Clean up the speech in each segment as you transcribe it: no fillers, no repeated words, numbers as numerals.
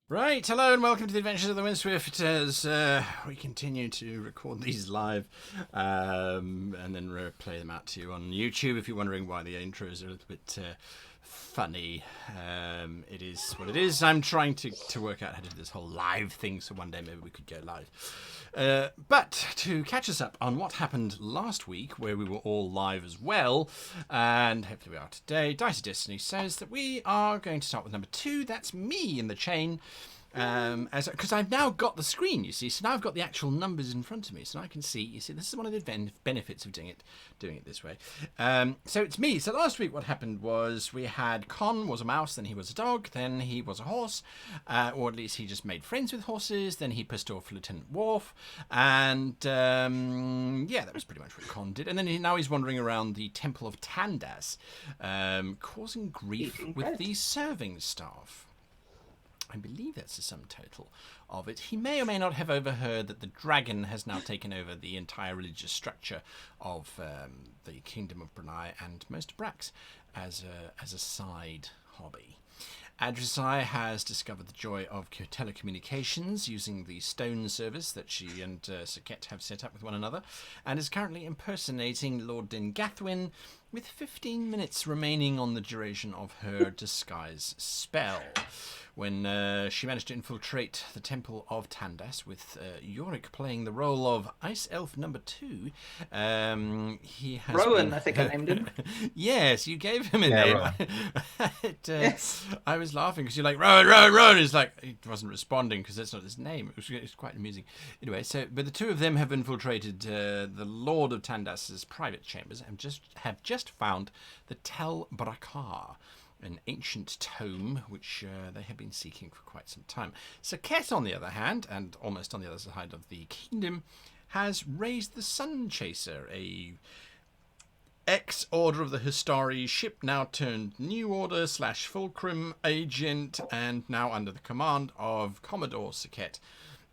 Right, hello and welcome to the Adventures of the Windswift as we continue to record these live and then play them out to you on YouTube. If you're wondering why the intros are a little bit funny, it is what it is. I'm trying to work out how to do this whole live thing, so one day maybe we could go live. But to catch us up on what happened last week, where we were all live as well, and hopefully we are today, Dice of Destiny says that we are going to start with number 2. That's me in the chain. Because I've now got the screen, you see, so now I've got the actual numbers in front of me, so I can see. You see, this is one of the benefits of doing it this way. So it's me. So last week, what happened was we had Con was a mouse, then he was a dog, then he was a horse, or at least he just made friends with horses. Then he pissed off Lieutenant Worf, and yeah, that was pretty much what Con did. And then now he's wandering around the Temple of Tandas, causing grief with the serving staff. I believe that's the sum total of it. He may or may not have overheard that the dragon has now taken over the entire religious structure of the Kingdom of Brunei and most of Brax as a side hobby. Adresai has discovered the joy of telecommunications using the stone service that she and Saket have set up with one another, and is currently impersonating Lord Dingathwin with 15 minutes remaining on the duration of her disguise spell. When she managed to infiltrate the Temple of Tandas with Yorick playing the role of Ice Elf number 2, he has Rowan, I think I named him. Yes, you gave him a name. Yes. I was laughing because you're like, Rowan. He's like, he wasn't responding because that's not his name. It was quite amusing. Anyway, but the two of them have infiltrated the Lord of Tandas's private chambers and have just found the Tal Brackar, an ancient tome which they have been seeking for quite some time. Saket, on the other hand, and almost on the other side of the kingdom, has raised the Sunchaser, a ex-Order of the Histari ship now turned New Order / Fulcrum agent, and now under the command of Commodore Saket,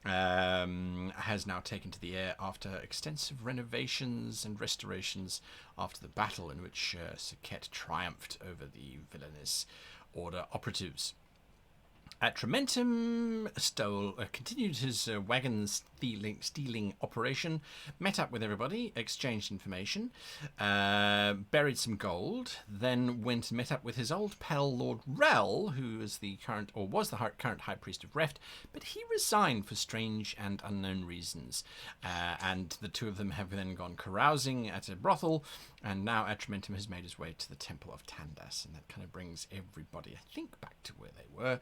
has now taken to the air after extensive renovations and restorations after the battle in which Saket triumphed over the villainous Order operatives. Trementum continued his wagon stealing operation, met up with everybody, exchanged information, buried some gold, then went and met up with his old pal Lord Rel, who is the current High Priest of Reft, but he resigned for strange and unknown reasons. And the two of them have then gone carousing at a brothel, and now Trementum has made his way to the Temple of Tandas, and that kind of brings everybody, I think, back to where they were.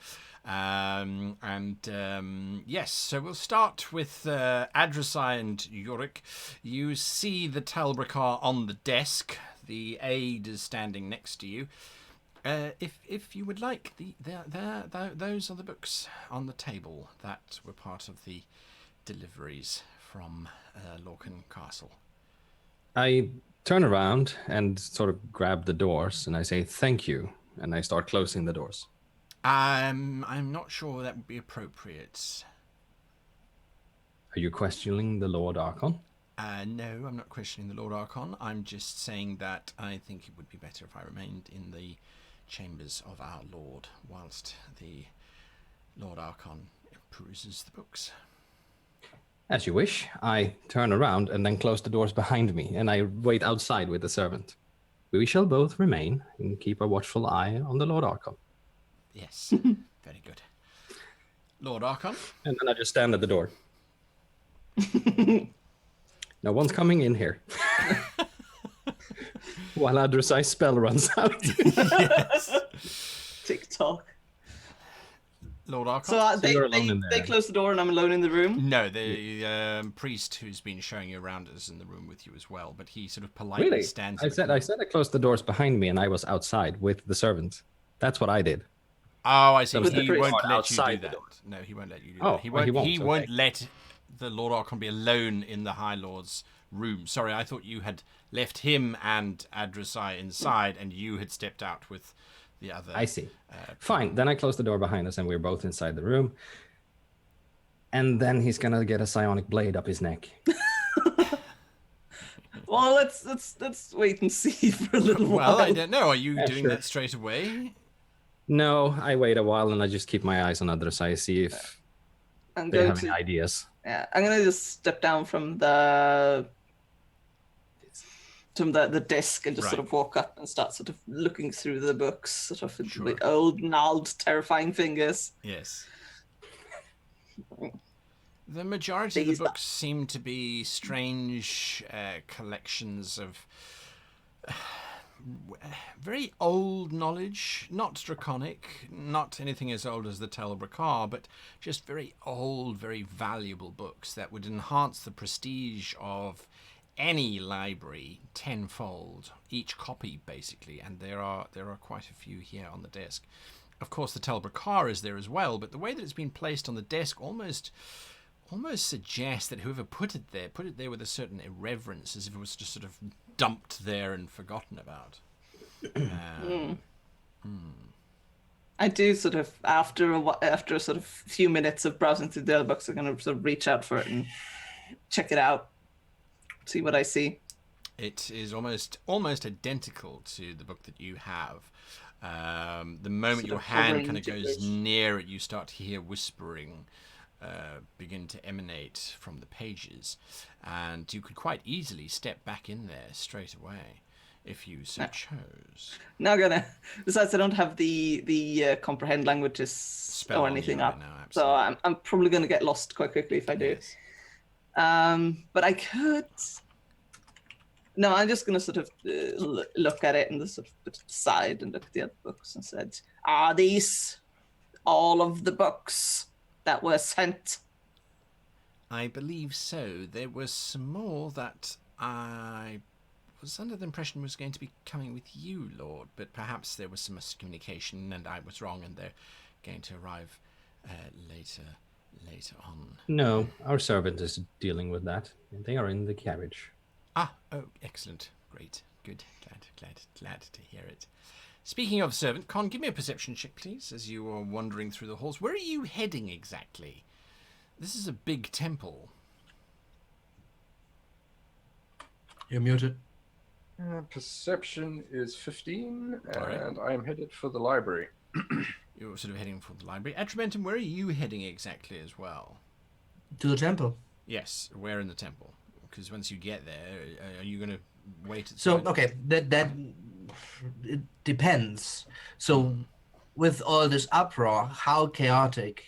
Yes, so we'll start with Adresai and Yorick. You see the Tal Brackar on the desk. The aide is standing next to you. If you would like, those are the books on the table that were part of the deliveries from Lorcan Castle. I turn around and sort of grab the doors, and I say, "Thank you," and I start closing the doors. I'm not sure that would be appropriate. Are you questioning the Lord Archon? No, I'm not questioning the Lord Archon. I'm just saying that I think it would be better if I remained in the chambers of our Lord whilst the Lord Archon peruses the books. As you wish. I turn around and then close the doors behind me, and I wait outside with the servant. We shall both remain and keep a watchful eye on the Lord Archon. Yes, very good. Lord Archon? And then I just stand at the door. No one's coming in here. While Adresai's spell runs out. Yes. TikTok. Lord Archon? So they close the door and I'm alone in the room? No, the priest who's been showing you around is in the room with you as well, but he sort of politely stands... I said I closed the doors behind me and I was outside with the servant. That's what I did. Oh, I see. So he won't let you do that. door. No, he won't let you do Oh, that. He won't let the Lord Archon be alone in the High Lord's room. Sorry, I thought you had left him and Adresai inside and you had stepped out with the other... I see. Fine, then I closed the door behind us and we're both inside the room. And then he's gonna get a psionic blade up his neck. Well, let's wait and see for a little while. Well, I don't know. Are you doing that straight away? No, I wait a while and I just keep my eyes on others. I see if I'm they going have to. any ideas. Yeah, I'm gonna just step down from the desk and just sort Right. of walk up and start sort of looking through the books, sort of Sure. with old, gnarled, terrifying fingers. Yes. The majority of These- the books seem to be strange collections of very old knowledge, not draconic, not anything as old as the Tal Brackar, but just very old, very valuable books that would enhance the prestige of any library tenfold, each copy basically, and there are quite a few here on the desk. Of course, the Tal Brackar is there as well, but the way that it's been placed on the desk almost suggests that whoever put it there with a certain irreverence, as if it was just sort of dumped there and forgotten about. I do sort of after a sort of few minutes of browsing through the other books, I'm gonna sort of reach out for it and check it out, see what I see. It is almost identical to the book that you have. The moment Sort your of hand hovering kind of goes gibberish. near it, you start to hear whispering begin to emanate from the pages, and you could quite easily step back in there straight away if you so chose. Not gonna. Besides, I don't have the comprehend languages Spell or on anything you up, right now, so absolutely. I'm probably gonna get lost quite quickly if I do. Yes. But I could. No, I'm just gonna sort of look at it and just sort of put it aside and look at the other books and said, "Are these all of the books that were sent?" I believe so. There was some more that I was under the impression was going to be coming with you, Lord, but perhaps there was some miscommunication and I was wrong and they're going to arrive later on. No, our servant is dealing with that. They are in the carriage. Ah, oh, excellent. Great. Good. Glad to hear it. Speaking of servant, Con, give me a perception check, please, as you are wandering through the halls. Where are you heading exactly? This is a big temple. You're muted. Perception is 15, All right. and I am headed for the library. You're sort of heading for the library. Atramentum, where are you heading exactly as well? To the temple. Yes, where in the temple? Because once you get there, are you going to wait? So okay, that it depends. So with all this uproar, how chaotic,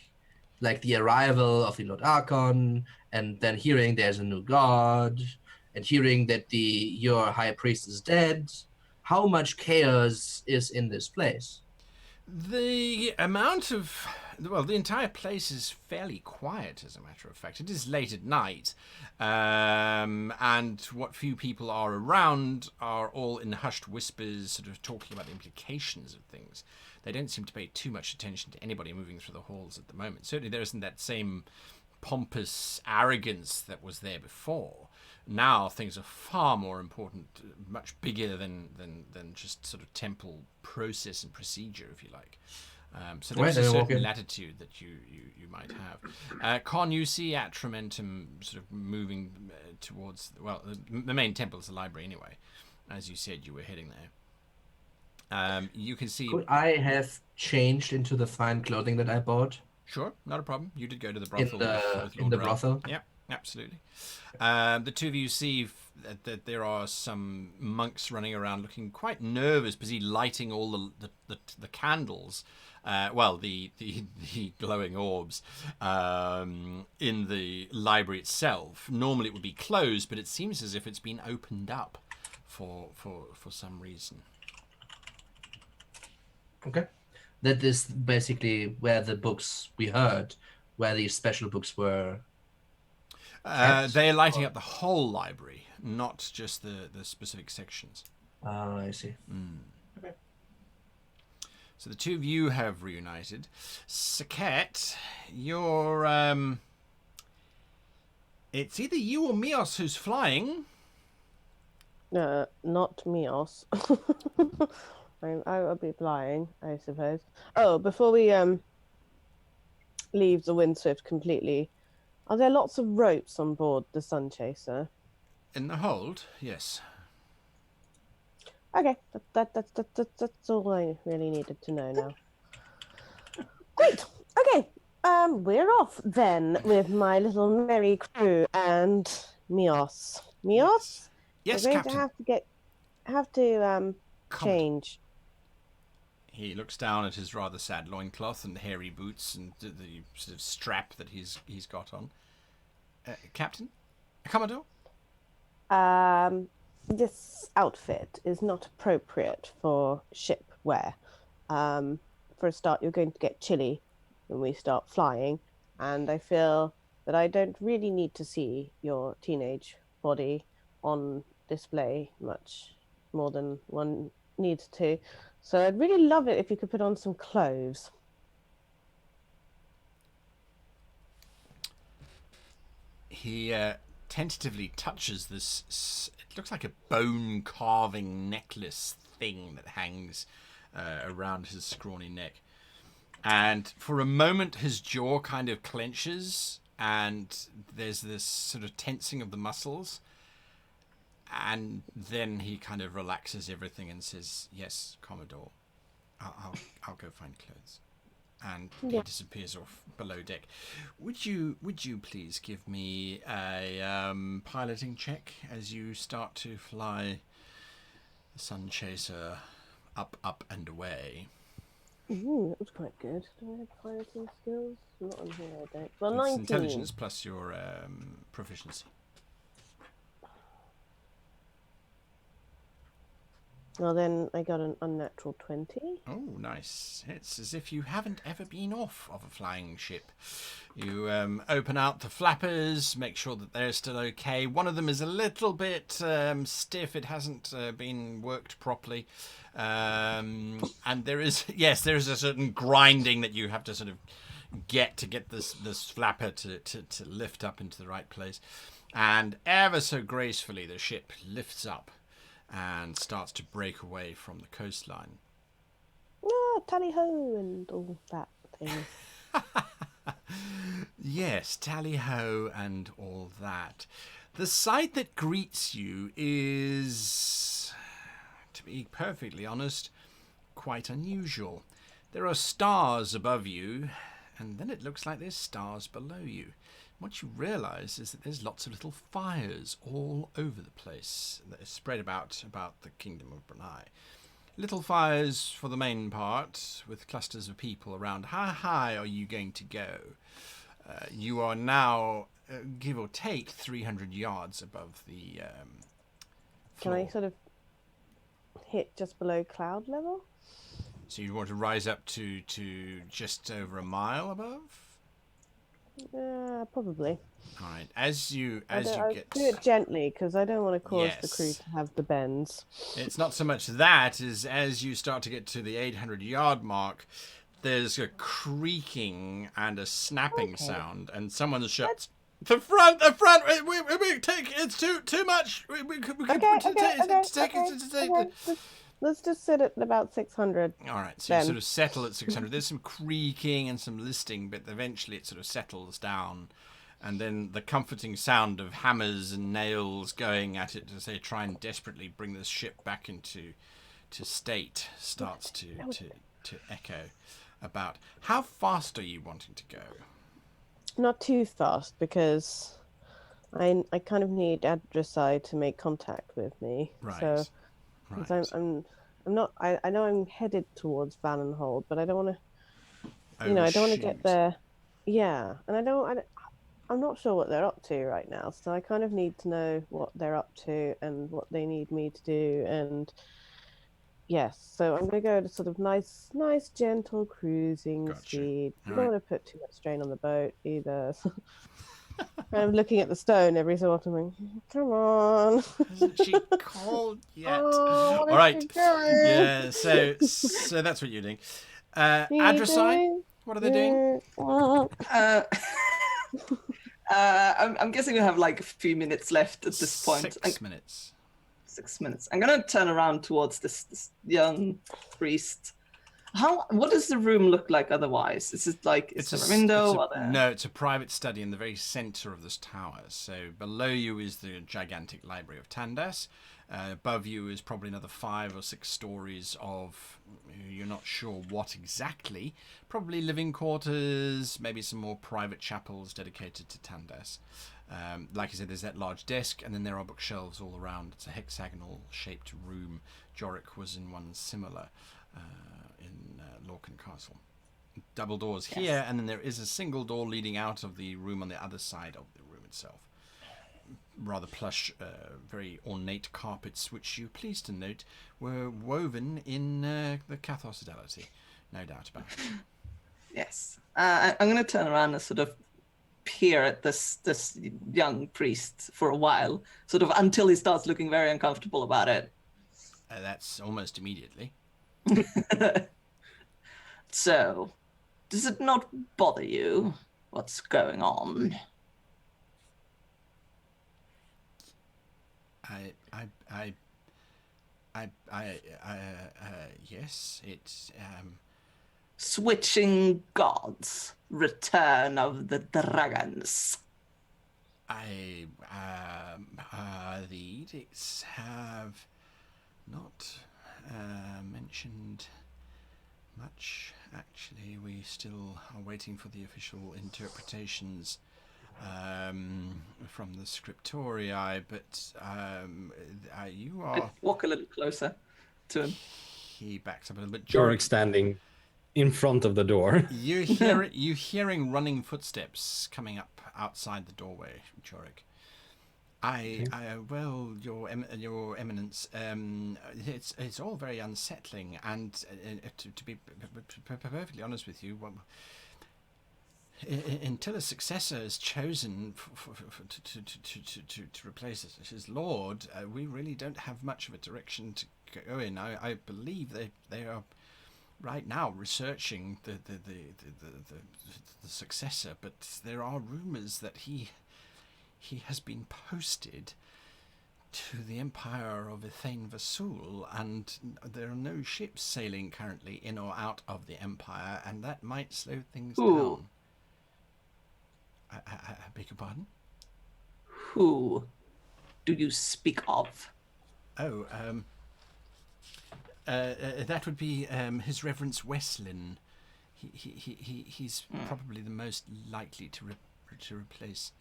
like the arrival of the Lord Archon, and then hearing there's a new god, and hearing that your high priest is dead, how much chaos is in this place? The amount of... Well, the entire place is fairly quiet, as a matter of fact. It is late at night, and what few people are around are all in hushed whispers, sort of talking about the implications of things. They don't seem to pay too much attention to anybody moving through the halls at the moment. Certainly there isn't that same pompous arrogance that was there before. Now things are far more important, much bigger than just sort of temple process and procedure, if you like. So there's a certain latitude that you might have. Con, you see Atramentum sort of moving towards... Well, the main temple is the library anyway. As you said, you were heading there. You can see... Could I have changed into the fine clothing that I bought? Sure, not a problem. You did go to the brothel with in the brothel. Yeah, absolutely. The two of you see that there are some monks running around looking quite nervous, busy lighting all the candles. The glowing orbs in the library itself. Normally it would be closed, but it seems as if it's been opened up for some reason. Okay. That is basically where the books we heard, where these special books were. They're lighting up the whole library, not just the specific sections. Oh, I see. Okay. So the two of you have reunited. Saket, you're... It's either you or Mios who's flying. Not Mios. I will be flying, I suppose. Oh, before we leave the Windswift completely, are there lots of ropes on board the Sunchaser? In the hold, yes. Okay, that's all I really needed to know now. Great. Okay. We're off then with my little merry crew and Mios. Mios, Yes, we're going Captain. to have to Commodore. change. He looks down at his rather sad loincloth and hairy boots and the sort of strap that he's got on. Captain? Commodore? This outfit is not appropriate for ship wear. For a start, you're going to get chilly when we start flying, and I feel that I don't really need to see your teenage body on display much more than one needs to. So I'd really love it if you could put on some clothes. He tentatively touches this. It looks like a bone carving necklace thing that hangs around his scrawny neck. And for a moment, his jaw kind of clenches, and there's this sort of tensing of the muscles. And then he kind of relaxes everything and says, "Yes, Commodore, I'll go find clothes." And he disappears off below deck. Would you please give me a piloting check as you start to fly the Sunchaser up and away? Ooh, that was quite good. Do I have piloting skills? Not on here, I don't. Well, It's 19. intelligence plus your proficiency. Well, then I got an unnatural 20. Oh, nice. It's as if you haven't ever been off of a flying ship. You open out the flappers, make sure that they're still okay. One of them is a little bit stiff. It hasn't been worked properly. And there is a certain grinding that you have to sort of get this flapper to lift up into the right place. And ever so gracefully, the ship lifts up and starts to break away from the coastline. Ah, tally-ho and all that thing. Yes, tally-ho and all that. The sight that greets you is, to be perfectly honest, quite unusual. There are stars above you, and then it looks like there's stars below you. What you realise is that there's lots of little fires all over the place that are spread about the kingdom of Brunei. Little fires for the main part, with clusters of people around. How high are you going to go? You are now, give or take, 300 yards above the floor. Can I sort of hit just below cloud level? So you want to rise up to just over a mile above? Probably. All right. As you I'll get, do it gently because I don't want to cause the Yes. crew to have the bends. It's not so much that as you start to get to the 800-yard mark, there's a creaking and a snapping sound, and someone shouts, "The front! We take it's too much. We take." Let's just sit at about 600. All right, so you sort of settle at 600. There's some creaking and some listing, but eventually it sort of settles down. And then the comforting sound of hammers and nails going at it as they try and desperately bring this ship back into state starts to echo about. How fast are you wanting to go? Not too fast because I kind of need Adressai to make contact with me. Right. So, Right. because I'm not. I know I'm headed towards Valenhold, but I don't want to. I don't want to get there. Yeah, and I'm not sure what they're up to right now, so I kind of need to know what they're up to and what they need me to do. And yes, so I'm going to go to sort of nice, gentle cruising Gotcha. speed. I All don't right. want to put too much strain on the boat either. I'm looking at the stone every so often, going, "Come on." Hasn't she called yet? Oh, All right. she going? Yeah. So that's what you're doing. Adressai, what are they doing? I'm guessing we have like a few minutes left at this point. 6 minutes. 6 minutes. I'm gonna turn around towards this young priest What does the room look like otherwise? Is it like, is there a window? No, it's a private study in the very center of this tower. So below you is the gigantic library of Tandas. Above you is probably another 5 or 6 stories of, you're not sure what exactly, probably living quarters, maybe some more private chapels dedicated to Tandas. Like I said, there's that large desk, and then there are bookshelves all around. It's a hexagonal shaped room. Jorik was in one similar in Lorcan Castle. Double doors here, and then there is a single door leading out of the room on the other side of the room itself. Rather plush, very ornate carpets, which you're pleased to note were woven in the Cathar Fidelity. No doubt about it. Yes. I'm going to turn around and sort of peer at this young priest for a while, sort of until he starts looking very uncomfortable about it. That's almost immediately. So, does it not bother you what's going on? Yes, it's Switching gods, return of the dragons. The edicts have not mentioned much. Actually, we still are waiting for the official interpretations from the scriptorii, but you are... I'd walk a little closer to him. He backs up a little bit. Jorik standing in front of the door. You hearing running footsteps coming up outside the doorway, Jorik. Well, your eminence, it's all very unsettling, and to be perfectly honest with you, until a successor is chosen to replace his lord, we really don't have much of a direction to go in. I believe they are right now researching the successor, but there are rumors that he has been posted to the Empire of Ithane Vasul, and there are no ships sailing currently in or out of the Empire, and that might slow things down. I beg your pardon? Who do you speak of? Oh, that would be His Reverence Weslin. He's probably the most likely to replace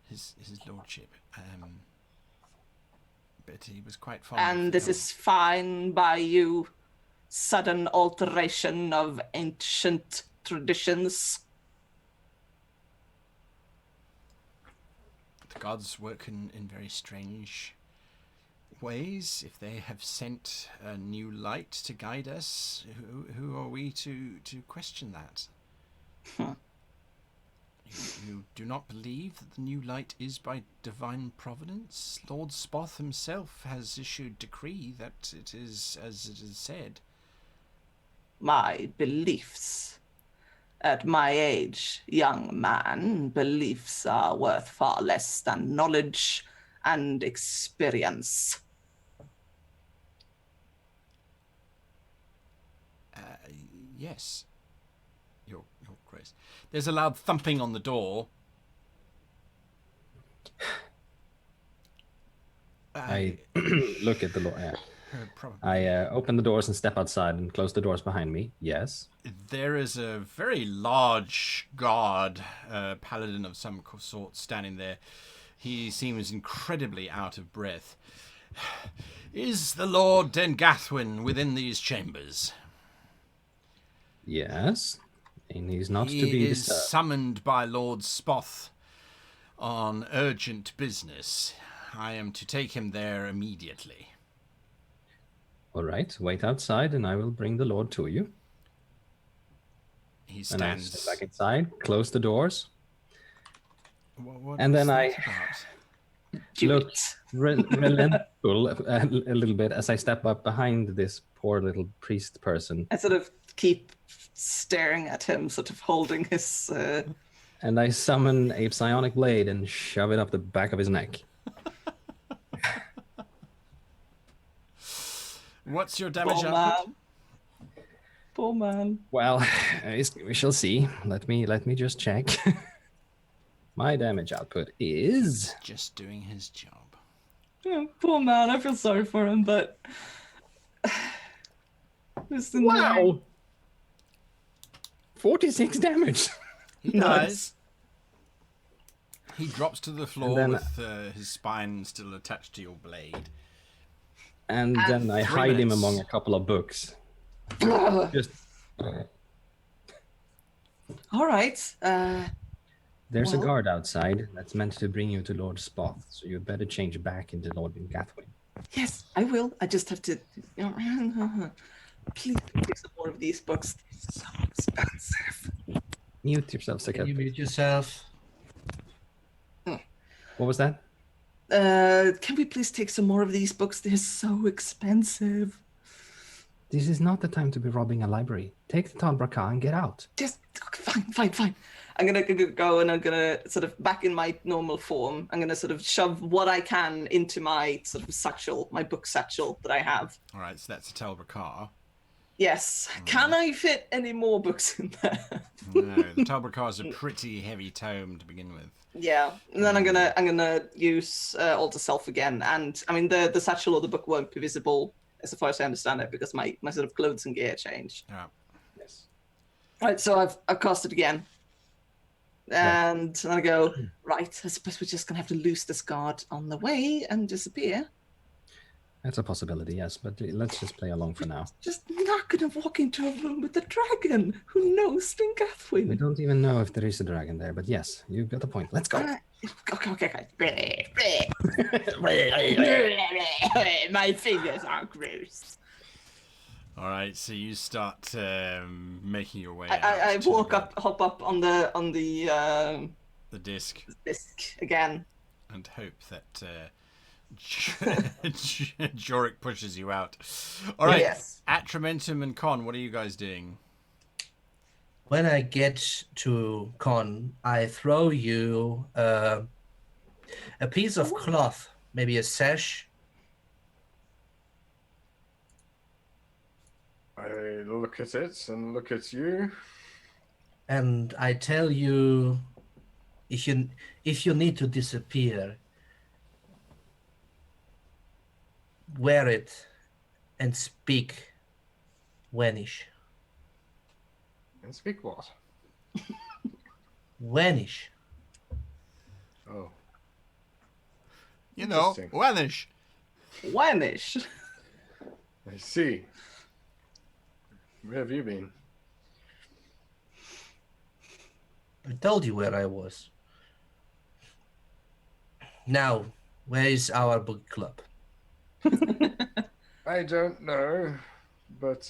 his lordship. But he was quite fond. And this is fine by you? Sudden alteration of ancient traditions? The gods work in very strange ways. If they have sent a new light to guide us, who are we to question that? You do not believe that the new light is by divine providence? Lord Spoth himself has issued decree that it is as it is said. My beliefs. At my age, young man, beliefs are worth far less than knowledge and experience. Yes, Your Grace. There's a loud thumping on the door. I look at the lawyer. I open the doors and step outside and close the doors behind me. Yes. There is a very large guard, paladin of some sort, standing there. He seems incredibly out of breath. Is the Lord Dengathwin within these chambers? Yes. And he's not to be He is disturbed. summoned by Lord Spoth on urgent business. I am to take him there immediately. All right. Wait outside and I will bring the Lord to you. He And I stands... step back inside, close the doors. What And was then that I about? look resentful a little bit as I step up behind this poor little priest person. I sort of keep staring at him, sort of holding his... And I summon a psionic blade and shove it up the back of his neck. What's your damage Poor output? man. Poor man. Well, we shall see. Let me just check. My damage output is Just doing his job. Yeah, poor man. I feel sorry for him, but it's annoying. 46 damage. He Nice. dies. He drops to the floor then- with his spine still attached to your blade. And then I 3 hide him minutes. among a couple of books. Just All right. there's a Well- guard outside that's meant to bring you to Lord Spoth, so you better change back into Lord Gathwin. Yes, I will. I just have to. Please take some more of these books. They're so expensive. Mute yourself, Can Saket. you mute yourself? What was that? Can we please take some more of these books? They're so expensive. This is not the time to be robbing a library. Take the Tal Brackar and get out. Just fine. I'm gonna go and I'm gonna sort of back in my normal form. I'm gonna sort of shove what I can into my sort of satchel, my book satchel that I have. All right, so that's a Tal Brackar. Yes. Can I fit any more books in there? No, the Tal Brackar is a pretty heavy tome to begin with. Yeah. And then I'm gonna use alter self again, and I mean the satchel or the book won't be visible as far as I understand it because my sort of clothes and gear change. Yeah. Yes. Right, so I've cast it again. And I go, right, I suppose we're just gonna have to loose this guard on the way and disappear. That's a possibility, yes, but let's just play along for now. Just not gonna walk into a room with a dragon. Who knows, We Gathwin? don't even know if there is a dragon there, but yes, you've got a point. Let's go. Okay. My fingers are gross. All right, so you start making your way. I out to walk the- up, hop up on the the disc disc again. and hope that Jorik pushes you out. All right, Yes. Atramentum and Con, what are you guys doing? When I get to Con, I throw you a piece of cloth, maybe a sash. I look at it and look at you. And I tell you, if you need to disappear, wear it and speak Wenish. And speak what? Wenish. Oh. You know, Interesting. Wanish. Vanish. I see. Where have you been? I told you where I was. Now, where is our book club? I don't know, but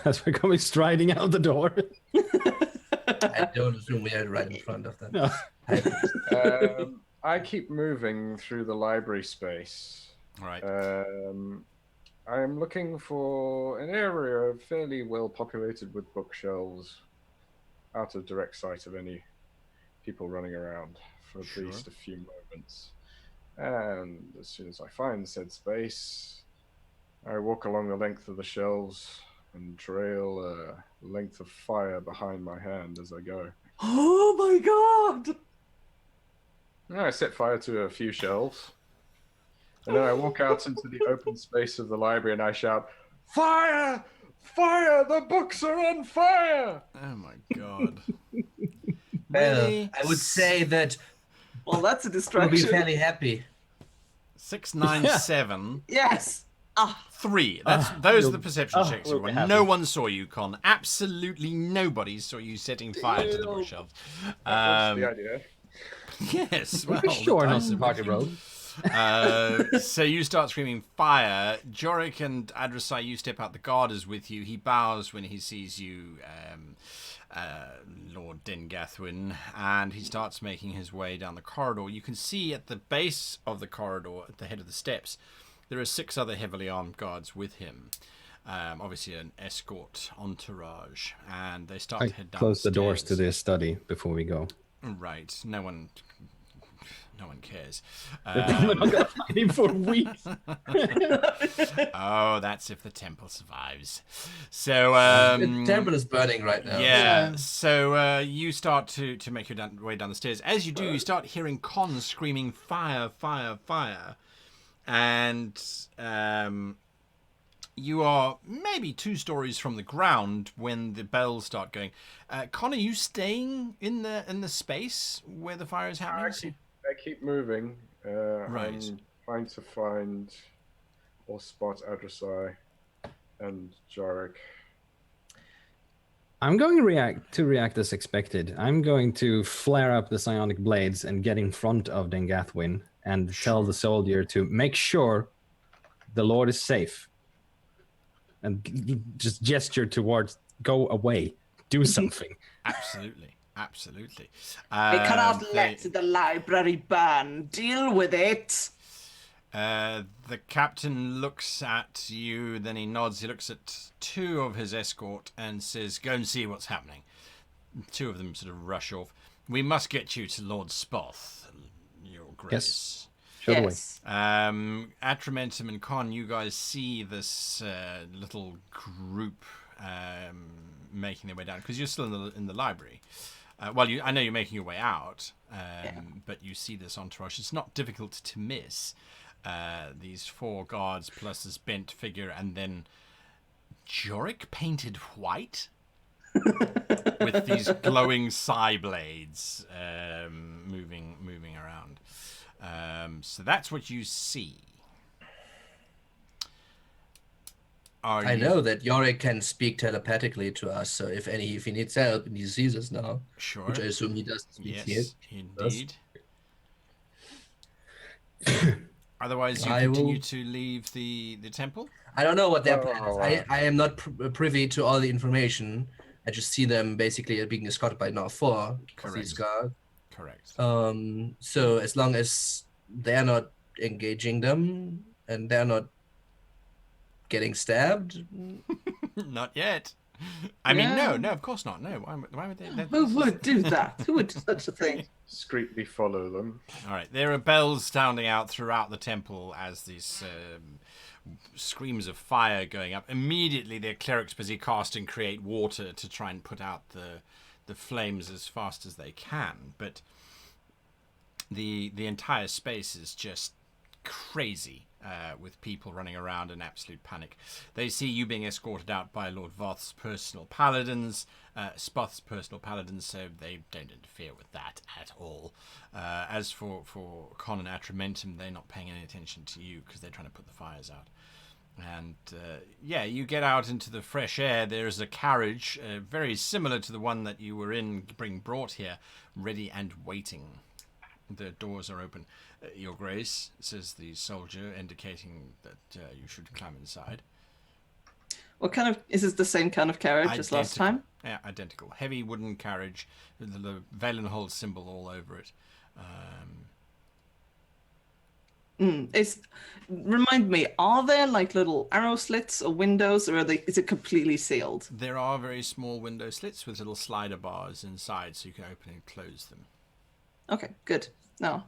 As we're coming striding out the door. I don't assume we are right in front of them. No. I keep moving through the library space. All right. I'm looking for an area fairly well populated with bookshelves, out of direct sight of any people running around for at Sure. least a few moments. And as soon as I find said space, I walk along the length of the shelves and trail a length of fire behind my hand as I go. Oh my god! And I set fire to a few shelves. And then I walk out into the open space of the library and I shout, "Fire! Fire! The books are on fire!" Oh my god. Well, Really? I would say that Well, that's a we'll be distraction. fairly happy. 697 Yes. 3. Those are the you'll- perception checks you we'll be won. happy. No one saw you, Con. Absolutely nobody saw you setting fire to the bookshelves. That's the idea. Yes, well, Sure, the not dice the are party with you. road. So you start screaming fire. Jorik and Adrasai, you step out. The guard is with you. He bows when he sees you, Lord Dengathwin, and he starts making his way down the corridor. You can see at the base of the corridor, at the head of the steps, there are 6 other heavily armed guards with him. Obviously an escort entourage, and they start I to head down close the doors to stairs. this study before we go. Right. No one No one cares. We're not gonna find him for weeks. Oh, that's if the temple survives. So, The temple is burning right now. yeah. So you start to make your way down the stairs. As you do, you start hearing Con screaming, "Fire! Fire! Fire!" And you are maybe 2 stories from the ground when the bells start going. Con, are you staying in the space where the fire is happening? I keep moving. Right. I'm trying to find or spot Adressai and Jarek. I'm going to react as expected. I'm going to flare up the psionic blades and get in front of Dengathwin and tell the soldier to make sure the Lord is safe. And just gesture towards, go away, do something. Absolutely. Absolutely. We cannot They- let the library burn. Deal with it. The captain looks at you, then he nods. He looks at 2 of his escort and says, "Go and see what's happening." 2 of them sort of rush off. "We must get you to Lord Spoth, Your Grace." Show the way. Yes. Atramentum and Con, you guys see this little group making their way down because you're still in the library. I know you're making your way out, but you see this entourage. It's not difficult to miss. These 4 guards plus this bent figure, and then Jorik painted white with these glowing psi blades moving around. So that's what you see. I know that Yorick can speak telepathically to us, so if he needs help and he sees us now, Sure. which I assume he does speak here. Yes, indeed. Otherwise, you I continue will- to leave the temple? I don't know what their plan Oh, is. I am not privy to all the information. I just see them basically being escorted by now 4 of these guards. Correct. So as long as they're not engaging them and they're not getting stabbed, Not yet. I mean, Yeah. no, of course not. No, why would they? Who would do that? Who would do such a thing? Discreetly follow them. All right, there are bells sounding out throughout the temple as these screams of fire going up. Immediately, their clerics busy casting create water to try and put out the flames as fast as they can. But the entire space is just crazy with people running around in absolute panic. They see you being escorted out by Lord Voth's personal paladins, Spoth's personal paladins, so they don't interfere with that at all. As for Con and Atramentum, they're not paying any attention to you because they're trying to put the fires out. And you get out into the fresh air. There's a carriage very similar to the one that you were in, being brought here, ready and waiting. The doors are open. Your Grace, says the soldier, indicating that you should climb inside. What kind of is this the same kind of carriage as last time? Yeah, identical. Heavy wooden carriage with the Valenhold symbol all over it. Remind me, are there like little arrow slits or windows, or is it completely sealed? There are very small window slits with little slider bars inside, so you can open and close them. Okay, good. No,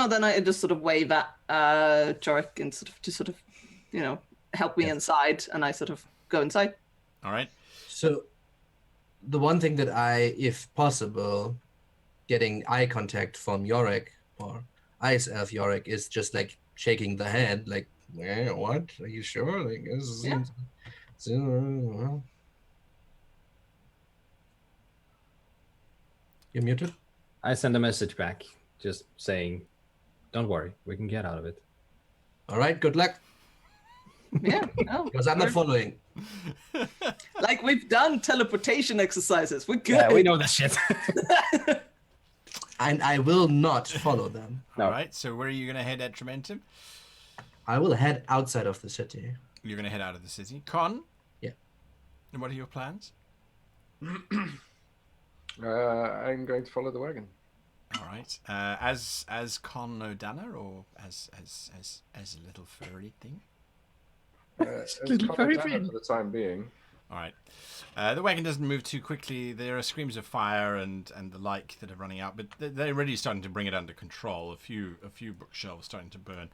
then I just sort of wave at Jorik and sort of, help me inside, and I sort of go inside. All right. so the one thing that if possible, getting eye contact from Yorick or Ice Elf Yorick is just like shaking the hand, like, what? Are you sure? Like, this seems... You're muted? I send a message back, just saying, don't worry, we can get out of it. All right, good luck. Yeah, no, Because I'm not following. like we've done teleportation exercises. We're good. Yeah, we know this shit. And I will not follow them. No. All right. So where are you going to head, Atramentum? I will head outside of the city. You're going to head out of the city. Con? Yeah. And what are your plans? I'm going to follow the wagon. All right. As Con O'Dana or as a little furry thing? As Little furry Commandant friend. for the time being. All right. The wagon doesn't move too quickly. There are screams of fire and the like that are running out, but they're really starting to bring it under control. A few bookshelves starting to burn.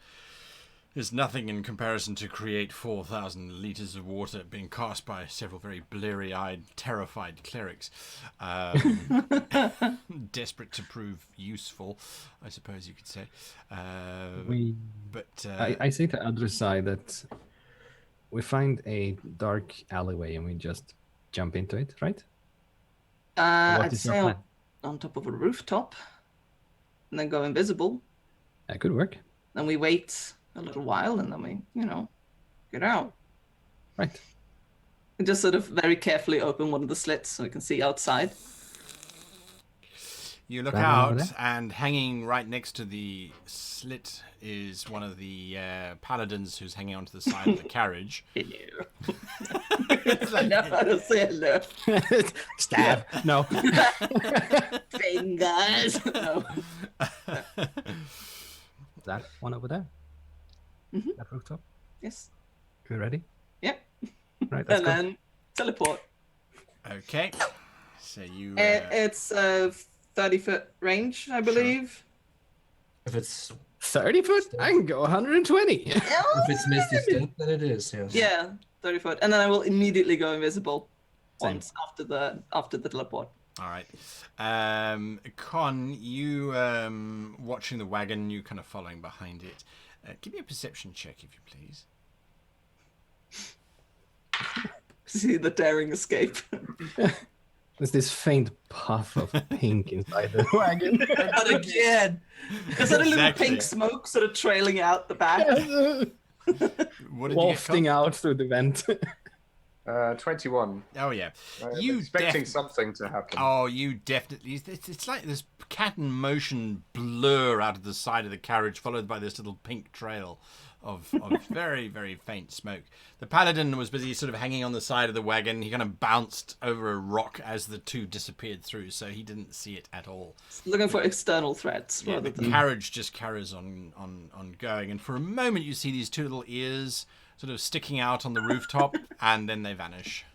There's nothing in comparison to create 4,000 liters of water being cast by several very bleary-eyed, terrified clerics, desperate to prove useful, I suppose you could say. I say to other side that we find a dark alleyway and we just jump into it, right? I'd is your say plan? on top of a rooftop, and then go invisible. That could work. Then we wait a little while, and then we, get out. Right. And just sort of very carefully open one of the slits so we can see outside. You look Right over out, there? and hanging right next to the slit is one of the paladins who's hanging onto the side of the carriage. Hello. It's I like- know how to say hello. Stab. No. Fingers. No. That one over there. Mhm. That rooftop. Yes. You ready? Yep. Right, let's And go. then teleport. Okay. So you... It's a 30-foot range, I believe. If it's 30 foot? I can go 120. if it's Misty Step, then it is. Yes. Yeah, 30 foot. And then I will immediately go invisible Same. once after the teleport. All right. Con, you watching the wagon, you kind of following behind it. Give me a perception check, if you please. See the daring escape. There's this faint puff of pink inside the wagon. Not again. There's sort of little Exactly. pink smoke sort of trailing out the back. What did Wafting you get, out through the vent. 21. Con? Oh, yeah. I'm You expecting something to happen. Oh, you definitely... It's like this cat and motion blur out of the side of the carriage, followed by this little pink trail of very, very faint smoke. The paladin was busy sort of hanging on the side of the wagon. He kind of bounced over a rock as the two disappeared through, so he didn't see it at all. Looking for external threats Yeah, rather the than... carriage just carries on going, and for a moment you see these two little ears sort of sticking out on the rooftop, and then they vanish.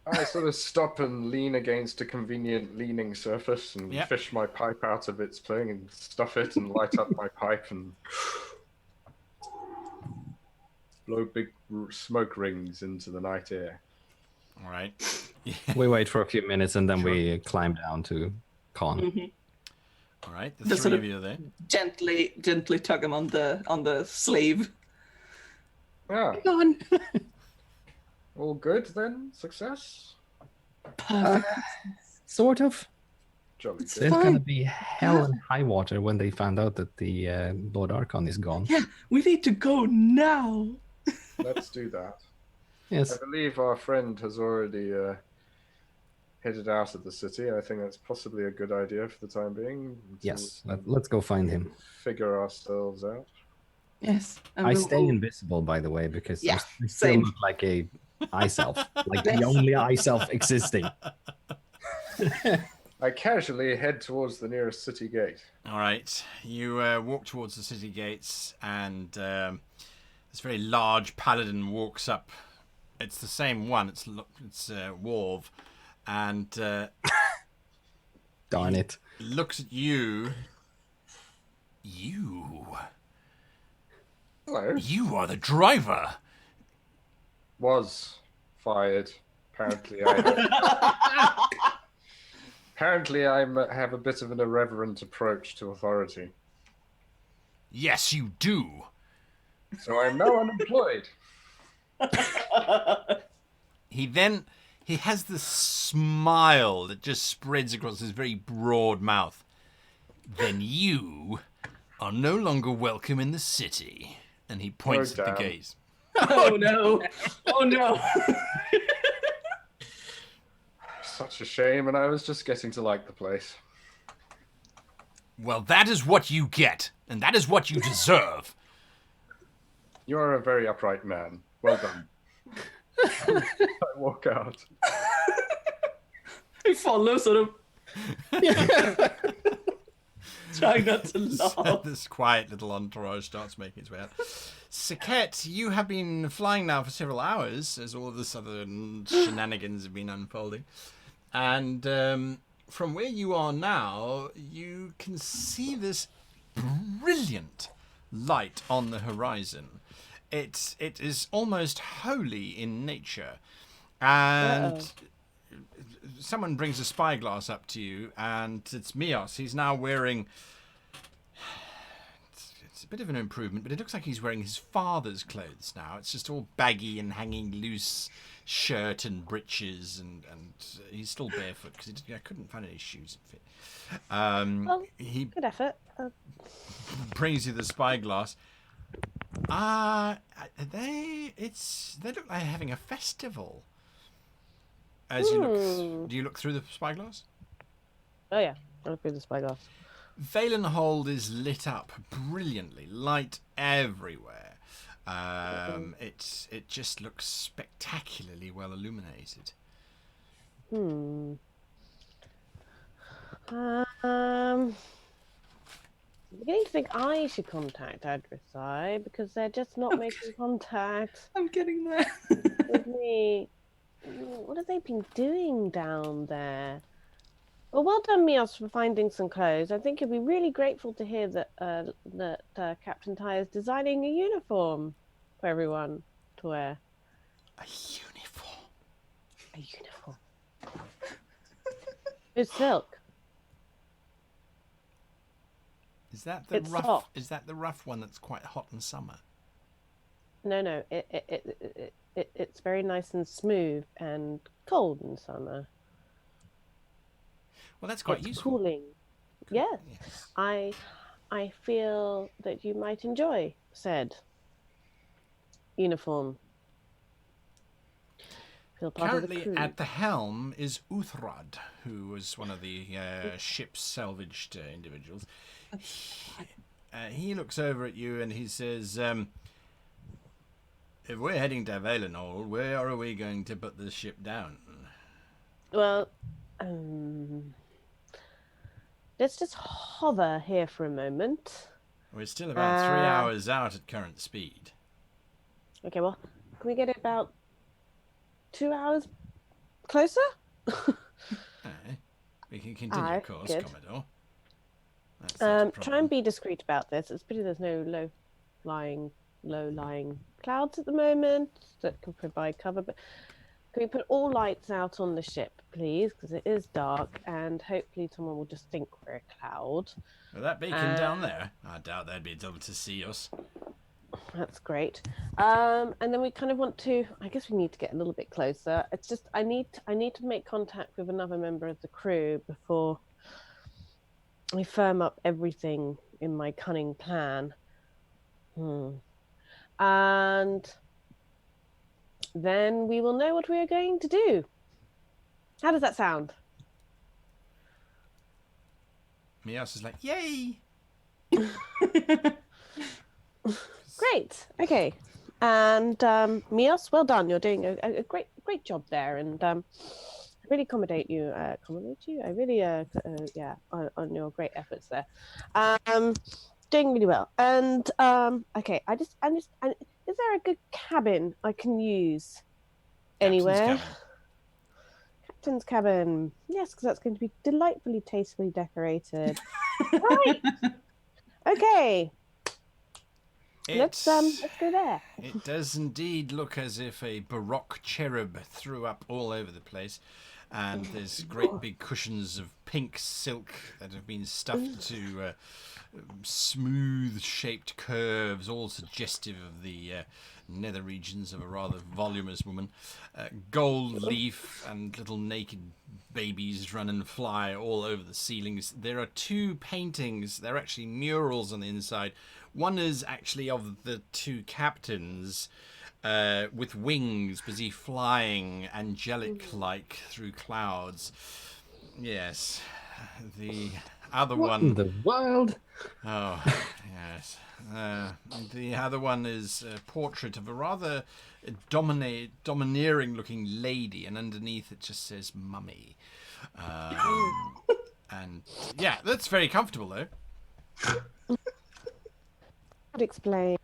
I sort of stop and lean against a convenient leaning surface and Yep. fish my pipe out of its thing and stuff it and light up my pipe and blow big smoke rings into the night air. All right. We wait for a few minutes and then Sure. we climb down to Con. Mhm. All right. The Just three sort of you are there. Gently tug him on the sleeve. Yeah, Con. all good then? Success? Perfect. Sort of. Jolly It's good. There's fine. gonna be hell and high water when they found out that the Lord Archon is gone. Yeah, we need to go now. Let's do that. Yes. I believe our friend has already headed out of the city. I think that's possibly a good idea for the time being. until Yes. we Let's go find him. figure ourselves out. Yes. and I we'll stay all- invisible, by the way, because Yeah, I still same. look like a eye self, like Yes. the only eye self existing. I casually head towards the nearest city gate. All right. You walk towards the city gates, and this very large paladin walks up. It's the same one. It's Warv, and Darn it. looks at you. You Hello. are the driver. Was fired. Apparently, apparently I have a bit of an irreverent approach to authority. Yes, you do. So I'm now unemployed. He has this smile that just spreads across his very broad mouth. Then you are no longer welcome in the city. And he points Oh, at the damn. gates. Oh no! Oh no! Such a shame, and I was just getting to like the place. Well, that is what you get, and that is what you deserve. You are a very upright man. Well done. I walk out. I follow sort of. Trying not to laugh. This quiet little entourage starts making its way out. Saket, you have been flying now for several hours as all of this other shenanigans have been unfolding. And from where you are now, you can see this brilliant light on the horizon. It is almost holy in nature. And someone brings a spyglass up to you, and it's Mios. He's now wearing... It's a bit of an improvement, but it looks like he's wearing his father's clothes now. It's just all baggy and hanging loose shirt and breeches, and he's still barefoot because I couldn't find any shoes that fit. He Good effort. brings you the spyglass. They look like having a festival. As you look, do you look through the spyglass? Oh yeah, I look through the spyglass. Valenhold is lit up brilliantly, light everywhere. It just looks spectacularly well illuminated. I'm beginning to think I should contact Adversai because they're just not making contact I'm getting there. with me. What have they been doing down there? Well done, Mios, for finding some clothes. I think you'll be really grateful to hear that Captain Ty is designing a uniform for everyone to wear. A uniform. A uniform. It's silk. Is that the It's rough? soft. Is that the rough one that's quite hot in summer? No. It's very nice and smooth and cold in summer. Well, that's quite It's useful. cooling. Yeah. Yes. I feel that you might enjoy said uniform. Feel part Currently of the crew. at the helm is Uthrad, who was one of the ship's salvaged individuals. He looks over at you and he says, if we're heading to Valenhold, where are we going to put the ship down? Well, let's just hover here for a moment. We're still about 3 hours out at current speed. Okay, well, can we get it about 2 hours closer? We can continue, of course, good. Commodore. That's not a Try problem. and be discreet about this. It's pity there's no low-lying clouds at the moment that can provide cover. But can we put all lights out on the ship, please? Because it is dark, and hopefully someone will just think we're a cloud. Well, that beacon down there, I doubt they'd be able to see us. That's great. And then we kind of want to. I guess we need to get a little bit closer. It's just I need to make contact with another member of the crew before I firm up everything in my cunning plan. And then we will know what we are going to do. How does that sound? Mios is like, yay! Great. Okay. And Mios, well done. You're doing a great job there, and I really accommodate you. I really on your great efforts there. Doing really well. And okay, I just is there a good cabin I can use anywhere? Captain's cabin. Yes, because that's going to be delightfully tastefully decorated. Right. Okay. Let's go there. It does indeed look as if a Baroque cherub threw up all over the place, and there's great big cushions of pink silk that have been stuffed to smooth-shaped curves, all suggestive of the nether regions of a rather voluminous woman. Gold leaf and little naked babies run and fly all over the ceilings. There are 2 paintings. They're actually murals on the inside. One is actually of the 2 captains with wings, busy flying angelic-like through clouds. Yes. The other What one... in the wild? Oh, yes. The other one is a portrait of a rather domineering-looking lady, and underneath it just says "mummy." And yeah, that's very comfortable, though. Would explain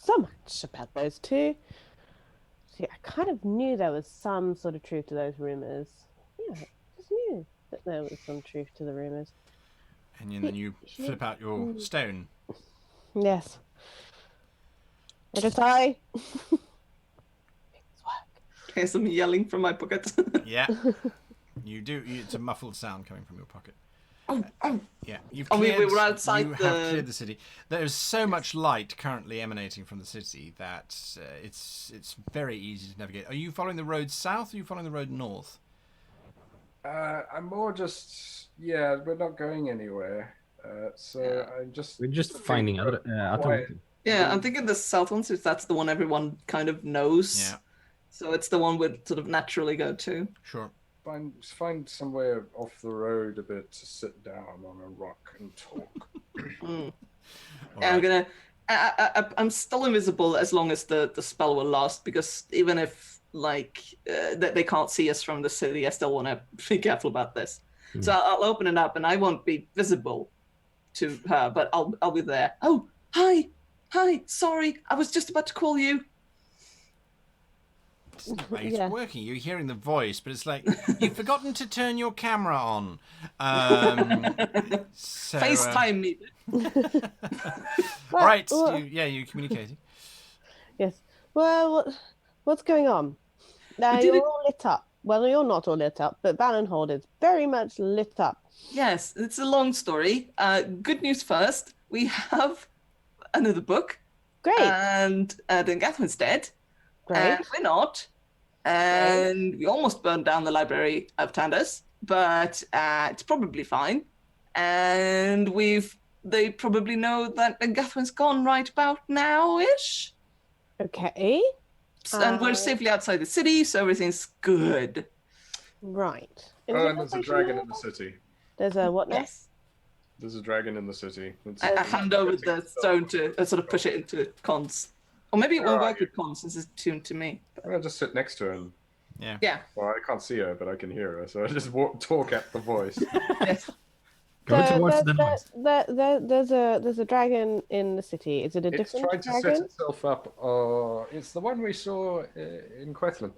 so much about those two. See, I kind of knew there was some sort of truth to those rumors. Yeah, I just knew that there was some truth to the rumors. And then you flip out your stone. Yes. I just I. Hear some yelling from my pocket. Yeah. You do. It's a muffled sound coming from your pocket. Yeah, you've Oh, cleared, we were outside you have cleared the city. There is so much light currently emanating from the city that it's very easy to navigate. Are you following the road south or are you following the road north? I'm more just we're not going anywhere. So I'm just We're just finding other. Yeah, I'm thinking the south one, since that's the one everyone kind of knows. Yeah. So it's the one we'd sort of naturally go to. Sure. Find somewhere off the road a bit to sit down on a rock and talk. Yeah, I'm gonna. I'm still invisible as long as the spell will last, because even if they can't see us from the city, I still want to be careful about this. So I'll open it up, and I won't be visible to her, but I'll be there. Oh, hi, sorry, I was just about to call you. It's working. You're hearing the voice, but it's like you've forgotten to turn your camera on. So, FaceTime me. All right. You're communicating. Yes. Well, what's going on? Now you're all lit up. Well, you're not all lit up, but Valenhold is very much lit up. Yes, it's a long story. Good news first. We have another book. Great. And then Gathwin's dead. Great. And we're not. And we almost burned down the library of Tandus, but it's probably fine. And they probably know that Gathwin's gone right about now-ish. Okay. And we're safely outside the city, so everything's good. Right. And there's a dragon in the city. There's a what now? Yes. There's a dragon in the city. I hand over the stone to sort of push it into Cons. Or maybe it won't work with Cons since it's tuned to me. I'll just sit next to her and... Yeah. Well, I can't see her, but I can hear her, so I just talk at the voice. Yes. Go towards the noise. There's a dragon in the city. Is it a different It's trying to set itself up. It's the one we saw in Quethland.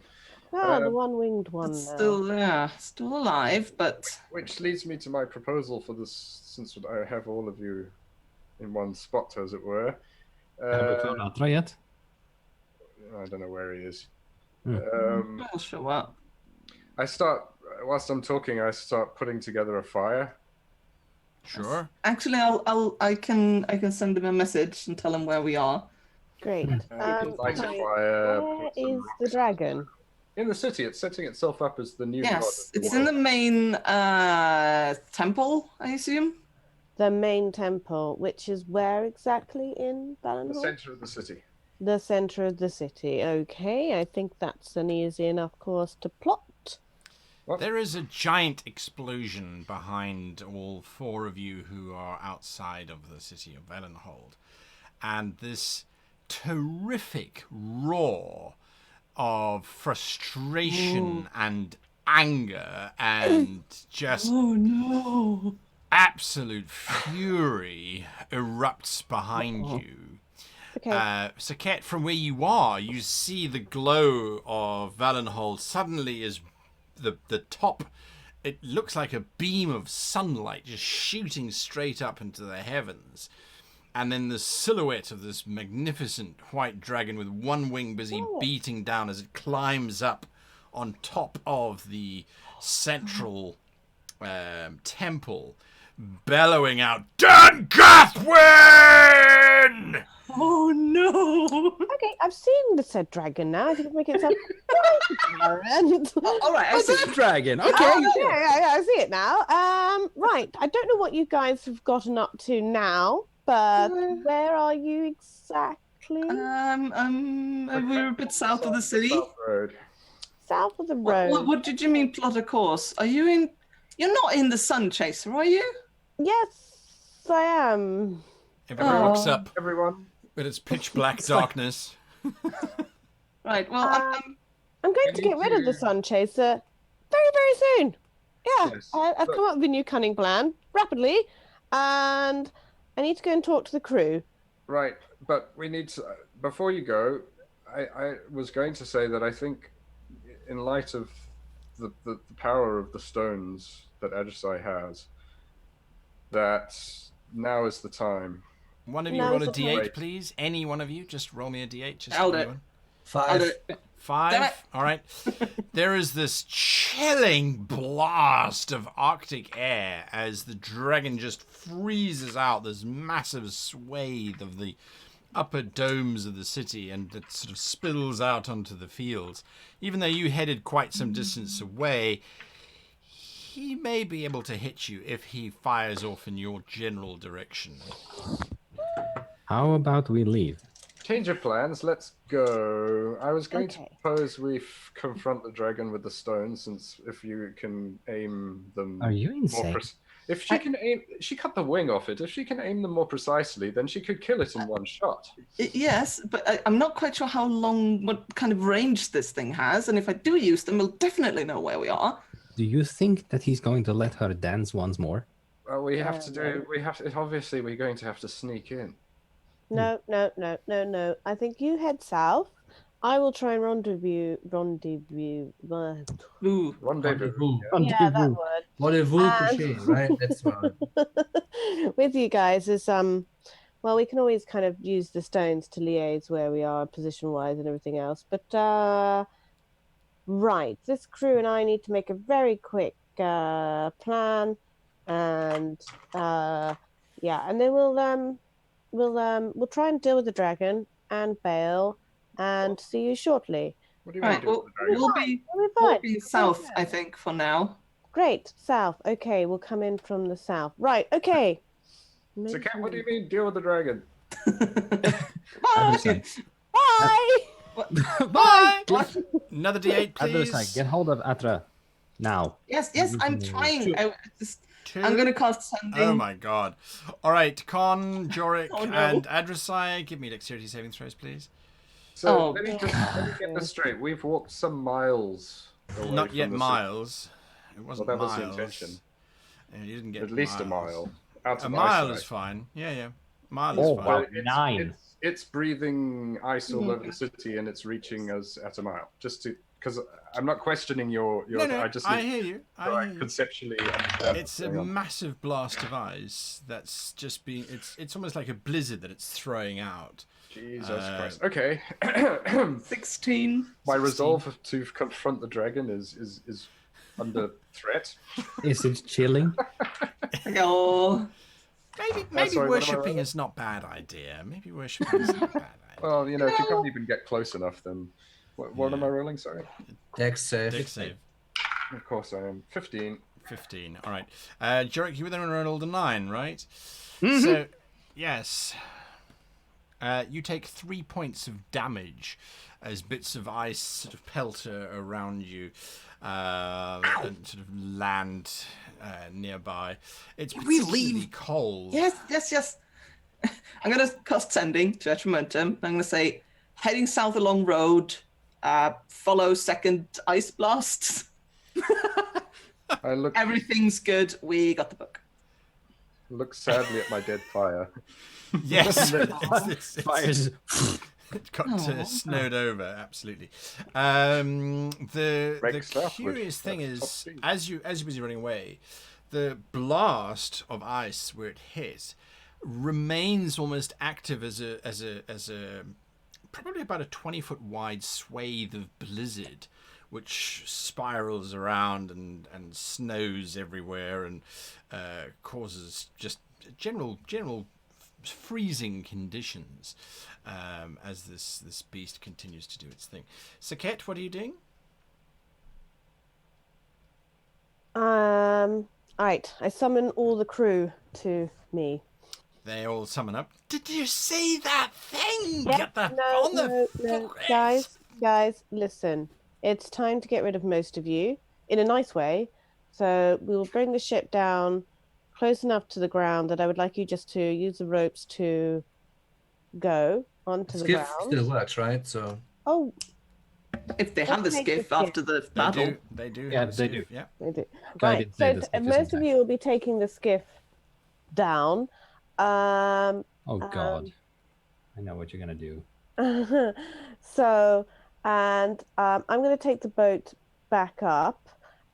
The one-winged one. It's still alive, but... Which leads me to my proposal for this, since I have all of you in one spot, as it were. Have we found Atra yet? I don't know where he is. I'll show up. Whilst I'm talking, I start putting together a fire. Sure. Actually, I can send him a message and tell him where we are. Great. Light a fire. Where is the dragon? In the city. It's setting itself up as the new god. Yes, it's in the main temple, I assume. The main temple, which is where exactly in Valenhold? The center of the city. The center of the city. Okay, I think that's an easy enough course to plot. What? There is a giant explosion behind all four of you who are outside of the city of Valenhold. And this terrific roar of frustration and anger and just absolute fury erupts behind you. Okay. Saket, from where you are, you see the glow of Valenhold suddenly as the top. It looks like a beam of sunlight just shooting straight up into the heavens. And then the silhouette of this magnificent white dragon with one wing busy beating down as it climbs up on top of the central temple, bellowing out, "Dan Gathwin!" Oh no! Okay, I've seen the said dragon now. I think make it sound different. All right, I see. Dragon. Okay. Yeah, I see it now. Right. I don't know what you guys have gotten up to now, but where are you exactly? We're a bit south of the city. South Road. South of the road. What did you mean plot a course? Are you in? You're not in the Sunchaser, are you? Yes, I am. Everyone looks up, Everyone. but it's pitch black darkness. Right. Well, I'm going to get rid of the Sunchaser very, very soon. Yeah, Yes. I've come up with a new cunning plan rapidly, and I need to go and talk to the crew. Right, but we need to. Before you go, I was going to say that I think, in light of the power of the stones that Ajusai has, that now is the time. One of you No, roll a it's d8, okay. please. Any one of you, just roll me a d8. Just I'll do anyone. it. Five. Damn it. 5. All right. There is this chilling blast of Arctic air as the dragon just freezes out this massive swathe of the upper domes of the city, and it sort of spills out onto the fields. Even though you headed quite some distance away, he may be able to hit you if he fires off in your general direction. How about we leave? Change of plans. Let's go. I was going to Okay. propose we confront the dragon with the stones, since if you can aim them. Are you more insane? if she can aim, she cut the wing off it. If she can aim them more precisely, then she could kill it in one shot. Yes, but I'm not quite sure how long, what kind of range this thing has, and if I do use them, we'll definitely know where we are. Do you think that he's going to let her dance once more? Well, we have to do. We have to. Obviously, we're going to have to sneak in. No. I think you head south. I will try and rendezvous. Ooh. Rendezvous. Rendezvous. Yeah, that word. Rendezvous And- couché, right? That's right. With you guys is well, we can always kind of use the stones to liaise where we are position wise and everything else. But right, this crew and I need to make a very quick plan, and yeah, and then we'll try and deal with the dragon and bail, and see you shortly. What do you Right, want to do? we'll with the dragon? be We'll be fine. walking south, I think, for now. Great, south. Okay, we'll come in from the south. Right. Okay. So, Kat, what do you mean deal with the dragon? Bye. Bye. Bye! What? Another d8, Other please. side, get hold of Atra now. Yes, I'm trying. Two. I'm going to cast sending. Oh my god. Alright, Con, Jorik, Oh, no. and Adversai, give me dexterity saving throws, please. So Oh, let me get this straight. We've walked some miles. Away Not from yet the miles. It wasn't that was the miles. intention. Yeah, you didn't get At least a miles. mile. Out A of mile eyesight. is fine. Yeah. Mile Oh, is fine. wow. But it's, 9. It's breathing ice all over the city, and it's reaching us at a mile. Just to, because I'm not questioning your. No, I just I need hear you. to I hear you. conceptually understand. It's a what's going on. massive blast of ice that's just being. It's almost like a blizzard that it's throwing out. Jesus Christ. Okay. 16. My resolve to confront the dragon is under threat. Is it chilling? Oh, Maybe sorry, what am I worshipping rolling? is not a bad idea. Maybe worshipping is not a bad idea. Well, if you can't even get close enough, then what am Yeah. I rolling? Sorry. Dex save. Dex save. Of course I am. 15. 15. All right. Jorik, you were then rolled a 9, right? Mm-hmm. So, yes. You take 3 points of damage as bits of ice sort of pelter around you and sort of land nearby. It's we particularly leave? cold. yes. I'm going to cast sending to etch momentum. I'm going to say, heading south along road, follow second ice blast. I Everything's good. We got the book. look sadly at my dead fire. Yes. it's Fires. It got Aw. snowed over, absolutely. The Breaks southward. curious thing That's top is, speed. as you're busy running away, the blast of ice where it hit remains almost active as a probably about a 20-foot wide swathe of blizzard, which spirals around and snows everywhere and causes just general freezing conditions as this beast continues to do its thing. Saket, what are you doing? All right. I summon all the crew to me. They all summon up. Did you see that thing? Yep, Get that no, on the no. forest. Guys, listen. It's time to get rid of most of you in a nice way. So we will bring the ship down close enough to the ground that I would like you just to use the ropes to go onto the Skiff ground. still works, right? So Oh, If they have the Let's take the skiff skiff. after the battle. They do. Yeah, have a they skiff, do. Yeah. they do. I Right. did say So the skiff is most of intact. you will be taking the skiff down. Oh God, I know what you're gonna do. So, and I'm going to take the boat back up,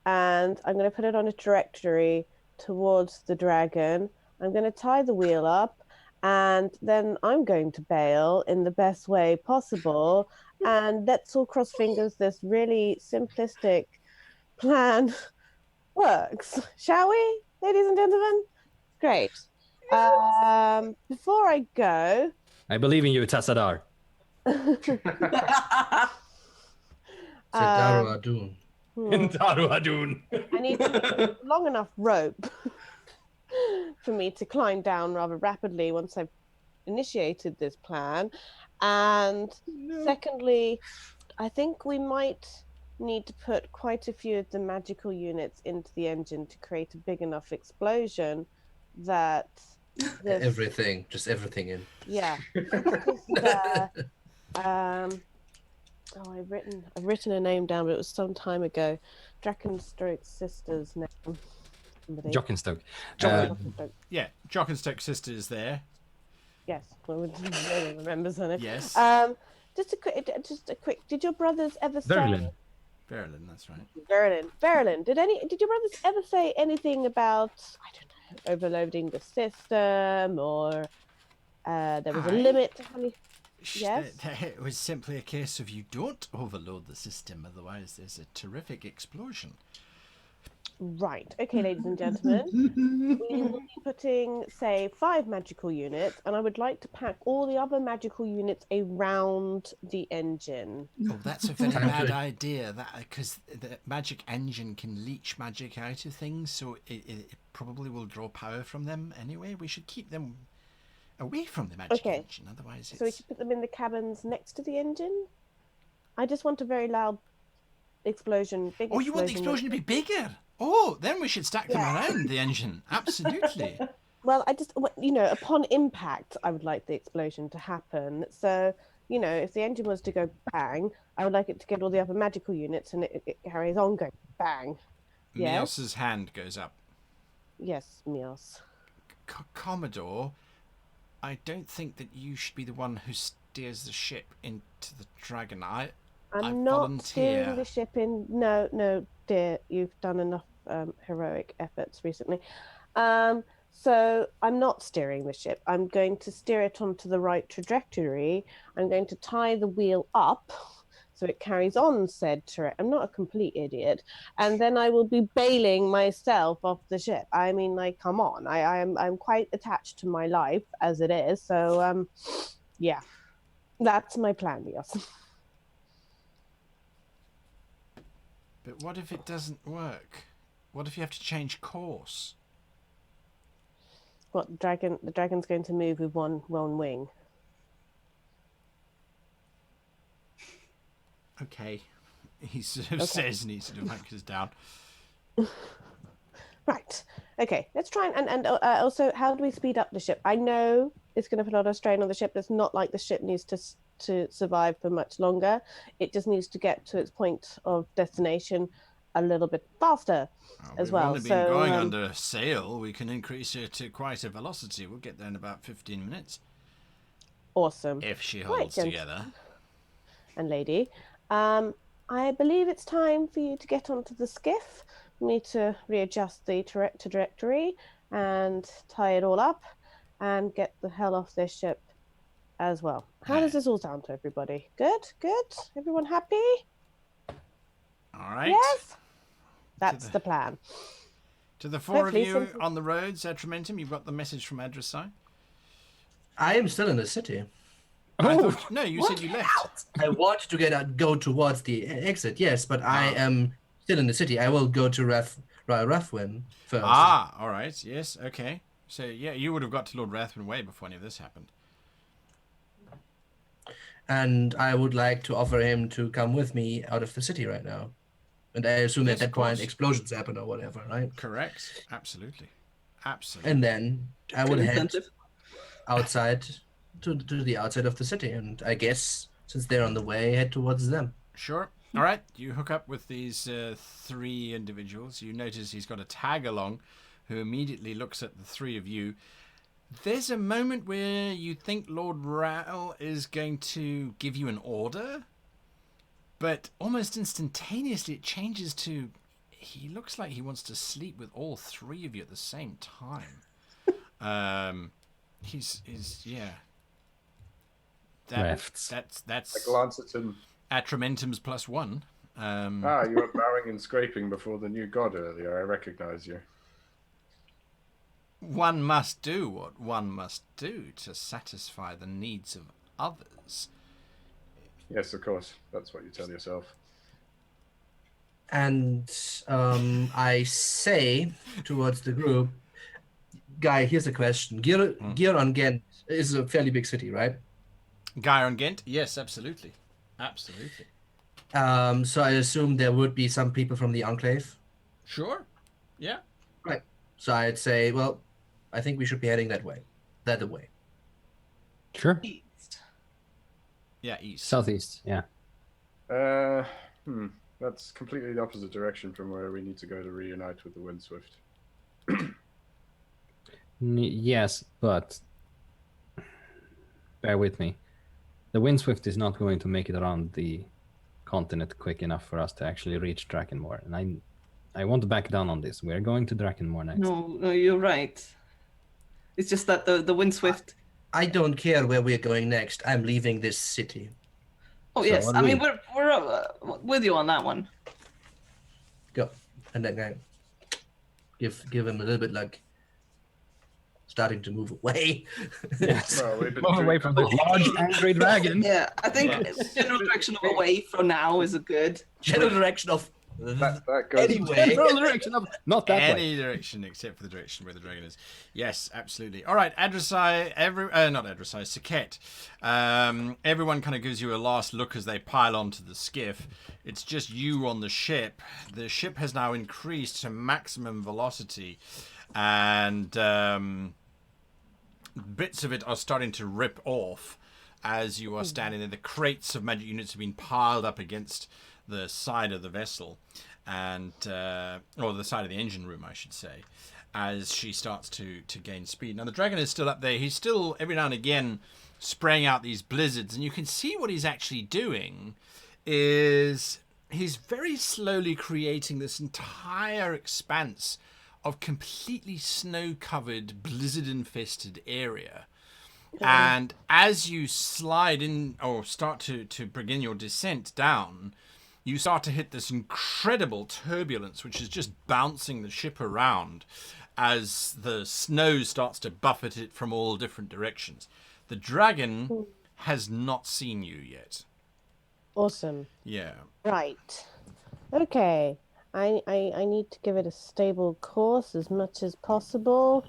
and I'm going to put it on a trajectory towards the dragon. I'm going to tie the wheel up, and then I'm going to bail in the best way possible. And let's all cross fingers this really simplistic plan works, shall we, ladies and gentlemen? Great. Before I go, I believe in you, Tassadar. Daru Adun. Daru Adun. I need to long enough rope for me to climb down rather rapidly once I've initiated this plan. And secondly, I think we might need to put quite a few of the magical units into the engine to create a big enough explosion that this... Everything, just everything in. Yeah. I've written a name down, but it was some time ago. Draconstroke's sister's name. Jockenstoke. Jockenstoke. Yeah, Jockenstoke sisters there. Yes, nobody remembers her name. Yes. Just a quick. Did your brothers ever say? Verlin, that's right. Verlin. Did your brothers ever say anything about, I don't know, overloading the system, or there was a limit to how many? Yes. It was simply a case of you don't overload the system, otherwise there's a terrific explosion. Right. Okay, ladies and gentlemen, we will be putting, say, 5 magical units, and I would like to pack all the other magical units around the engine. Oh, that's a very bad idea. That because the magic engine can leech magic out of things, so it probably will draw power from them anyway. We should keep them away from the magic engine, otherwise it's... So we should put them in the cabins next to the engine? I just want a very loud explosion. Oh, you want the explosion to be bigger? Oh, then we should stack them around the engine. Absolutely. Well, upon impact, I would like the explosion to happen. So, if the engine was to go bang, I would like it to get all the other magical units, and it carries on going bang. Yes? Mios's hand goes up. Yes, Mios. Commodore, I don't think that you should be the one who steers the ship into the dragon. I'm not volunteer. steering the ship in. No, dear. You've done enough heroic efforts recently. So I'm not steering the ship. I'm going to steer it onto the right trajectory. I'm going to tie the wheel up so it carries on said turret. I'm not a complete idiot. And then I will be bailing myself off the ship. I mean, come on. I'm quite attached to my life as it is. So, yeah. That's my plan, Mios. But what if it doesn't work? What if you have to change course? What, the dragon's going to move with one wing. Okay. He sort of says, and he sort of hunkers down. Right. Okay. Let's try and also, how do we speed up the ship? I know it's going to put a lot of strain on the ship. It's not like the ship needs to survive for much longer. It just needs to get to its point of destination a little bit faster as well. We've only been going under sail. We can increase it to quite a velocity. We'll get there in about 15 minutes. Awesome. If she holds together. And lady, I believe it's time for you to get onto the skiff. We need to readjust the trajectory and tie it all up and get the hell off this ship as well. How does this all sound to everybody? Good? Everyone happy? All right. Yes? That's the plan. To the four of you on the roads, Atramentum, you've got the message from Adressai. I am still in the city. No, you said you left. I want to go towards the exit, yes, but I am still in the city. I will go to Rathwin first. All right. Yes, okay. So, yeah, you would have got to Lord Rathwin way before any of this happened. And I would like to offer him to come with me out of the city right now. And I assume at that point explosions happen or whatever, right? Correct. Absolutely. And then I would head outside to the outside of the city. And I guess, since they're on the way, head towards them. Sure. All right. You hook up with these 3 individuals. You notice he's got a tag along who immediately looks at the three of you. There's a moment where you think Lord Ral is going to give you an order, but almost instantaneously it changes to he looks like he wants to sleep with all three of you at the same time. He's yeah. Refts. I That's glance at him. Atramentum's +1. You were bowing and scraping before the new god earlier. I recognize you. One must do what one must do to satisfy the needs of others. Yes, of course. That's what you tell yourself. And I say towards the group, Guy, here's a question. Gear on Ghent is a fairly big city, right? Gyron Ghent? Yes, absolutely. Absolutely. So I assume there would be some people from the Enclave. Sure. Yeah. Right. So I'd say, well, I think we should be heading that way. That way. Sure. East. Yeah, east. Southeast, yeah. That's completely the opposite direction from where we need to go to reunite with the Windswift. Yes, but bear with me. The Windswift is not going to make it around the continent quick enough for us to actually reach Drakkenmore. And I want to back down on this. We're going to Drakkenmore next. No, you're right. It's just that the Windswift. I don't care where we're going next. I'm leaving this city. Oh So yes, are I mean we. we're with you on that one. Go. And then guy give him a little bit like starting to move away. Yes. Well, we've been Move away from the large angry dragon. Yeah, I think general direction of away from now is a good. General direction of that goes anyway. General direction of not that way. Any direction except for the direction where the dragon is. Yes, absolutely. All right, Adressai, not Adressai, Saket. Everyone kind of gives you a last look as they pile onto the skiff. It's just you on the ship. The ship has now increased to maximum velocity, and bits of it are starting to rip off as you are standing there. The crates of magic units have been piled up against the side of the vessel, and or the side of the engine room, I should say, as she starts to gain speed. Now the dragon is still up there. He's still every now and again spraying out these blizzards, and you can see what he's actually doing is he's very slowly creating this entire expanse of completely snow-covered, blizzard-infested area. And as you slide in or start to begin your descent down, you start to hit this incredible turbulence, which is just bouncing the ship around as the snow starts to buffet it from all different directions. The dragon has not seen you yet. Awesome. Yeah. Right. Okay. I need to give it a stable course as much as possible.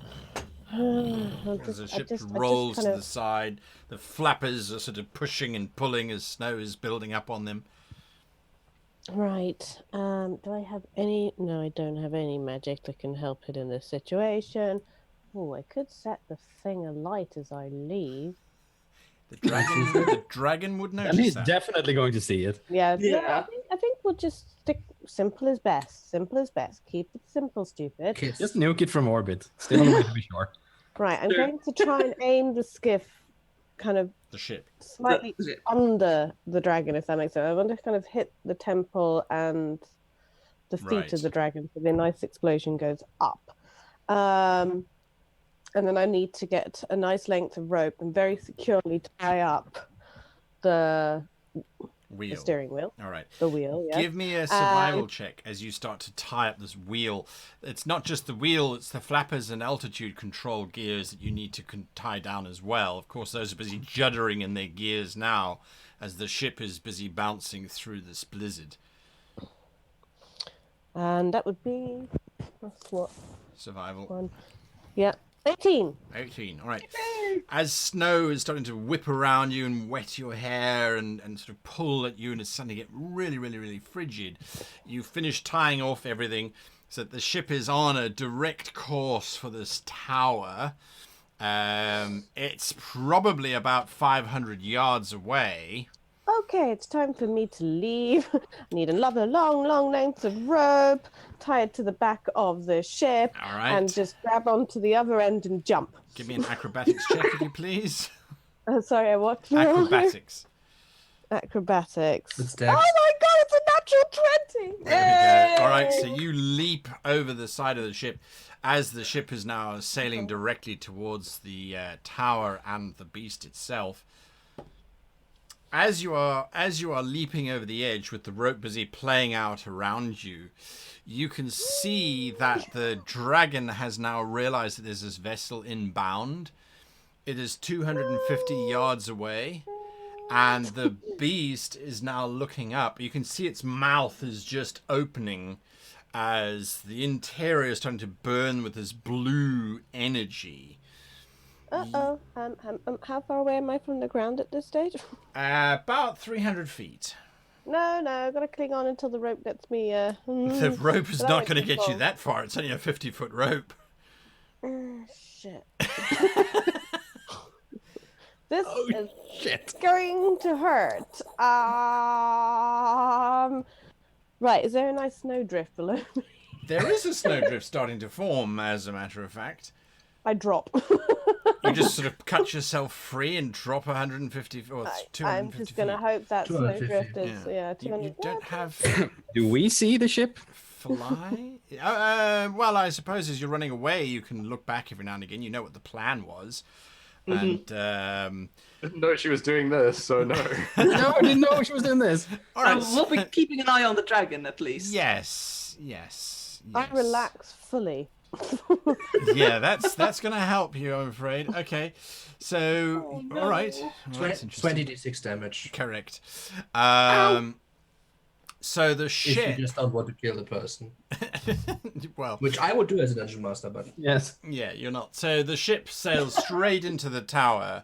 As the ship rolls to the side, the flappers are sort of pushing and pulling as snow is building up on them. Right. Do I have any? No, I don't have any magic that can help it in this situation. Oh, I could set the thing alight as I leave. The dragon would notice And he's that. definitely going to see it. Yeah. Yeah. I think we'll just stick simple as best. Simple as best. Keep it simple, stupid. Kiss. Just nuke it from orbit. Stay on the way to be sure. Right. I'm going to try and aim the skiff kind of The ship. slightly under the dragon, if that makes sense. I want to kind of hit the temple and the feet Right. of the dragon, so the nice explosion goes up. And then I need to get a nice length of rope and very securely tie up the Wheel. steering wheel, All right. the wheel. Yeah. Give me a survival check as you start to tie up this wheel. It's not just the wheel, it's the flappers and altitude control gears that you need to tie down as well. Of course, those are busy juddering in their gears now as the ship is busy bouncing through this blizzard. And that would be that's what Survival. one. Yeah. 18. 18. All right. As snow is starting to whip around you and wet your hair and sort of pull at you and it's starting to get really, really, really frigid, you finish tying off everything so that the ship is on a direct course for this tower. It's probably about 500 yards away. Okay, it's time for me to leave. I need another long length of rope, tie it to the back of the ship, All right. and just grab onto the other end and jump. Give me an acrobatics check, if you please. Sorry, what? Acrobatics. Acrobatics. It's Oh dex. my god, it's a natural 20! There we go. All right, so you leap over the side of the ship as the ship is now sailing directly towards the tower and the beast itself. As you are leaping over the edge with the rope busy playing out around you, you can see that the dragon has now realized that there's this vessel inbound. It is 250 yards away, and the beast is now looking up. You can see its mouth is just opening as the interior is starting to burn with this blue energy. Uh-oh. How far away am I from the ground at this stage? About 300 feet. No, I've got to cling on until the rope gets me. The rope is that not makes going to me get you fall. that far. It's only a 50-foot rope. Shit. This is Shit. going to hurt. Right, is there a nice snowdrift below me? There is a snowdrift starting to form, as a matter of fact. I drop. You just sort of cut yourself free and drop 150 or 250 I'm just going to feet. hope that 250, snowdrift is, Yeah. 200. You don't have Do we see the ship? fly? Well, I suppose as you're running away, you can look back every now and again. You know what the plan was. And, Didn't know she was doing this, so no. No, I didn't know she was doing this. all right. We'll be keeping an eye on the dragon at least. Yes. I relax fully. Yeah, that's going to help you, I'm afraid. Okay. So, all right. Well, that's interesting. 20d6 damage. Correct. So the If you ship. just don't want to kill the person. Well, Which I would do as a dungeon master, but Yes. yeah, you're not. So the ship sails straight into the tower,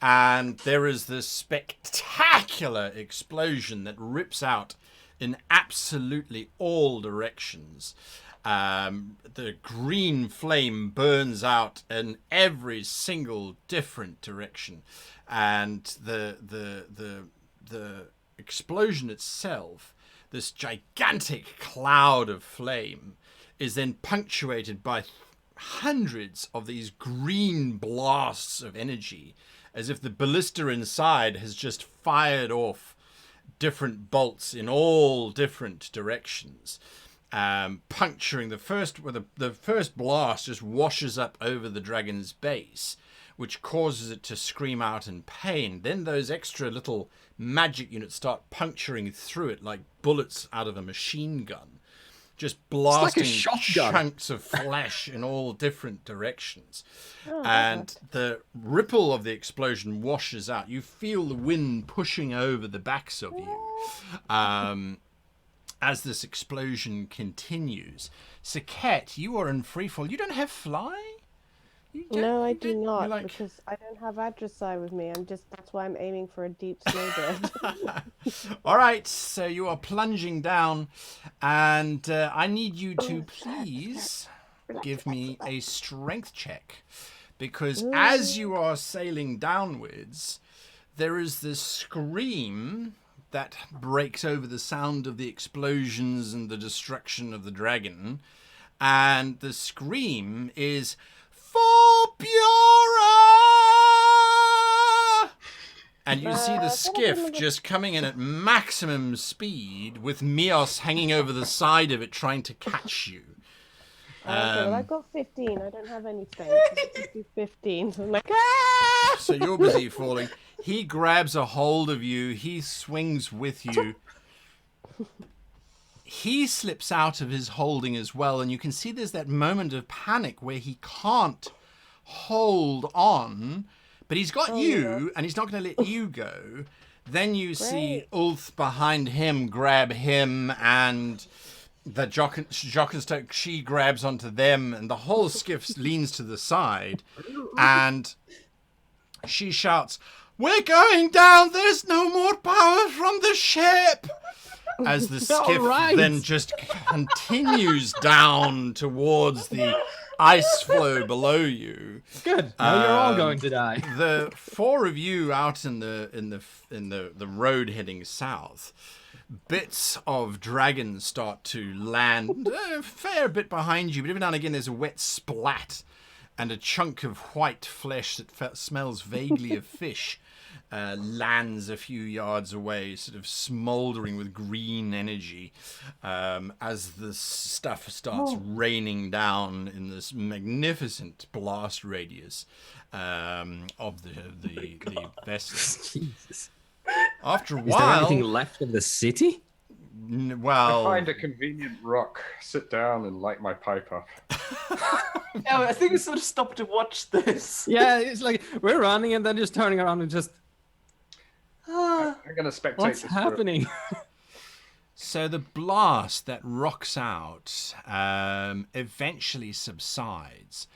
and there is this spectacular explosion that rips out in absolutely all directions. The green flame burns out in every single different direction, and the explosion itself, this gigantic cloud of flame, is then punctuated by hundreds of these green blasts of energy, as if the ballista inside has just fired off different bolts in all different directions, puncturing the first. Well, the first blast just washes up over the dragon's base, which causes it to scream out in pain. Then those extra little magic units start puncturing through it like bullets out of a machine gun, just blasting shotgun. chunks of flesh in all different directions. And the ripple of the explosion washes out. You feel the wind pushing over the backs of you as this explosion continues. Saket, you are in freefall. You don't have fly? No, I do You're not, like- because I don't have Adressai with me. That's why I'm aiming for a deep snowdrift. All right, so you are plunging down, and I need you to please give me a strength check, because as you are sailing downwards, there is this scream that breaks over the sound of the explosions and the destruction of the dragon, and the scream is for Bjora! And you see the skiff just coming in at maximum speed with Mios hanging over the side of it trying to catch you. Okay, well, I've got 15. I don't have any strength. I just do 15. So I'm like, ah! So you're busy falling. He grabs a hold of you. He swings with you. He slips out of his holding as well, and you can see there's that moment of panic where he can't hold on, but he's got you, and he's not going to let you go. Then you see Ulf behind him grab him, and the Jockenstoke, she grabs onto them, and the whole skiff leans to the side, and she shouts, "We're going down! There's no more power from the ship!" As the skiff right. then just continues down towards the ice flow below you. Good. Now you're all Um, going to die. The four of you out in the road heading south, bits of dragons start to land a fair bit behind you, but every now and again there's a wet splat and a chunk of white flesh that smells vaguely of fish lands a few yards away, sort of smouldering with green energy as the stuff starts raining down in this magnificent blast radius of the vessel. Jesus. After a Is there anything while, left of the city? well, Find a convenient rock, sit down, and light my pipe up. Yeah, I think we sort of stopped to watch this. Yeah, it's like we're running and then just turning around and just, Ah, I'm gonna spectate what's this. happening? so the blast that rocks out eventually subsides.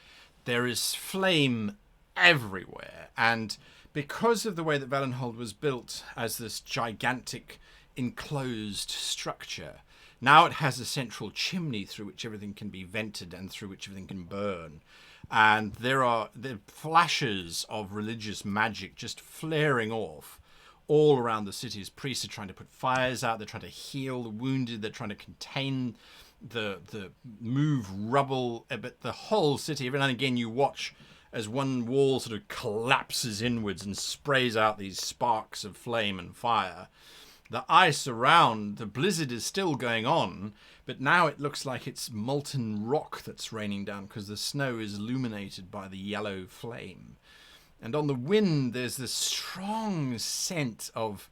There is flame everywhere, and because of the way that Valenhold was built as this gigantic enclosed structure, now it has a central chimney through which everything can be vented and through which everything can burn. And there are the flashes of religious magic just flaring off all around the city as priests are trying to put fires out. They're trying to heal the wounded. They're trying to contain the move rubble. But the whole city, every now and again you watch as one wall sort of collapses inwards and sprays out these sparks of flame and fire. The ice around, the blizzard is still going on, but now it looks like it's molten rock that's raining down because the snow is illuminated by the yellow flame. And on the wind, there's this strong scent of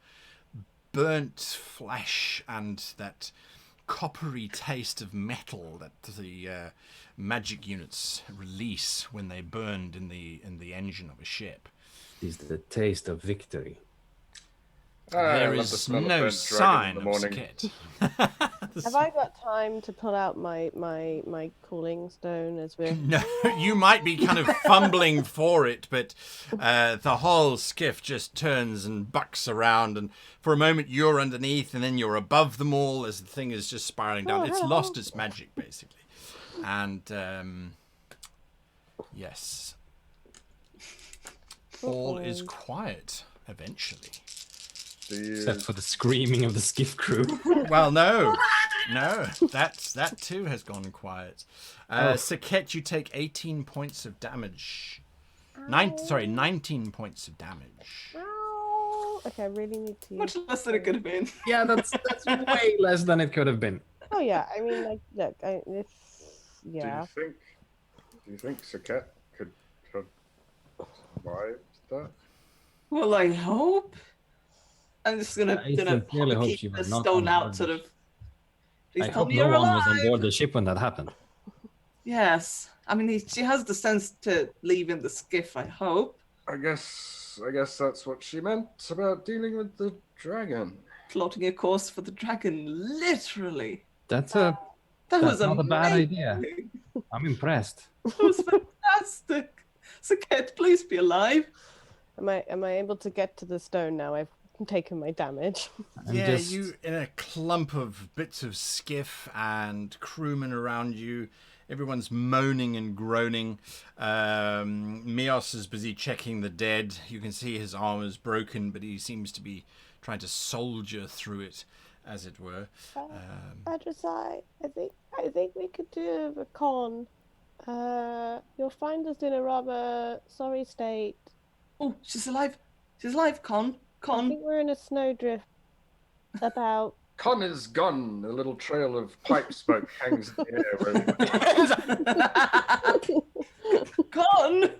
burnt flesh and that coppery taste of metal that the magic units release when they burned in the engine of a ship. Is the taste of victory. There I love the is smell of no burnt sign dragon of in the morning. Saket. Have I got time to pull out my cooling stone as we're... No, you might be kind of fumbling for it, but the whole skiff just turns and bucks around, and for a moment you're underneath, and then you're above them all as the thing is just spiraling down. It's lost its magic, basically. And, yes. All is quiet, eventually. Except for the screaming of the skiff crew. Well, no, that too has gone quiet. Saket, you take 18 points of damage. 19 points of damage. Ow. Okay, I really need to... much less than it could have been. Yeah, that's way less than it could have been. Oh yeah, I mean, like, look, yeah. Do you think Saket could have survived that? Well, I hope. I'm just gonna, I sincerely hope she keep the was not stone on out, board sort the of. Please I tell hope me no you're one was on alive. board the ship when that happened. Yes, I mean she has the sense to leave in the skiff. I hope. I guess that's what she meant about dealing with the dragon. Plotting a course for the dragon, literally. That's That was not a bad amazing. idea. I'm impressed. That was fantastic. Saket, please be alive. Am I able to get to the stone now? I've taken my damage. I'm Yeah, just- you in a clump of bits of skiff and crewmen around you. Everyone's moaning and groaning. Mios is busy checking the dead. You can see his armor's broken, but he seems to be trying to soldier through it, as it were. Adressai, I think we could do a con. You'll find us in a rather sorry state. Oh, she's alive. She's alive, Con. I think we're in a snowdrift. About Con is gone. A little trail of pipe smoke hangs in the air. Con!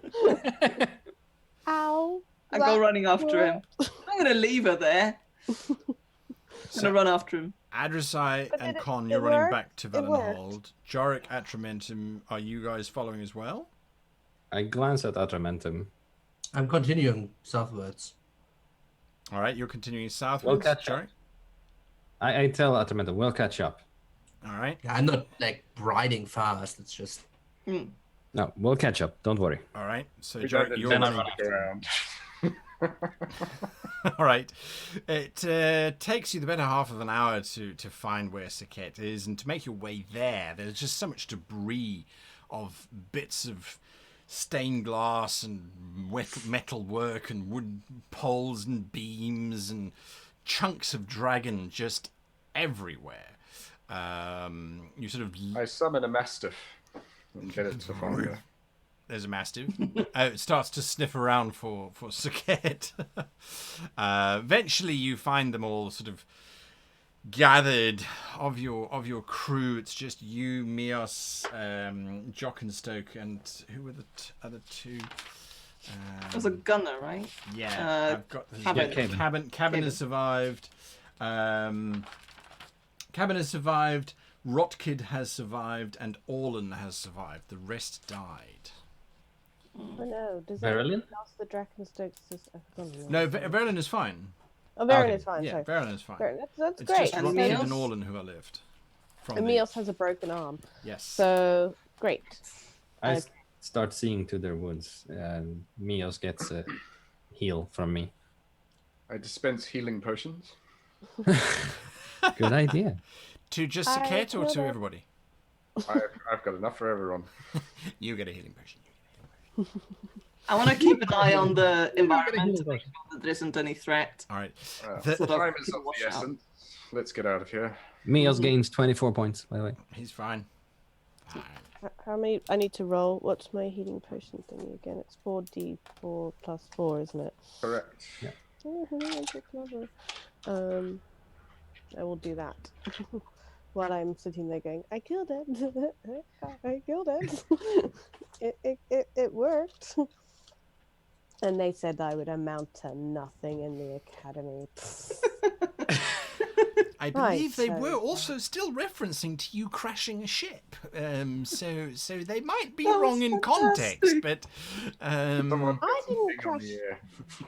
ow. I go running after him. I'm going to leave her there. I'm going to run after him. Adressai But and it- Con, it you're running worked. back to It worked. Valenhold. Jorik, Atramentum, are you guys following as well? I glance at Atramentum. I'm continuing southwards. All right, you're continuing southwards. We'll catch Jorik? up. I tell Atramentum, we'll catch up. All right. Yeah, I'm not like riding fast. It's just No, we'll catch up. Don't worry. All right. So, We Jorik, don't you're intend running to stick around. All right. It takes you the better half of an hour to find where Saket is, and to make your way there, there's just so much debris of bits of stained glass and metal work and wood poles and beams and chunks of dragon just everywhere. You sort of I summon a mastiff and get it to fire. There's a mastiff. It starts to sniff around for Suket. Eventually, you find them all sort of gathered of your crew. It's just you, Mios, Jock and Stoke, and who were the other two? There's a gunner, right? Yeah, I've got Cabin. Cabin has survived. Cabin has survived. Rotkid has survived, and Orlan has survived. The rest died. Oh no, does Verilyn? it lost the Drakenstokes? No, Verlin is fine. Oh, Verilyn Okay. is fine. Yeah, Sorry. Verlin is fine. That's It's great. just And Rotkid Mios? and Orlan who are left. From Emios has a broken arm, yes. so great. I Okay. start seeing to their wounds. Mios gets a heal from me. I dispense healing potions. Good idea. To just I Suket or feel to that- everybody? I've got enough for everyone. You get a healing potion. I want to keep an eye on the environment to make sure that there isn't any threat. All right. The Sort of time is keep a of watch the out. essence. Let's get out of here. Mios gains 24 points, by the way. He's fine. How many? I need to roll. What's my healing potion thingy again? It's 4d4 plus 4, isn't it? Correct. I'm so clever. I will do that. While I'm sitting there going, I killed it. I killed it. It worked. And they said I would amount to nothing in the academy. I Right, believe they so- were also still referencing to you crashing a ship. So they might be That was wrong in context, fantastic. but Someone put I didn't something on crash. the air.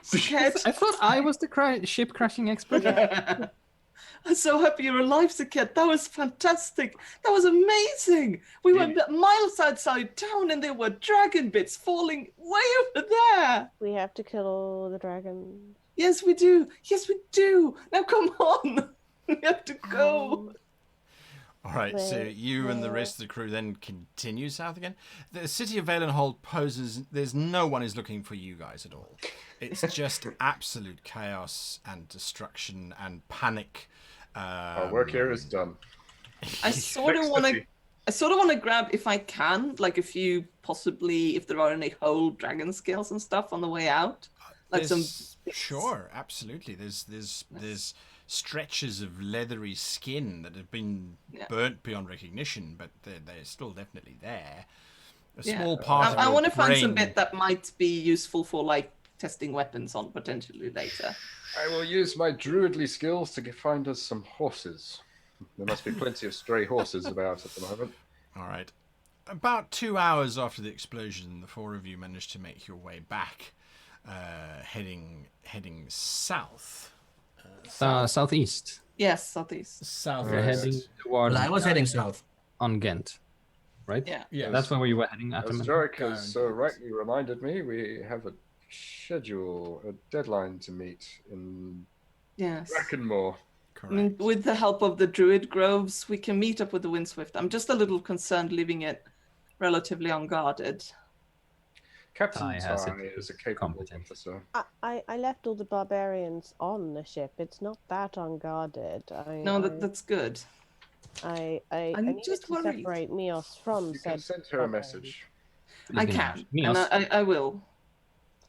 Suket, I thought I was the ship crashing expert. I'm so happy you're alive, Suket. That was fantastic. That was amazing. We were miles outside town and there were dragon bits falling way over there. We have to kill all the dragons. Yes, we do. Yes, we do. Now come on. We have to go. all right. So Wait, you and the rest of the crew then continue south again. The city of Valenhold poses. There's no one is looking for you guys at all. It's just absolute chaos and destruction and panic. Our work here is done. I sort of Next want to. city. I sort of want to grab, if I can, like a few possibly, if there are any whole dragon scales and stuff on the way out, like some. There's- Sure, absolutely. There's stretches of leathery skin that have been Yeah. burnt beyond recognition, but they're still definitely there. A Yeah. small part of I your want to find some brain- bit that might be useful for like testing weapons on potentially later. I will use my druidly skills to find us some horses. There must be plenty of stray horses about at the moment. All right. About 2 hours after the explosion, the four of you managed to make your way back, heading south. Southeast. Yes, southeast. South. We're heading towards Well, I was heading south. on Ghent, right? Yeah. Yeah. That's where we were heading at the As minute. Jorik has so rightly reminded me, we have a deadline to meet in Yes. Brackenmore. I mean, Correct. with the help of the druid groves, we can meet up with the Windswift. I'm just a little concerned leaving it relatively unguarded. Captain Ty has Tai it. is a capable Competent. officer. I left all the barbarians on the ship. It's not that unguarded. No, that's good. I I'm needed just to worried. separate Mios from You can said send her a barbarians. message. I can, Mios, and I will.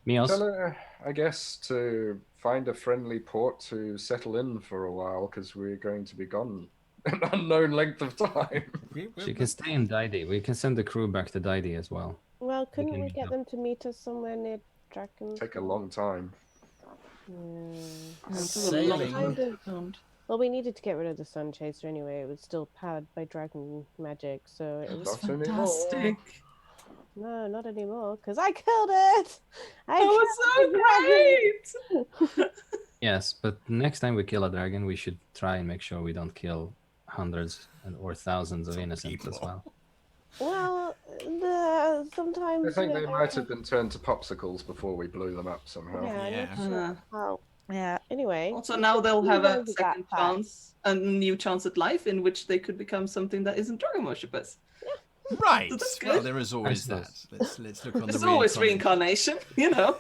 Mios, Tell her, I guess, to find a friendly port to settle in for a while, because we're going to be gone an unknown length of time. she can stay in Daidi. We can send the crew back to Daidi as well. Well, couldn't can we meet get up. them to meet us somewhere near Draken? Take a long time. Sailing. Kind of. Well, we needed to get rid of the Sunchaser anyway. It was still powered by dragon magic, so it was. Not anymore. Fantastic. No, not anymore, because I killed it! I That was so great! Yes, but next time we kill a dragon, we should try and make sure we don't kill hundreds or thousands of innocents as people. well. Well, sometimes. I think you they know, might have been turned to popsicles before we blew them up somehow. Yeah, I'm Yeah. not sure how. Yeah. Anyway. Also, now they'll we have a won't be that second fast. chance, a new chance at life in which they could become something that isn't dragon worshippers. Right. That's Well, good. there is always that. suppose. Let's look on There's the always reincarnation. reincarnation, you know.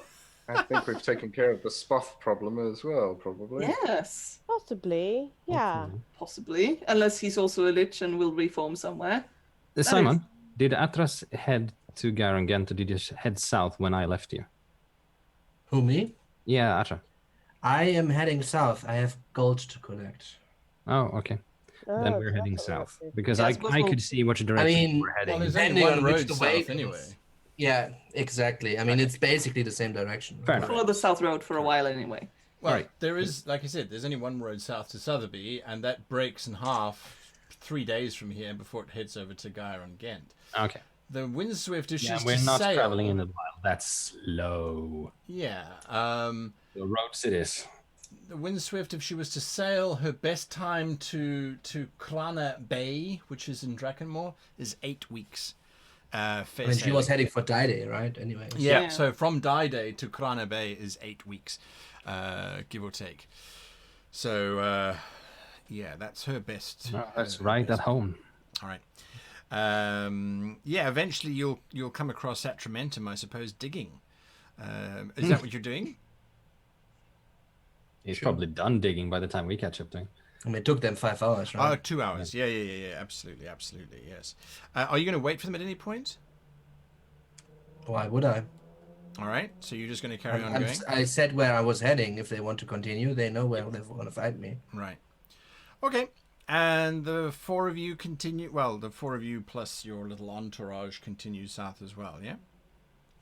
I think we've taken care of the spoth problem as well, probably. Yes, Possibly, yeah. Hopefully. possibly. Unless he's also a lich and will reform somewhere. Simon, did Atras head to Garangent or did you head south when I left you? Who, me? Yeah, Atra. I am heading south. I have gold to collect. Oh, okay. Then Oh, we're that's heading what we have south to do. because Yeah, I I suppose I we'll- could see which direction mean, we're heading. Well, there's only Depending one on which road the south way anyway. goes. Yeah, exactly. I mean, it's basically the same direction. Fair enough. Follow the South Road for a while anyway. Well, Right. there is, like I said, there's only one road south to Sotheby, and that breaks in half 3 days from here before it heads over to Gyre on Ghent. Okay. The Windswift is Yeah, just we're to not sail. traveling in the wild. That's slow. Yeah. The roads it is. The Windswift, if she was to sail, her best time to Klana Bay, which is in Drakenmoor, is 8 weeks. I mean, she was heading for Day, right? Anyway. Yeah, Yeah. so from Day to Klana Bay is 8 weeks, give or take. So, yeah, that's her best. That's her right best. at home. All right. Yeah, eventually you'll come across Atramentum, I suppose, digging. Is that what you're doing? He's Sure. probably done digging by the time we catch up to him. I mean, it took them 5 hours, right? Oh, 2 hours. Yeah, absolutely, yes. Are you going to wait for them at any point? Why would I? All right, so you're just going to carry on going? I said where I was heading. If they want to continue, they know where they want to find me. Right. Okay. And the 4 of you continue. Well, the 4 of you plus your little entourage continue south as well. Yeah.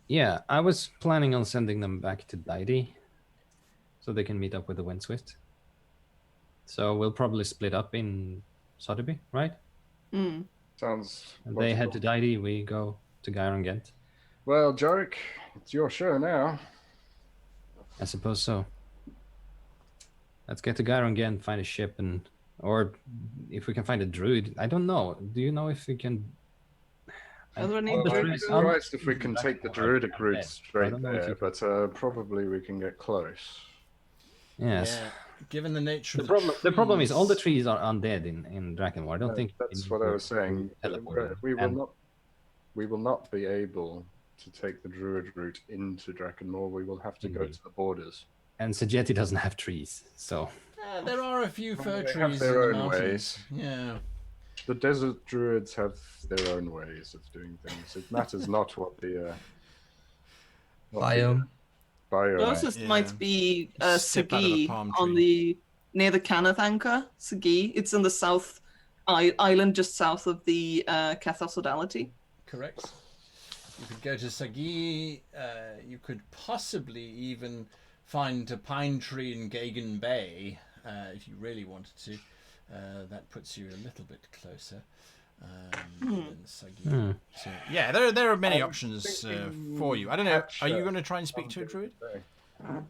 Yeah, I was planning on sending them back to Daidi so they can meet up with the Windswift. So we'll probably split up in Sotheby, right? Mm. Sounds. And they head logical. to Daidi, we go to Garangent. Well, Jorik, it's your show now. I suppose so. Let's get to Garangent, find a ship, or if we can find a druid. I don't know. Do you know if we can? Are there any Well, I'd be druids? surprised if we can take the druidic route I straight don't know if there, you but probably we can get close. Yes. Yeah. Given the nature The of the problem is all the trees- trees are undead in Drakenmore. I don't think we That's need what I to was saying. teleport. We will And- not. We will not be able to take the druid route into Drakenmore. We will have to go Indeed. to the borders. And Sajeti doesn't have trees, so there are a few fir They have trees their in the own mountains. ways. Yeah. The desert druids have their own ways of doing things. It matters not what the Biome. biome. Closest Yeah. might be Step out of a Sagi palm on tree. the near the Canath anchor. Sagi. It's in the south island, just south of the Cathosodality. Correct. You could go to Sagi. You could possibly even find a pine tree in Gagan Bay if you really wanted to. That puts you a little bit closer than Sagi. So, yeah, there are many options for you. I don't know. Are you going to try and speak to a druid?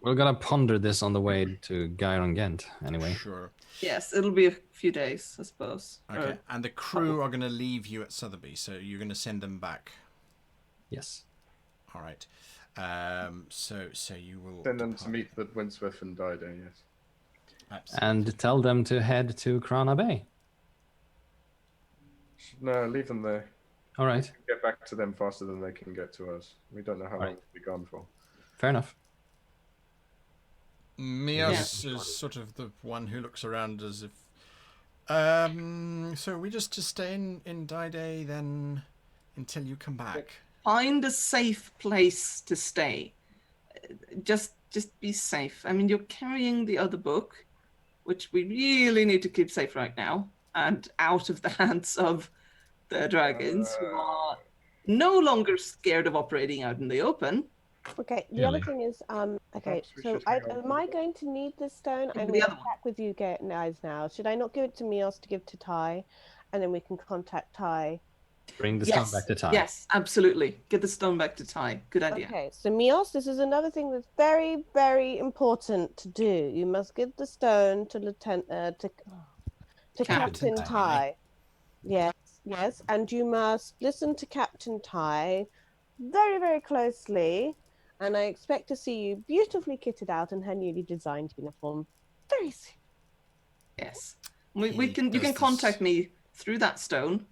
we're gonna ponder this on the way to Garangent anyway. Sure. Yes, it'll be a few days, I suppose. Okay. And the crew are going to leave you at Sotheby, so you're going to send them back. Yes. All right. So you will Send them to depart. meet the Windswift and Dide, yes. Absolutely. And tell them to head to Krana Bay. No, leave them there. All right. Get back to them faster than they can get to us. We don't know how long Right. we'll be gone for. Fair enough. Mios is sort of the one who looks around as if. So are we just to stay in Dide then until you come back? Find a safe place to stay. Just be safe. I mean, you're carrying the other book, which we really need to keep safe right now, and out of the hands of the dragons, who are no longer scared of operating out in the open. Okay, the other Really? thing is, okay, Perhaps we so should hang on am to I the- going to need this stone? Yeah, I'm the going to other one. check with you guys now. Should I not give it to Mios to give to Ty, and then we can contact Ty? Bring the Yes, stone back to Ty. yes, absolutely. Get the stone back to Ty. Good idea. Okay, so Mios, this is another thing that's very, very important to do. You must give the stone to Captain Captain Ty. Yes, and you must listen to Captain Ty very, very closely. And I expect to see you beautifully kitted out in her newly designed uniform very soon. Yes. You He can does this- contact me through that stone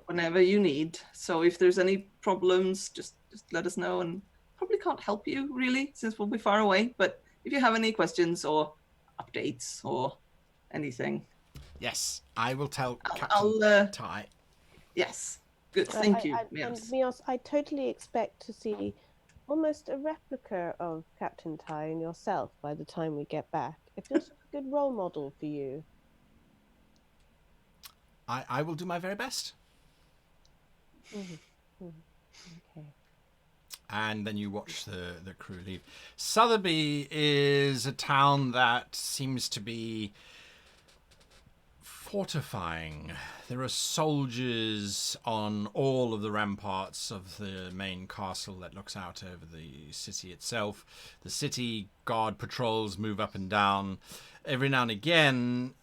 whenever you need. So if there's any problems, just let us know, and probably can't help you really since we'll be far away. But if you have any questions or updates or anything, Yes, I will tell Captain I'll Ty. yes. Good, thank you. And Yes. Mios, I totally expect to see almost a replica of Captain Ty and yourself by the time we get back. It feels like a good role model for you. I will do my very best. Okay. And then you watch the crew leave. Sotheby is a town that seems to be fortifying. There are soldiers on all of the ramparts of the main castle that looks out over the city itself. The city guard patrols move up and down. Every now and again,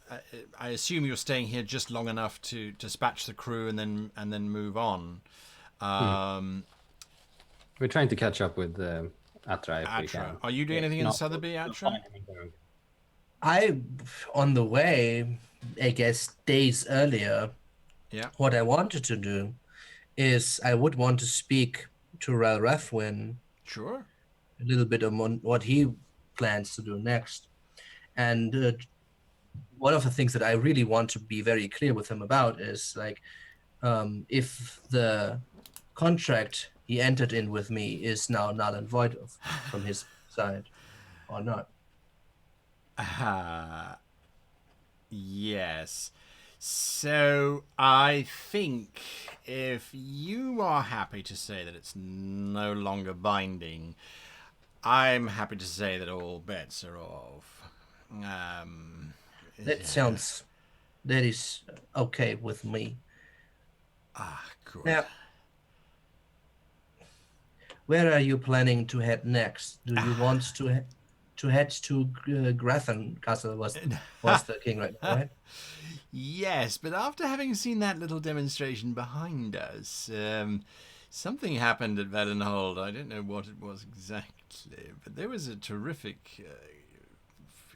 I assume you're staying here just long enough to dispatch the crew and then move on. We're trying to catch up with Atra if we Atra, can. are you doing anything in Not- Sotheby, not Atra? finding anything. I, on the way, I guess days earlier, Yeah. what I wanted to do is I would want to speak to Rel Refwin Sure. a little bit on what he plans to do next. And one of the things that I really want to be very clear with him about is like, if the contract he entered in with me is now null and void from his side or not. Yes. So I think if you are happy to say that it's no longer binding, I'm happy to say that all bets are off. That is okay with me. Good. Now, where are you planning to head next? Do you want to head to Grathan Castle? Was the king right now, right? Yes, but after having seen that little demonstration behind us, something happened at Valenhold. I don't know what it was exactly, but there was a terrific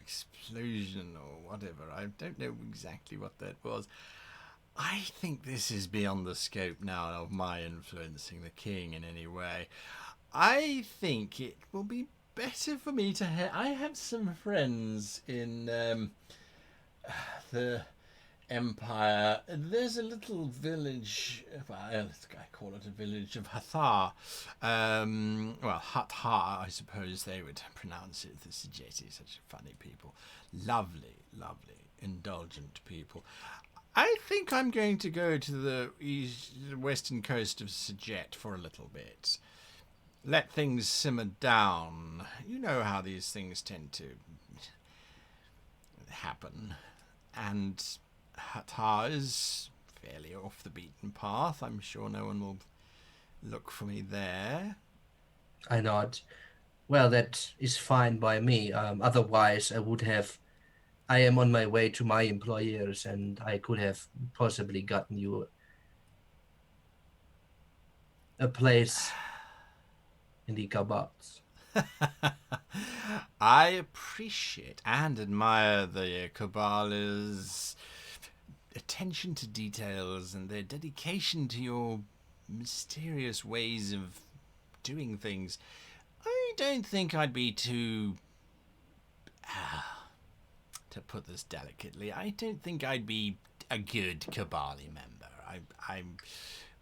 explosion or whatever. I don't know exactly what that was. I think this is beyond the scope now of my influencing the king in any way. I think it will be better for me to I have some friends in the Empire. There's a little village, I call it a village of Hathar. Well, Hathar, I suppose they would pronounce it. The Sejeti, such funny people. Lovely, lovely, indulgent people. I think I'm going to go to the western coast of Sejet for a little bit. Let things simmer down. You know how these things tend to happen. And Hatar is fairly off the beaten path. I'm sure no one will look for me there. I nod. Well, that is fine by me. Otherwise, I am on my way to my employers, and I could have possibly gotten you a place in the Kabats. I appreciate and admire the Kabbalah's attention to details and their dedication to your mysterious ways of doing things. I don't think I'd be too... to put this delicately, I don't think I'd be a good Kabali member.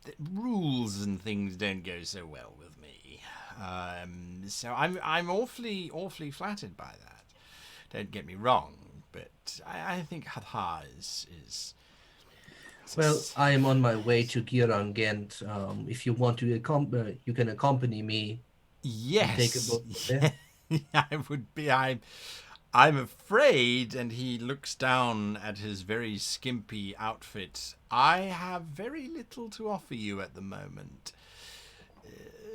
The rules and things don't go so well with me. So I'm awfully flattered by that. Don't get me wrong, but I think Hadha is Well, I am on my way to Giran Ghent. If you want to you can accompany me. yes. Take a boat there. I would be. I'm afraid, and he looks down at his very skimpy outfit. I have very little to offer you at the moment.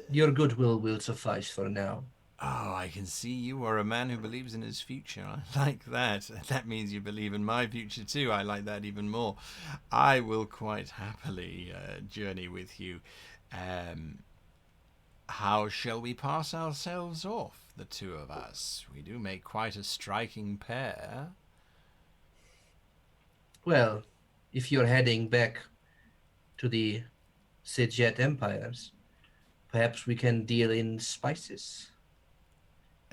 Your goodwill will suffice for now. Oh, I can see you are a man who believes in his future. I like that. That means you believe in my future too. I like that even more. I will quite happily journey with you. How shall we pass ourselves off, the two of us? We do make quite a striking pair. Well, if you're heading back to the Sijet empires. Perhaps we can deal in spices.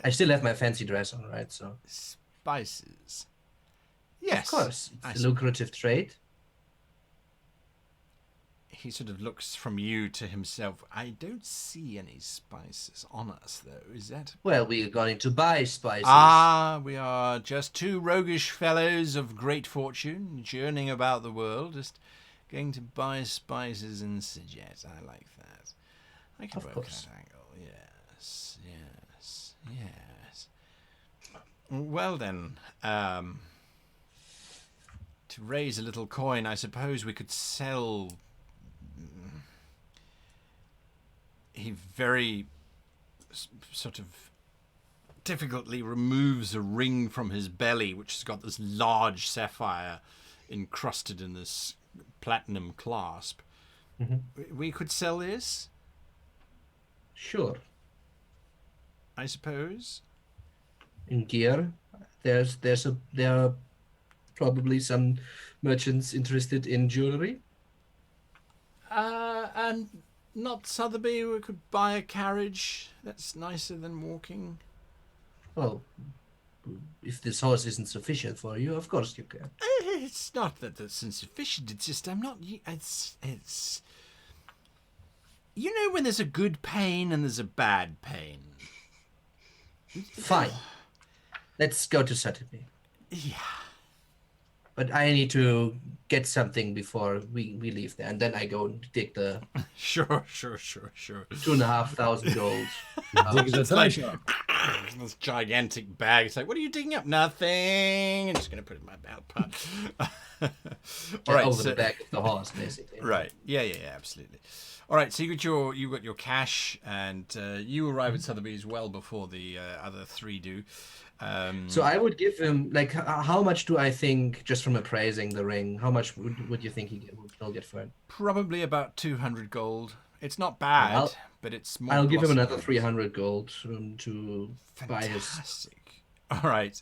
I still have my fancy dress on, right? So Spices. Yes. of course, I it's a lucrative trade. He sort of looks from you to himself. I don't see any spices on us, though. Is that? Well, we are going to buy spices. Ah, we are just two roguish fellows of great fortune, journeying about the world, just going to buy spices in Sijet. I like that. I can Of work course. that angle. Yes, yes, yes. Well then, to raise a little coin, I suppose we could sell. He very sort of difficultly removes a ring from his belly, which has got this large sapphire encrusted in this platinum clasp. Mm-hmm. We could sell this, Sure. I suppose. In gear, there are probably some merchants interested in jewelry. And not Sotheby, we could buy a carriage. That's nicer than walking. Well, if this horse isn't sufficient for you, of course you can. It's not that that's insufficient. It's just I'm not. It's. You know when there's a good pain and there's a bad pain. Fine. Let's go to Sotheby. Yeah. But I need to get something before we leave there, and then I go and dig the Sure. 2,500 gold. Dig the It's like- treasure. This gigantic bag. It's like, what are you digging up? Nothing. I'm just going to put it in my belt part. All right. over So, the back of the horse, basically. right. Yeah. Absolutely. All right. So you got your cash, and you arrive at Sotheby's well before the other three do. So I would give him, like, how much do I think, just from appraising the ring, how much would you think he'll get for it? Probably about 200 gold. It's not bad, I'll- but it's more. I'll give him glossy another gold. 300 gold to buy his. Fantastic. All right.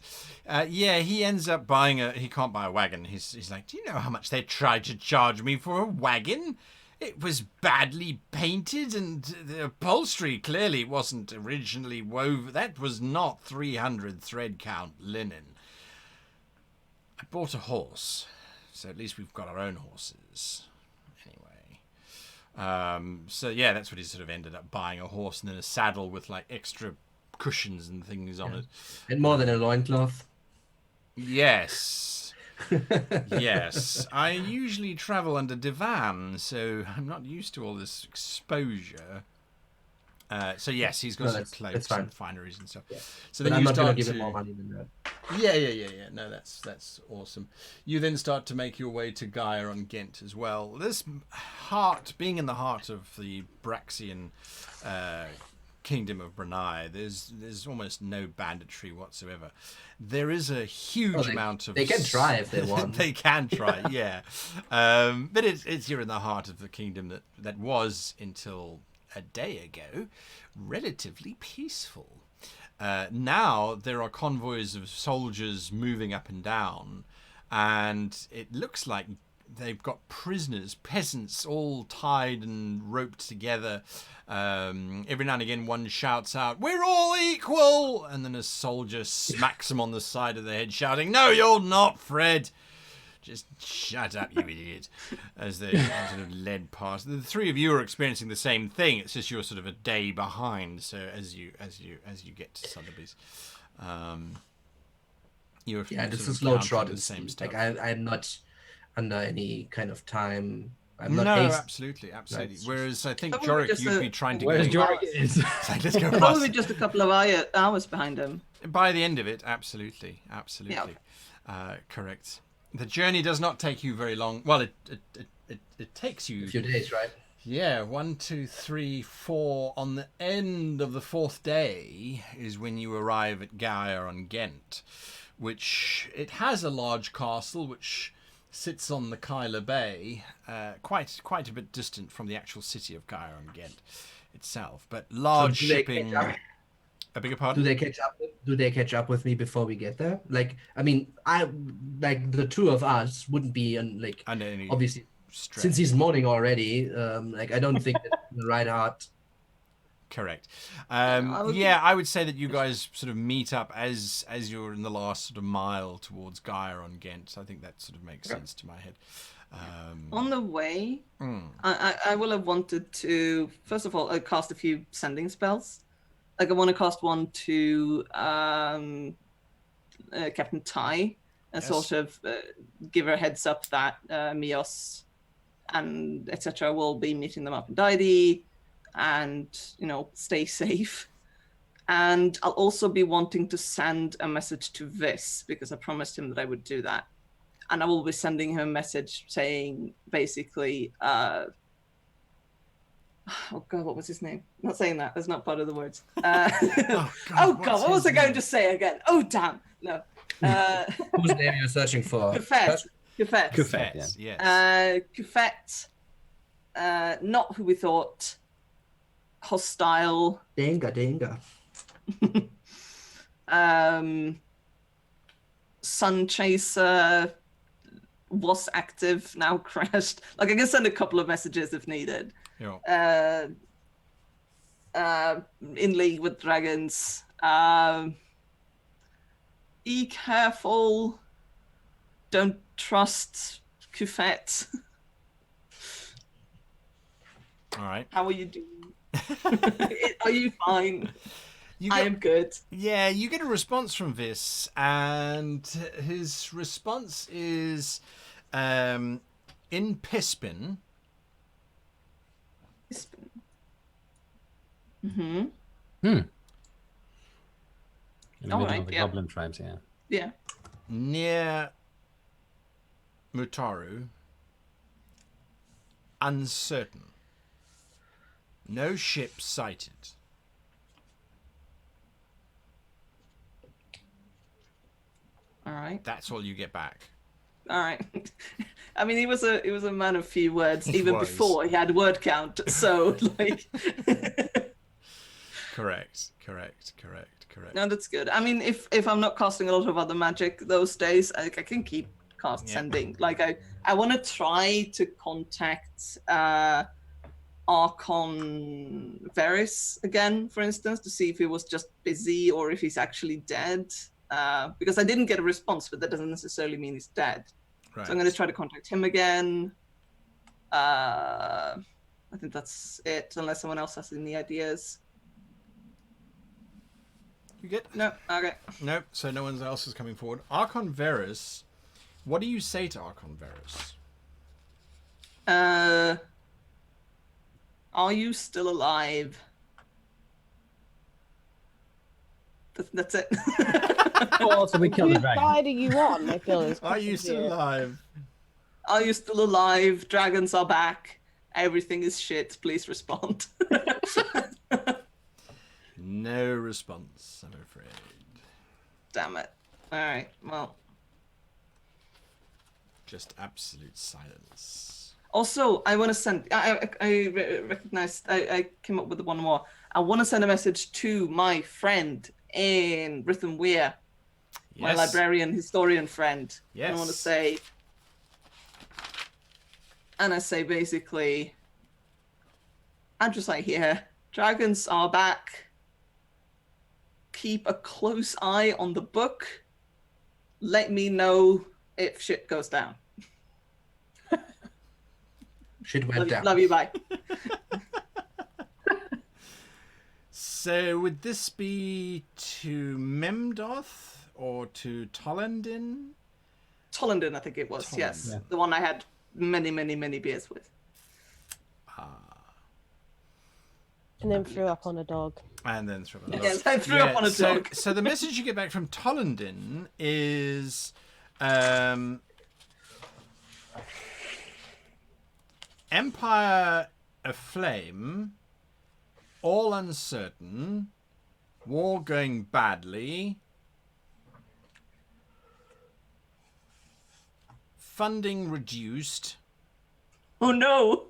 Yeah, he ends up buying he can't buy a wagon. He's like, do you know how much they tried to charge me for a wagon? It was badly painted, and the upholstery clearly wasn't originally woven. That was not 300 thread count linen. I bought a horse, so at least we've got our own horses. Anyway. So yeah, that's what he sort of ended up buying, a horse and then a saddle with like extra cushions and things on it. And more than a loincloth. Yes. Yes. I usually travel under divan, so I'm not used to all this exposure. So yes, he's got No, some that's clothes fine. and fineries and stuff. Yeah. So But then I'm you not going start to give to him more money than that. Yeah. No, that's awesome. You then start to make your way to Gaia on Ghent as well. This being in the heart of the Braxian kingdom of Brunei, there's almost no banditry whatsoever. There is a huge amount of. They can try if they want. They can try, yeah. But it's you're in the heart of the kingdom that was until a day ago relatively peaceful. Now there are convoys of soldiers moving up and down, and it looks like they've got prisoners, peasants, all tied and roped together. Every now and again one shouts out, "We're all equal!" And then a soldier smacks him on the side of the head, shouting, "No, you're not, Fred! Just shut up, you idiot!" As they sort of led past. The three of you are experiencing the same thing. It's just you're sort of a day behind. So as you get to Sotheby's, you're This sort is of slow encountering trot. the It's same stuff. like I'm not under any kind of time. I'm not No, hasty. absolutely. Right. Whereas I think Probably Jorik, just you'd a- be trying to Where's go. Jorik is? It's like, let's go Probably past. just a couple of hours behind him. By the end of it, absolutely. Correct. The journey does not take you very long. Well, it takes you. A few days, right? Yeah, 1, 2, 3, 4. On the end of the fourth day is when you arrive at Gaia on Ghent, which it has a large castle which sits on the Kyla Bay, quite a bit distant from the actual city of Gaia on Ghent itself, but large So do they shipping. catch up? A bigger Do pardon? they catch up? Do they catch up with me before we get there? Like, I mean, the two of us wouldn't be And any, obviously stretch. Since he's moaning already, like I don't think that's the right heart. Correct. I would- Yeah, I would say that you guys sort of meet up as you're in the last sort of mile towards Gaia on Ghent. I think that sort of makes sense to my head. On the way, mm, I will have wanted to, first of all, cast a few sending spells. Like I want to cast one to Captain Tai and Yes. sort of give her a heads up that Mios and etc. will be meeting them up in Daidi and, stay safe. And I'll also be wanting to send a message to Vis because I promised him that I would do that. And I will be sending him a message saying basically, oh God, what was his name? Not saying that. That's not part of the words. Oh God, what's what was his I going name? to say again? Oh, damn. No. Whose name you're searching for? Kufet. Kufet, Yes. Kufet, not who we thought. Hostile. Denga. Sunchaser was active, now crashed. Like I can send a couple of messages if needed. Yeah. In league with dragons. Be careful. Don't trust Kufet. All right. How are you doing? Are you fine? I am good. Yeah, you get a response from Vis, and his response is in Pispin. Mm-hmm. In the All middle right, of the yeah. goblin tribes, yeah. Yeah. Near Mutaru. Uncertain. No ship sighted. All right. That's all you get back. All right. I mean, he was a man of few words He even was. before he had word count. So like. Correct. No, that's good. I mean, if I'm not casting a lot of other magic those days, I can keep cast Yeah. sending. Like I want to try to contact Archon Varys again, for instance, to see if he was just busy or if he's actually dead. Because I didn't get a response, but that doesn't necessarily mean he's dead. Right. So I'm going to try to contact him again. I think that's it, unless someone else has any ideas. You get No, okay. nope. So no one else is coming forward. Archon Varys. What do you say to Archon Varys? Are you still alive? That's it. Oh, so we killed the Whose dragon. side are you on? I feel is Are you still alive? Are you still alive? Dragons are back. Everything is shit. Please respond. No response, I'm afraid. Damn it. All right. Well. Just absolute silence. Also, I want to send. I recognized. I came up with one more. I want to send a message to my friend in Rhythm Weir, my Yes. librarian historian friend. Yes. I want to say. And I say basically, I'm just like here. Dragons are back. Keep a close eye on the book. Let me know if shit goes down. Shit went down. Love you, bye. So would this be to Memdoth or to Tollendin? Tollendin, I think it was. Yes, yeah. the one I had many beers with. and then threw up on a dog. And then throw it. Yes, I threw up on a so, dog. So the message you get back from Tollendin is Empire aflame, all uncertain, war going badly, funding reduced. Oh no!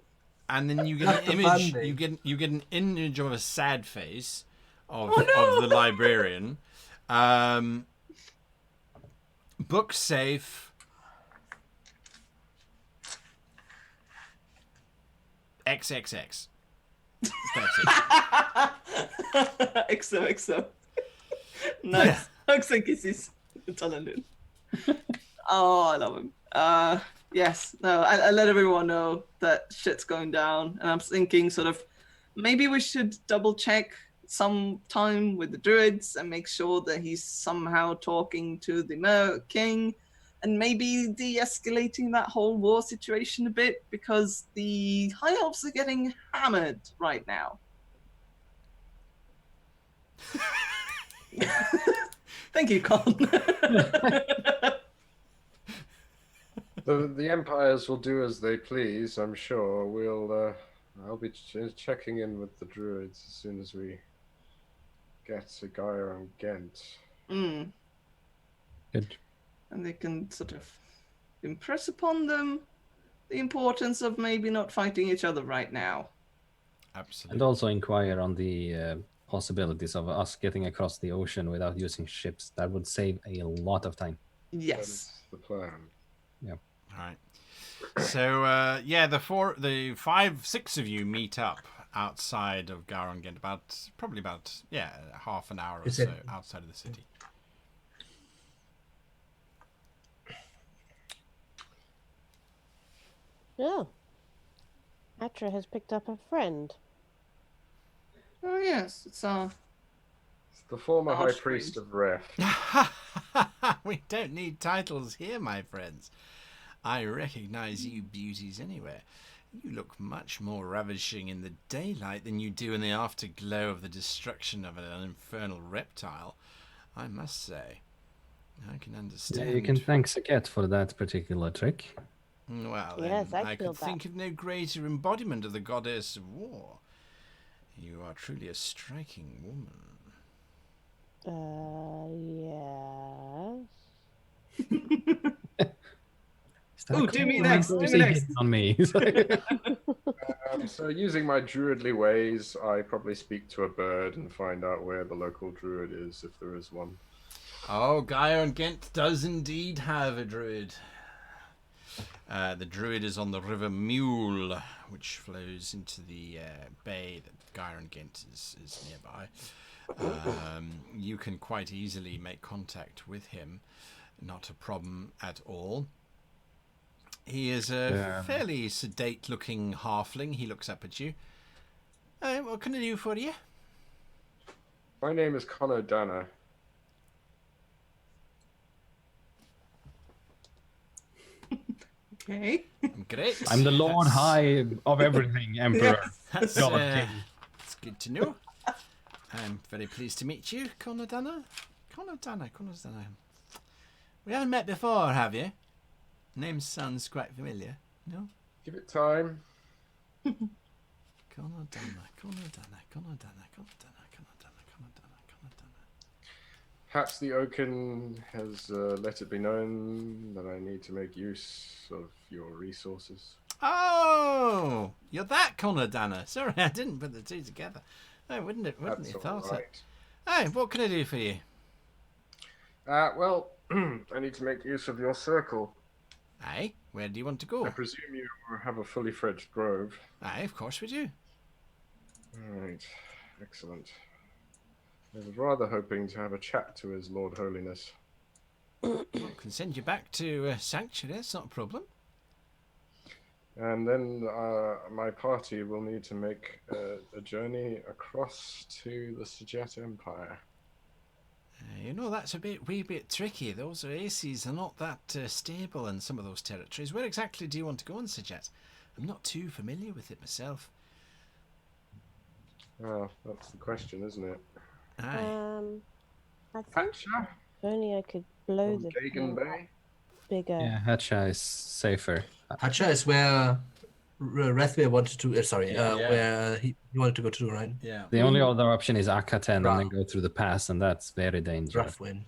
And then you get Cut an the image. funding. You get an image of a sad face of, Oh, no! of the librarian. Book safe. XXX. That's it. XOXO. Nice. Hugs and kisses. Talented. Oh, I love him. Yes. No, I let everyone know that shit's going down, and I'm thinking sort of maybe we should double check some time with the druids and make sure that he's somehow talking to the Mer King, and maybe de-escalating that whole war situation a bit, because the High Elves are getting hammered right now. Thank you, Con. The empires will do as they please, I'm sure. I'll be checking in with the druids as soon as we get to Gaia and Ghent. Mm. Good. And they can sort of impress upon them the importance of maybe not fighting each other right now. Absolutely. And also inquire on the possibilities of us getting across the ocean without using ships. That would save a lot of time. Yes. That's the plan. Yeah. All right. So the 5-6 of you meet up outside of Garongent, probably about half an hour or so outside of the city. Oh. Atra has picked up a friend. Oh yes, it's It's the former high Archfiend. priest of Ref. We don't need titles here, my friends. I recognize you beauties anywhere. You look much more ravishing in the daylight than you do in the afterglow of the destruction of an infernal reptile, I must say. I can understand. Yeah, you can thank Saket for that particular trick. Well, Yes, then, I I feel could think of no greater embodiment of the goddess of war. You are truly a striking woman. Yes. Ooh, do me next, do me next. On me. So using my druidly ways, I probably speak to a bird and find out where the local druid is, if there is one. Oh, Gaia and Ghent does indeed have a druid. The druid is on the River Mule, which flows into the bay that Gaia and Ghent is nearby. You can quite easily make contact with him. Not a problem at all. He is a fairly sedate-looking halfling. He looks up at you. What can I do for you? My name is Connor Danner. Okay. Great. I'm the Lord High of everything, Emperor. That's, God King. that's good to know. I'm very pleased to meet you, Connor Danner. Connor Danner. We haven't met before, have you? Name sounds quite familiar. No? Give it time. Connor Danner. Perhaps the Oaken has let it be known that I need to make use of your resources. Oh, you're that Connor Danner. Sorry, I didn't put the two together. Oh, wouldn't you thought it? Right. Hey, what can I do for you? Well, I need to make use of your circle. Aye, where do you want to I go? presume you have a fully fledged grove. Aye, of course we do. Right, excellent. I was rather hoping to have a chat to His Lord Holiness. I can send you back to Sanctuary, it's not a problem. And then my party will need to make a journey across to the Sajet Empire. You know, that's wee bit tricky. Those oases are not that stable in some of those territories. Where exactly do you want to go on Sajet? I'm not too familiar with it myself. Well, that's the question, isn't it? Aye. I think Hatcha? if only I could blow From the Gagan Bay? bigger. Yeah, Hatcha is safer. Hacha is where Rathway wanted to. Yeah. Where he wanted to go to, right? Yeah. The only other option is Akaten and Ra. then go through the pass, and that's very dangerous. Rough win.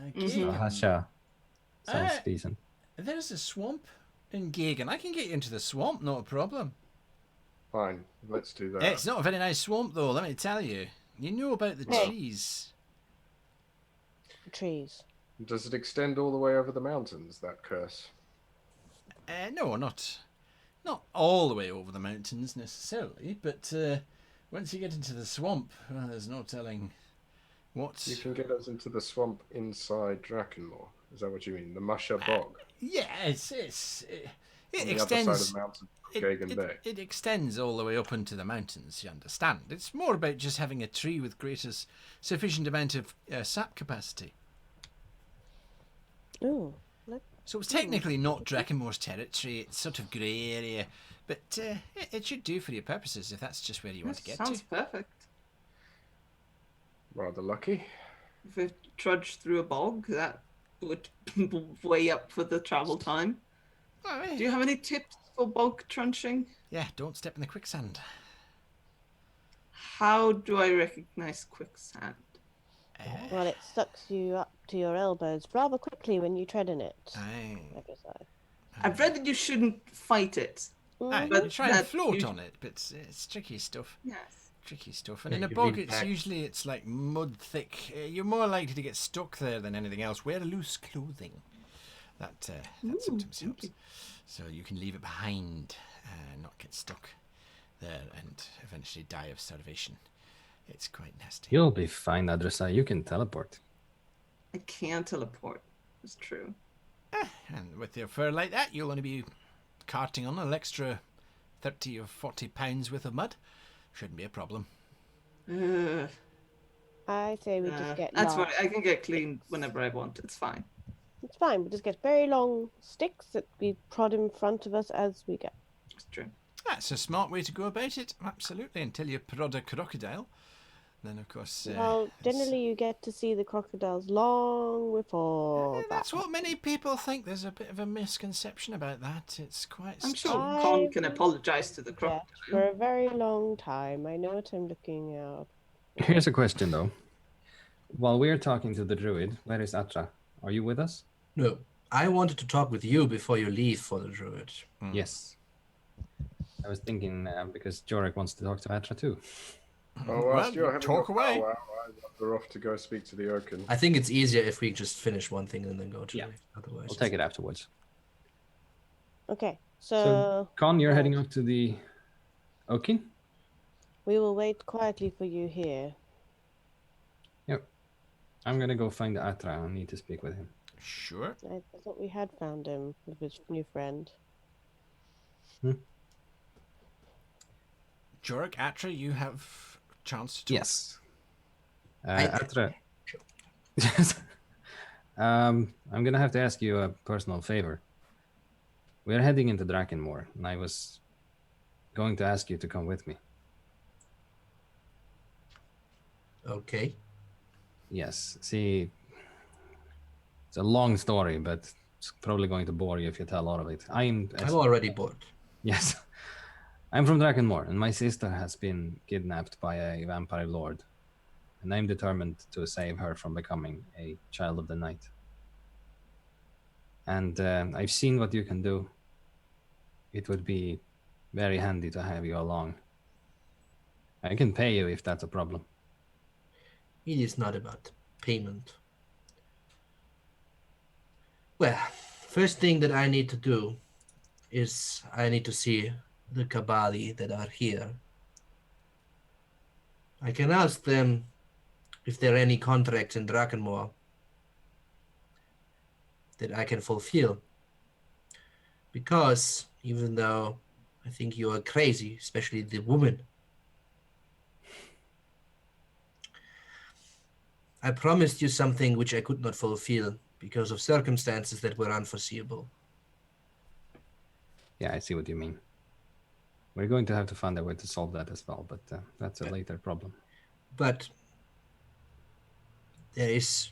Okay. So Hatcha sounds Uh, decent. There's a swamp in Gagan. I can get you into the swamp, not a problem. Fine, let's do that. It's not a very nice swamp, though, let me tell you. You know about the Hey. trees. Trees. Does it extend all the way over the mountains, that curse? No, not Not all the way over the mountains necessarily, but once you get into the swamp, well, there's no telling what. You can get us into the swamp inside Drakenmoor. Is that what you mean? The Musha Bog? Yeah, it On the extends. other side of Mountain Gagan Bay. It extends all the way up into the mountains, you understand. It's more about just having a tree with sufficient amount of sap capacity. Oh, So it's technically not Drakenmoor's territory, it's sort of grey area, but it should do for your purposes if that's just where you want to get Sounds to. perfect. Rather lucky. If we trudge through a bog, that would weigh up for the travel time. Oh, eh. Do you have any tips for bog trunching? Yeah, don't step in the quicksand. How do I recognize quicksand? well, it sucks you up to your elbows rather quickly when you tread in it. Aye. Like I say. I've read that you shouldn't fight it. Aye, But you try and that float you- on it, but it's tricky stuff. Yes. Tricky stuff. And Yeah, in a you bog, lean it's back. usually like mud thick. You're more likely to get stuck there than anything else. Wear loose clothing. That sometimes helps. So you can leave it behind, not get stuck there, and eventually die of starvation. It's quite nasty. You'll be fine, Adresa. You can teleport. I can teleport. It's true. And with your fur like that, you'll only be carting on an extra 30 or 40 pounds worth of mud. Shouldn't be a problem. I say we just get That's long. right. I can get clean whenever I want. It's fine. It's fine. We just get very long sticks that we prod in front of us as we go. It's true. That's a smart way to go about it. Absolutely, until you prod a crocodile. Then, of course... Well, it's- generally you get to see the crocodiles long before that. That's what many people think. There's a bit of a misconception about that. It's quite... I'm sure I Con can will- apologize to the Yeah, crocodile. for a very long time. I know what I'm looking at. Here's a question, though. While we're talking to the druid, where is Atra? Are you with us? No, I wanted to talk with you before you leave for the druid. Yes. I was thinking because Jorik wants to talk to Atra too. Oh, Well, whilst you're having talk a away. powwow, I wander off to go speak to the Oaken. I think it's easier if we just finish one thing and then go to Yeah. it. Otherwise, We'll take it afterwards. Okay, So, so Con, you're heading up to the Oaken? we will wait quietly for you here. I'm gonna go find Atra. I need to speak with him. Sure. I thought we had found him with his new friend. Jorik, Atra, you have a chance to talk. Yes. I- Atra. I'm gonna have to ask you a personal favor. We're heading into Drakenmoor, and I was going to ask you to come with me. Okay. Yes. See, it's a long story, but it's probably going to bore you if you tell all of it. I'm already bored. Yes. I'm from Drakenmoor, and my sister has been kidnapped by a vampire lord. And I'm determined to save her from becoming a child of the night. And I've seen what you can do. It would be very handy to have you along. I can pay you if that's a problem. It is not about payment. Well, first thing that I need to do is I need to see the Kabali that are here. I can ask them if there are any contracts in Drakenmoor that I can fulfill. Because even though I think you are crazy, especially the woman, I promised you something which I could not fulfill because of circumstances that were unforeseeable. Yeah, I see what you mean. We're going to have to find a way to solve that as well, but that's a later problem. But there is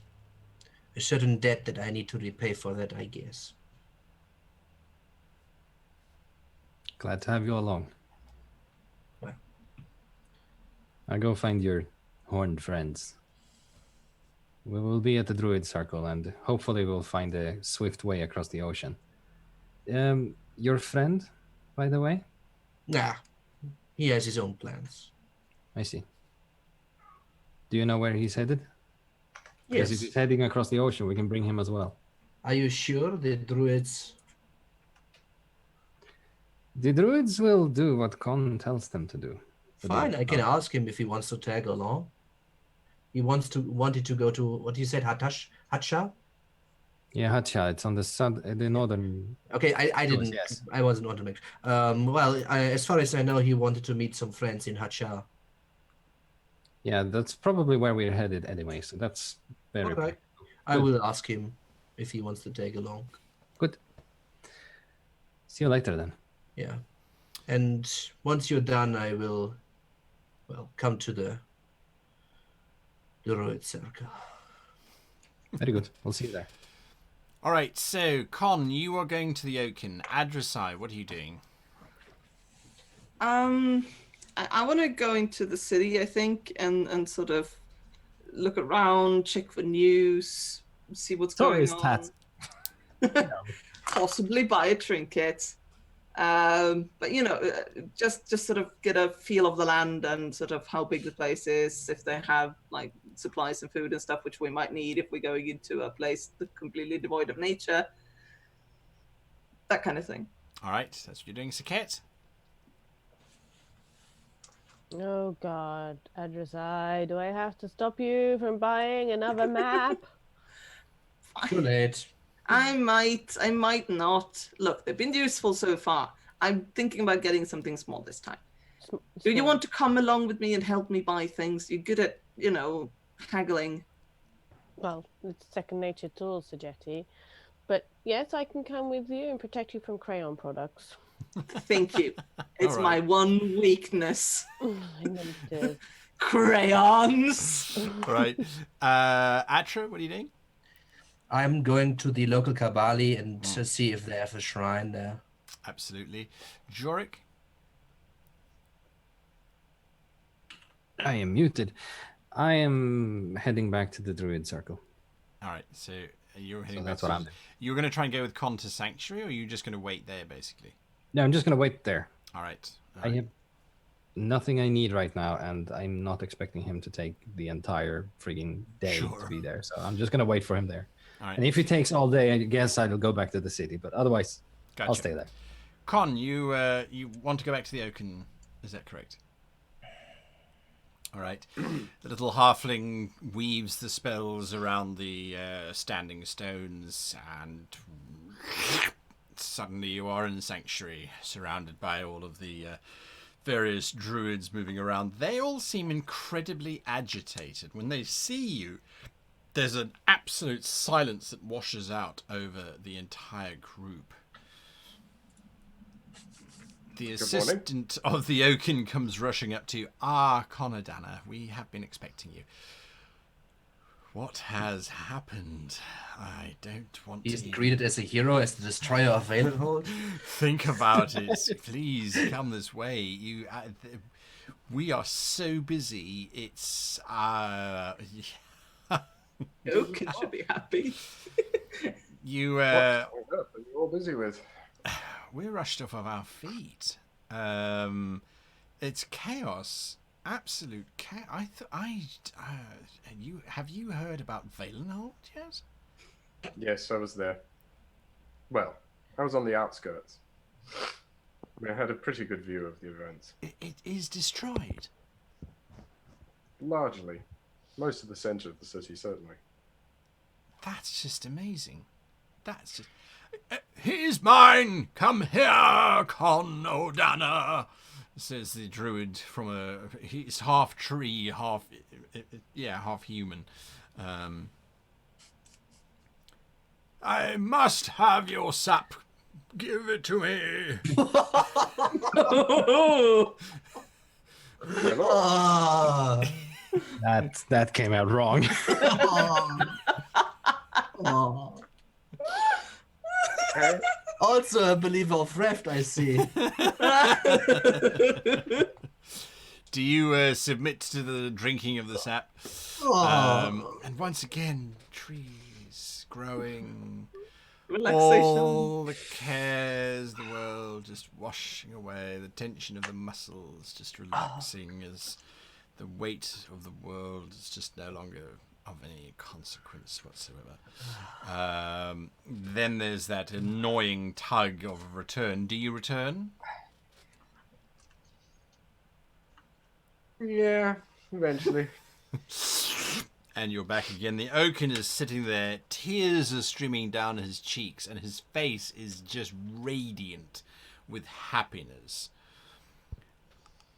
a certain debt that I need to repay for that, I guess. Glad to have you along. Well. I'll go find your horned friends. We will be at the Druid Circle, and hopefully we'll find a swift way across the ocean. Your friend, by the way? Nah, he has his own plans. I see. Do you know where he's headed? Because if Yes. he's heading across the ocean, we can bring him as well. Are you sure the druids? The druids will do what Con tells them to do. Fine, I can ask him if he wants to tag along. He wanted to go to what you said, Hatsha? Yeah, Hacha, it's on the northern. Okay, I Coast, didn't. yes. I wasn't on to make. Well, as far as I know, he wanted to meet some friends in Hatsha. Yeah, that's probably where we're headed anyway. So that's very Okay, I Good. will ask him if he wants to tag along. good. See you later then. Yeah, and once you're done, I will, well, come to the druid circle. Very good. We'll see you there. All right, so Con, you are going to the Oaken. Adversai, what are you doing? I want to go into the city, I think, and sort of look around, check for news, see what's going on. Possibly buy a trinket. But you know, just sort of get a feel of the land and sort of how big the place is, if they have like supplies and food and stuff which we might need if we're going into a place that's completely devoid of nature. That kind of thing. All right, that's what you're doing, Saket. Oh God, Adresai, do I have to stop you from buying another map? Too late. I might not. Look, they've been useful so far. I'm thinking about getting something small this time. Do you want to come along with me and help me buy things? You're good at, you know, haggling. Well, it's second nature tools, Sajetti. But yes, I can come with you and protect you from crayon products. Thank you. It's All my right. one weakness. I know it is. Crayons. All right. Atra, what are you doing? I'm going to the local Kabali and to see if they have a shrine there. Absolutely. Jorik? I am muted. I am heading back to the druid circle. All right, so you're heading So back that's what to- I'm doing. You're going to try and go with Con to Sanctuary, or are you just going to wait there, basically? No, I'm just gonna wait there. All right. All I right. have nothing I need right now, and I'm not expecting him to take the entire frigging day Sure. to be there. So I'm just gonna wait for him there. All right. And if he takes all day, I guess I'll go back to the city. But otherwise, I'll Gotcha. stay there. Con, you want to go back to the Oaken, is that correct? All right. The little halfling weaves the spells around the standing stones, and suddenly you are in Sanctuary, surrounded by all of the various druids moving around. They all seem incredibly agitated. When they see you, there's an absolute silence that washes out over the entire group. The morning. assistant of the Oaken comes rushing up to you. Ah, Conodana, we have been expecting you. What has happened? I don't want He's to greeted as a hero, as the destroyer of Valenhold. think about it. Please come this way. We are so busy. It's Oaken should be happy. you. What are you all busy with? We're rushed off of our feet. It's chaos, absolute chaos. Have you heard about Valenhold yet? Yes, I was there. Well, I was on the outskirts. We had a pretty good view of the events. It is destroyed. Largely. Most of the center of the city, certainly. That's just amazing. That's just. He's mine! Come here, Conodana! Says the druid from he's half tree, half human. I must have your sap. Give it to me. Ah. That came out wrong. Oh. Also a believer of Reft, I see. Do you submit to the drinking of the sap? Oh. And once again, trees growing. Relaxation. All the cares of the world just washing away, the tension of the muscles just relaxing as the weight of the world is just no longer of any consequence whatsoever. Then there's that annoying tug of return. Do you return? Yeah, eventually. And you're back again. The Oaken is sitting there. Tears are streaming down his cheeks, and his face is just radiant with happiness.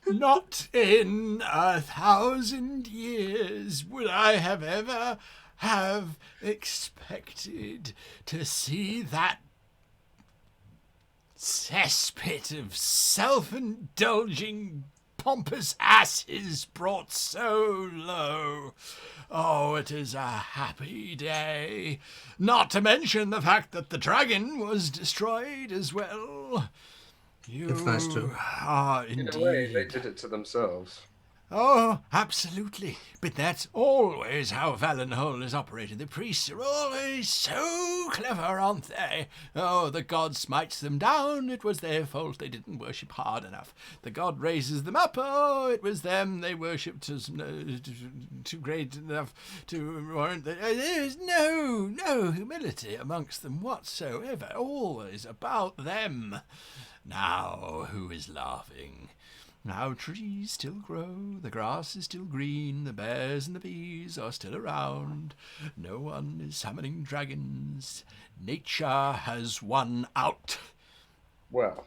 Not in 1,000 years would I have ever have expected to see that cesspit of self-indulging pompous asses brought so low. Oh, it is a happy day. Not to mention the fact that the dragon was destroyed as well. You It's nice too. are In a way, they indeed. did it to themselves. Oh, absolutely. But that's always how Valenhold is operated. The priests are always so clever, aren't they? Oh, the god smites them down. It was their fault. They didn't worship hard enough. The god raises them up. Oh, it was them. They worshipped too great enough to warrant that. There's no humility amongst them whatsoever. Always about them. Now, who is laughing? Now trees still grow, the grass is still green, the bears and the bees are still around. No one is summoning dragons. Nature has won out. Well,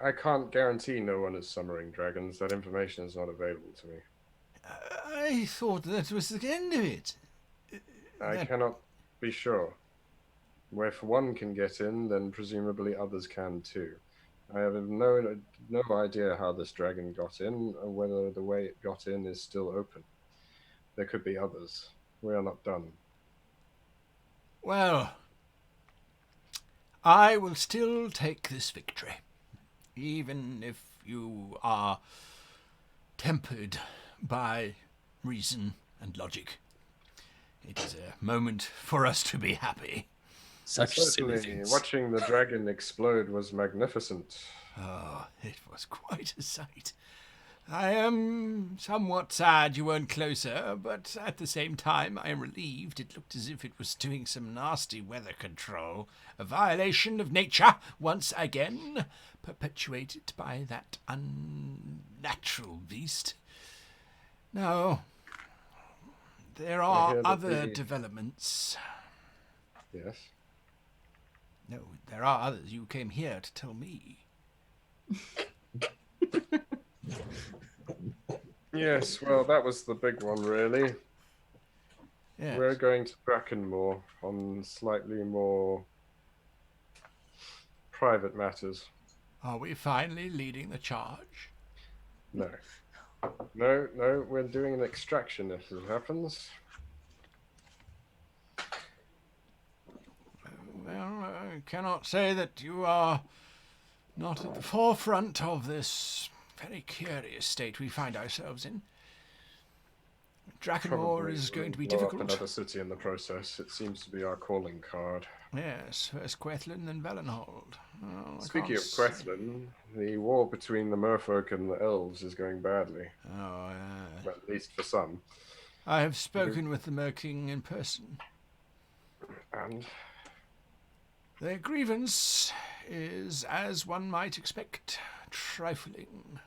I can't guarantee no one is summoning dragons. That information is not available to me. I thought that was the end of it. I cannot be sure. Where if one can get in, then presumably others can too. I have no idea how this dragon got in, or whether the way it got in is still open. There could be others. We are not done. Well, I will still take this victory, even if you are tempered by reason and logic. It is a moment for us to be happy. Such silly Certainly, things. watching the dragon explode was magnificent. Oh, it was quite a sight. I am somewhat sad you weren't closer, but at the same time I am relieved. It looked as if it was doing some nasty weather control. A violation of nature, once again, perpetuated by that unnatural beast. No, there are hear that other the- developments. Yes. No, there are others. You came here to tell me. Yes, well, that was the big one, really. Yes. We're going to Brackenmore on slightly more private matters. Are we finally leading the charge? No, we're doing an extraction if it happens. Well, I cannot say that you are not at the forefront of this very curious state we find ourselves in. Drakenmore Probably is going to be blow up difficult. another city in the process. It seems to be our calling card. Yes, first Quethlin, then Valenhold. Well, I Speaking can't of Quethlin, the war between the merfolk and the elves is going badly. Oh, Well, at least for some. I have spoken with the Merking in person. And Their grievance is, as one might expect, trifling.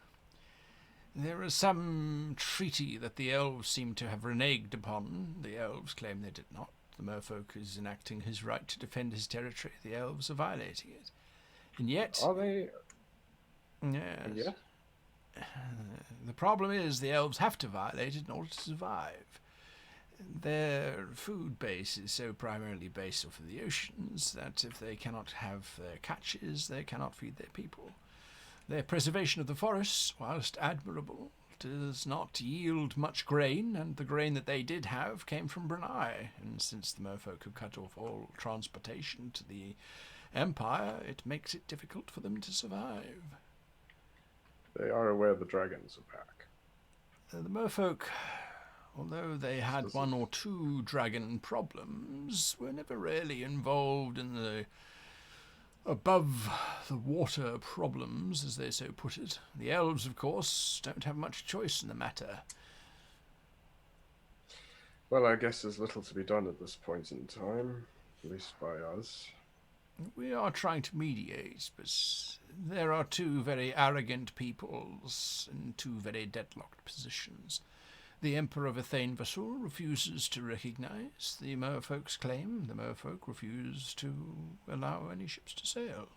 There is some treaty that the elves seem to have reneged upon. The elves claim they did not. The merfolk is enacting his right to defend his territory. The elves are violating it. And yet... are they? Yes. Yeah. The problem is the elves have to violate it in order to survive. Their food base is so primarily based off of the oceans that if they cannot have their catches, they cannot feed their people. Their preservation of the forests, whilst admirable, does not yield much grain, and the grain that they did have came from Brunei. And since the merfolk have cut off all transportation to the Empire, it makes it difficult for them to survive. They are aware the dragons are back. The merfolk, although they had one or two dragon problems, were never really involved in the above the water problems, as they so put it. The elves, of course, don't have much choice in the matter. Well, I guess there's little to be done at this point in time, at least by us. We are trying to mediate, but there are two very arrogant peoples in two very deadlocked positions. The Emperor of Athane Vassal refuses to recognize the merfolk's claim. The merfolk refuse to allow any ships to sail.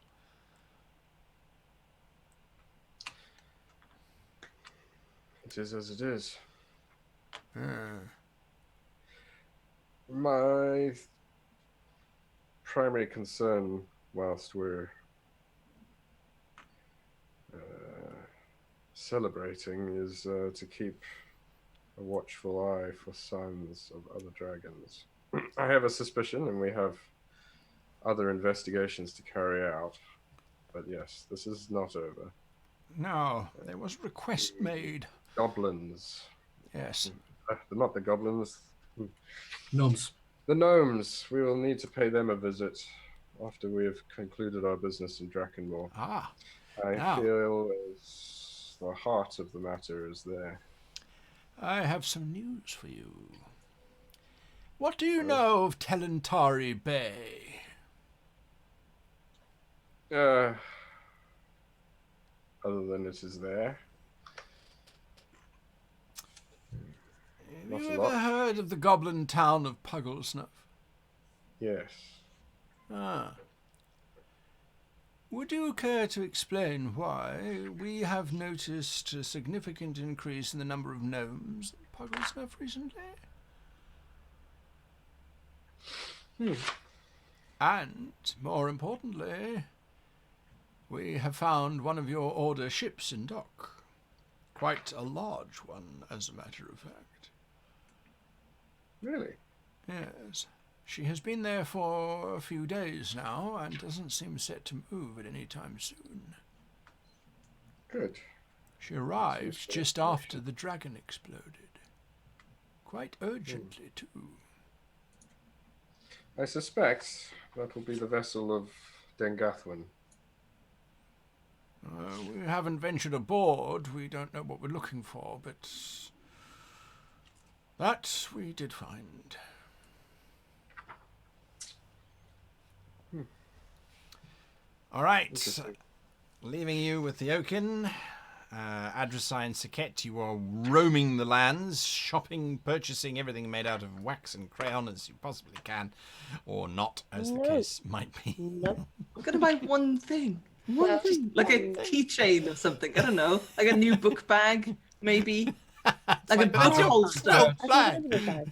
It is as it is. Ah. My primary concern, whilst we're celebrating, is to keep a watchful eye for signs of other dragons. I have a suspicion, and we have other investigations to carry out. But yes, this is not over. No, there was a request made. Goblins. Yes. Not the goblins. Gnomes. The gnomes. We will need to pay them a visit after we have concluded our business in Drakenmore. Ah. I Now. feel as the heart of the matter is there. I have some news for you. What do you know of Telantari Bay? Other than it is there. Have Not you a ever lot. heard of the goblin town of Pugglesnuff? Yes. Ah. Would you care to explain why we have noticed a significant increase in the number of gnomes in Pugglesnuff recently? And, more importantly, we have found one of your order ships in dock. Quite a large one, as a matter of fact. Really? Yes. She has been there for a few days now and doesn't seem set to move at any time soon. Good. She arrived just after the dragon exploded. Quite urgently, too. I suspect that will be the vessel of Dengathwin. We haven't ventured aboard. We don't know what we're looking for, but that we did find. All right. Interesting. Leaving you with the Oaken, Adrasai and Saket, you are roaming the lands, shopping, purchasing everything made out of wax and crayon as you possibly can, or not, as the case might be. Nope. I'm gonna buy one thing. One thing. Like a keychain or something. I don't know. Like a new book bag, maybe. Like a book holster. Oh, I flag. can live with that.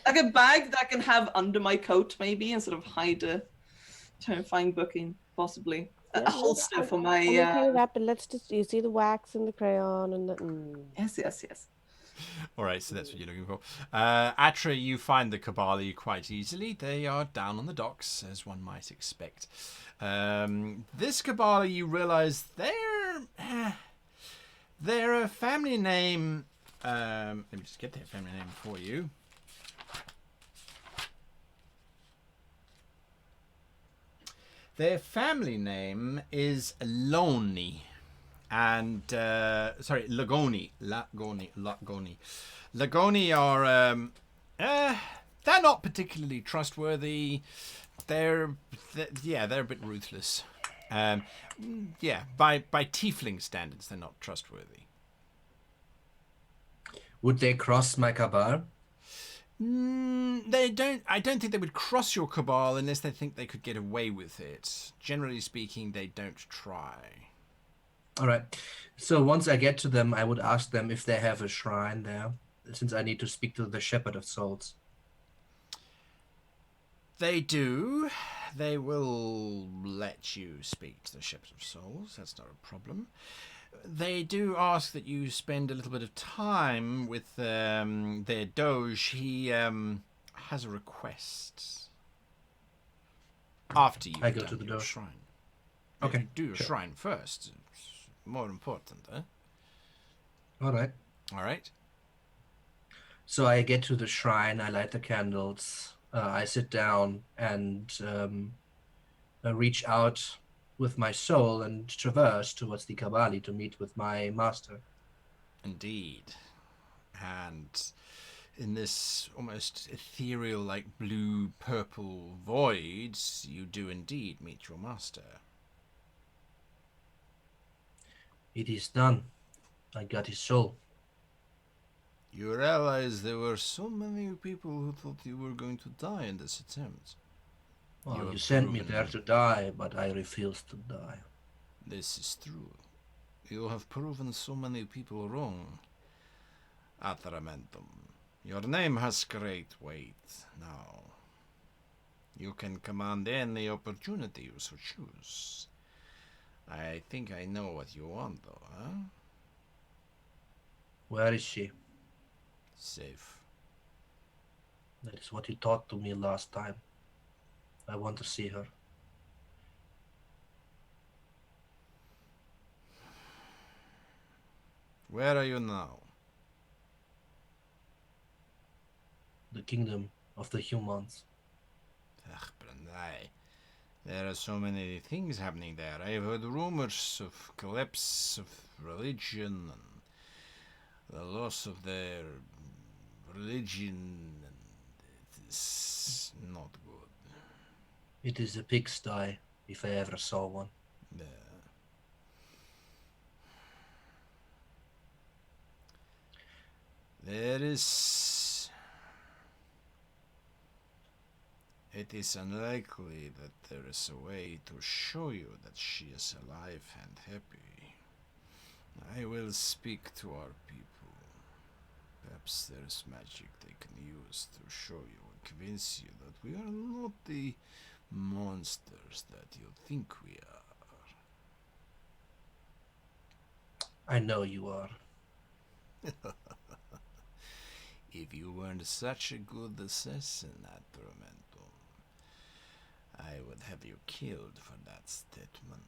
Like a bag that I can have under my coat, maybe, and sort of hide a terrifying booking, possibly. Yeah, A holster for my. I'm okay with that, but let's just, you see the wax and the crayon and the. Yes. All right, so that's what you're looking for. Atra, you find the Kabali quite easily. They are down on the docks, as one might expect. This Kabali, you realise they're a family name. Let me just get their family name for you. Their family name is Loni. And Lagoni. Lagoni are they're not particularly trustworthy. They're a bit ruthless. By tiefling standards, they're not trustworthy. Would they cross my cabal? They don't. I don't think they would cross your cabal unless they think they could get away with it. Generally speaking, they don't try. All right. So once I get to them, I would ask them if they have a shrine there, since I need to speak to the Shepherd of Souls. They do. They will let you speak to the Shepherd of Souls. That's not a problem. They do ask that you spend a little bit of time with their doge. He has a request. After you I go done to the your doge. shrine. Okay, You do your sure. shrine first. It's more important, eh? All right. All right. So I get to the shrine, I light the candles, I sit down and reach out with my soul and traverse towards the Kabali to meet with my master. Indeed. And in this almost ethereal, like blue-purple void, you do indeed meet your master. It is done. I got his soul. You realize there were so many people who thought you were going to die in this attempt. Well, you have sent me proven there to die, but I refused to die. This is true. You have proven so many people wrong. Atramentum, your name has great weight now. You can command any opportunity you so choose. I think I know what you want, though, huh? Where is she? Safe. That is what you taught to me last time. I want to see her. Where are you now? The kingdom of the humans. Ach, Brandai. There are so many things happening there. I have heard rumors of collapse of religion and the loss of their religion, and it is not good. It is a pigsty, if I ever saw one. There is... It is unlikely that there is a way to show you that she is alive and happy. I will speak to our people. Perhaps there is magic they can use to show you and convince you that we are not the monsters that you think we are. I know you are. If you weren't such a good assassin at Tormentum, I would have you killed for that statement.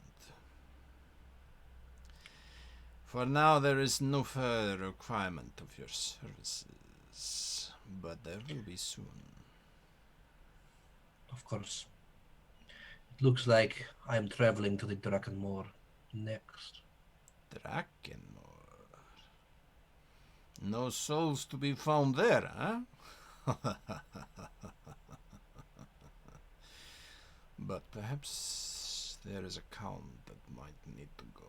For now, there is no further requirement of your services, but there will be soon. Of course. It looks like I am traveling to the Drakenmoor next. Drakenmoor. No souls to be found there, huh? But perhaps there is a count that might need to go.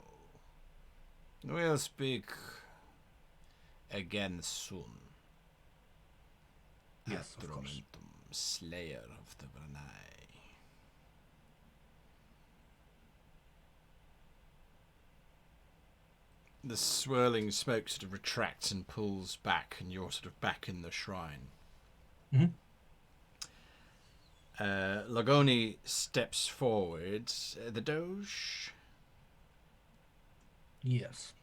We'll speak again soon. Yes, of course. Atromentum, Slayer of the Vernai. The swirling smoke sort of retracts and pulls back, and you're sort of back in the shrine. Mhm. Lagoni steps forward. The Doge? Yes.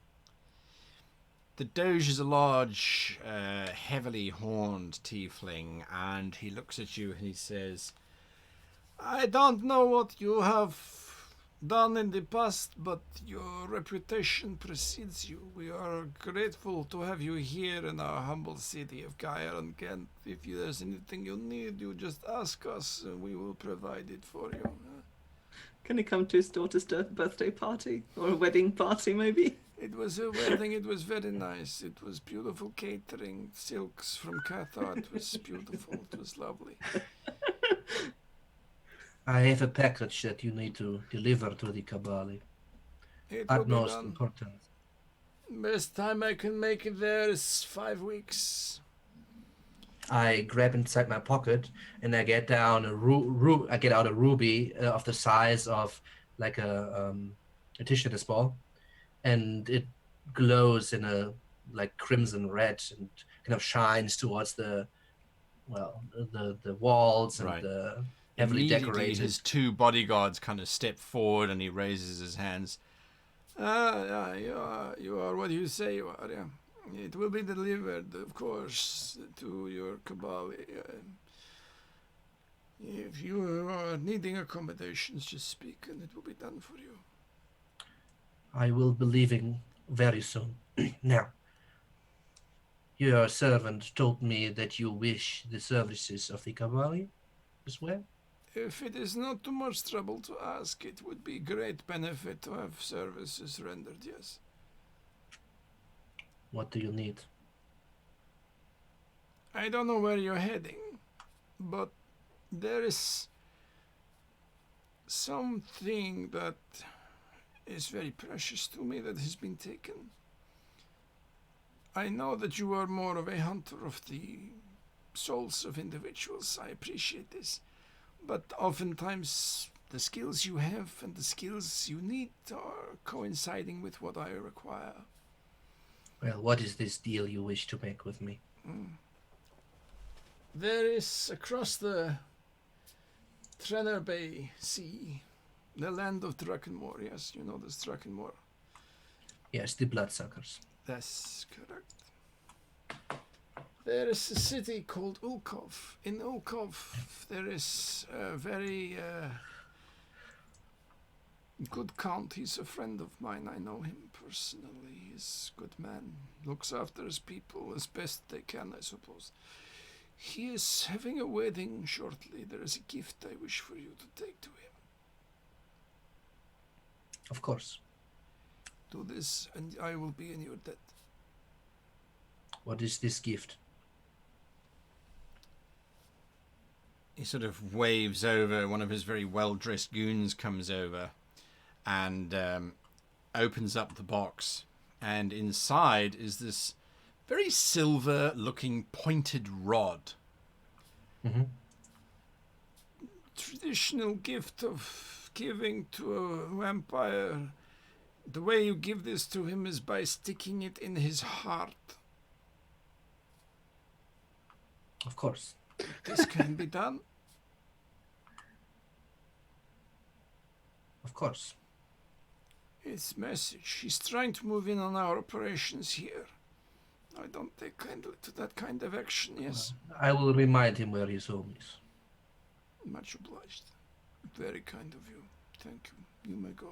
The Doge is a large, heavily horned tiefling, and he looks at you and he says, I don't know what you have done in the past, but your reputation precedes you. We are grateful to have you here in our humble city of Gyre and Kent. If there's anything you need, you just ask us and we will provide it for you. Can he come to his daughter's birthday party? Or a wedding party, maybe? It was a wedding, it was very nice. It was beautiful catering, silks from Qatar. It was beautiful, it was lovely. I have a package that you need to deliver to the Kabali. It will be Utmost done. important. Best time I can make it there is 5 weeks. I grab inside my pocket and I get down I get out a ruby of the size of like a t-shirt ball, and it glows in a like crimson red and kind of shines towards the walls and Right. the heavily Immediately, decorated. his two bodyguards kind of step forward, and he raises his hands. Yeah, you are what you say you are. Yeah, it will be delivered, of course, to your Kabali. If you are needing accommodations, just speak, and it will be done for you. I will be leaving very soon. Now, your servant told me that you wish the services of the Kabali as well. If it is not too much trouble to ask, it would be great benefit to have services rendered, yes. What do you need? I don't know where you're heading, but there is something that is very precious to me that has been taken. I know that you are more of a hunter of the souls of individuals. I appreciate this. But oftentimes the skills you have and the skills you need are coinciding with what I require. Well, what is this deal you wish to make with me? There is across the Trenner Bay Sea, the land of Drakenmore. Yes, you know this Drakenmore. Yes, the bloodsuckers. That's correct. There is a city called Ulkov. In Ulkov, there is a very good count. He's a friend of mine. I know him personally. He's a good man. Looks after his people as best they can, I suppose. He is having a wedding shortly. There is a gift I wish for you to take to him. Of course. Do this, and I will be in your debt. What is this gift? He sort of waves over. One of his very well-dressed goons comes over and opens up the box. And inside is this very silver-looking pointed rod. Mm-hmm. Traditional gift of giving to a vampire. The way you give this to him is by sticking it in his heart. Of course. This can be done. Of course. His message. He's trying to move in on our operations here. I don't take kindly to that kind of action, yes. I will remind him where his home is. Much obliged. Very kind of you. Thank you. You may go.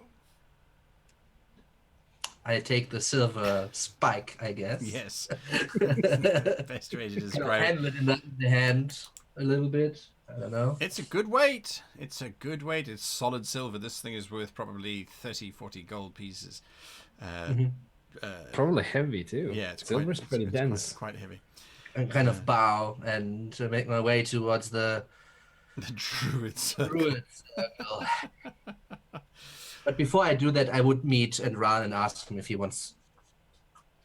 I take the silver spike, I guess. Yes. Best way to Kind of describe it. handle it in the hand a little bit. I don't know. It's a good weight. It's a good weight. It's solid silver. This thing is worth probably 30, 40 gold pieces. Probably heavy too. Yeah, it's Silver's quite, pretty it's dense. Quite heavy. I kind of bow and make my way towards the The druids. druid circle. But before I do that, I would meet and run and ask him if he wants.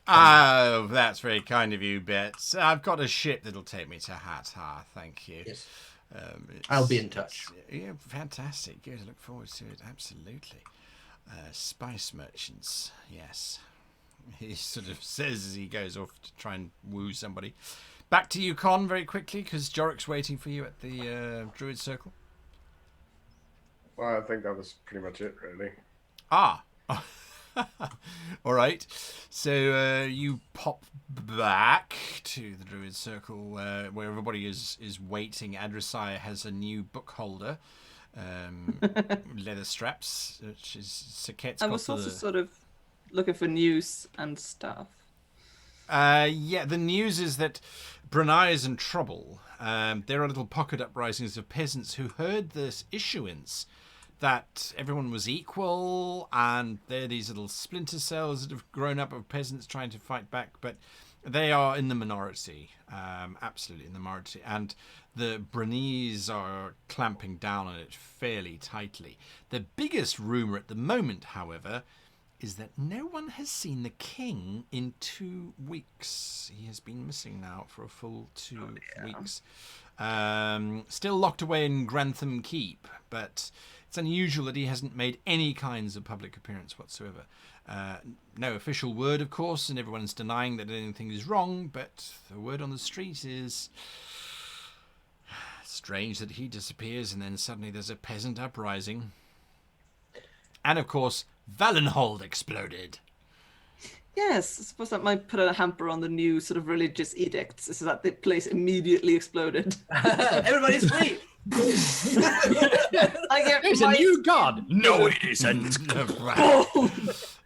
Oh, that's very kind of you, Bets. I've got a ship that'll take me to Hatar. Thank you. Yes. It's- I'll be in touch. Yeah, fantastic. Good. I look forward to it. Absolutely. Spice merchants. Yes. He sort of says as he goes off to try and woo somebody. Back to you, Con, very quickly, because Jorik's waiting for you at the Druid Circle. Well, I think that was pretty much it, really. Ah. All right. So you pop back to the Druid Circle where everybody is waiting. Adresai has a new book holder, leather straps, which is Saket's I got was also the... sort of looking for news and stuff. Yeah, the news is that Brunei is in trouble. There are little pocket uprisings of peasants who heard this issuance that everyone was equal, and there are these little splinter cells that have grown up of peasants trying to fight back, but they are in the minority, absolutely in the minority, and the Brunese are clamping down on it fairly tightly. The biggest rumour at the moment, however, is that no one has seen the king in 2 weeks. He has been missing now for a full 2 weeks. Still locked away in Grantham Keep, but it's unusual that he hasn't made any kinds of public appearance whatsoever. No official word, of course, and everyone's denying that anything is wrong, but the word on the street is strange that he disappears and then suddenly there's a peasant uprising. And, of course, Valenhold exploded. Yes, I suppose that might put a hamper on the new sort of religious edicts. Is that the place immediately exploded. Everybody's free. I get There's a new god. No, it isn't.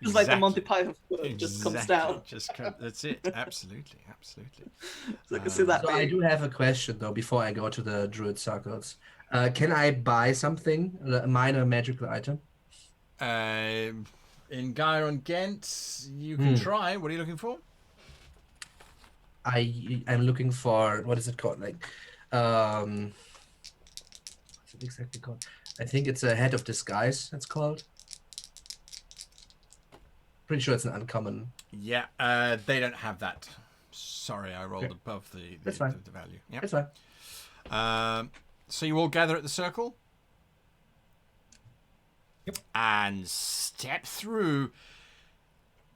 Just like the Monty Python quote just comes down. That's it. Absolutely, absolutely. So I can see that. So I being- do have a question though before I go to the druid circles. Can I buy something, a minor magical item? In Gyron Ghent, you can try. What are you looking for? I'm looking for, what is it called? Like, what's it exactly called? I think it's a head of disguise. It's called. pretty sure it's an uncommon. Yeah, they don't have that. Sorry, I rolled Okay. above the That's fine. the value. Yeah. It's fine. So you all gather at the circle. Yep. And step through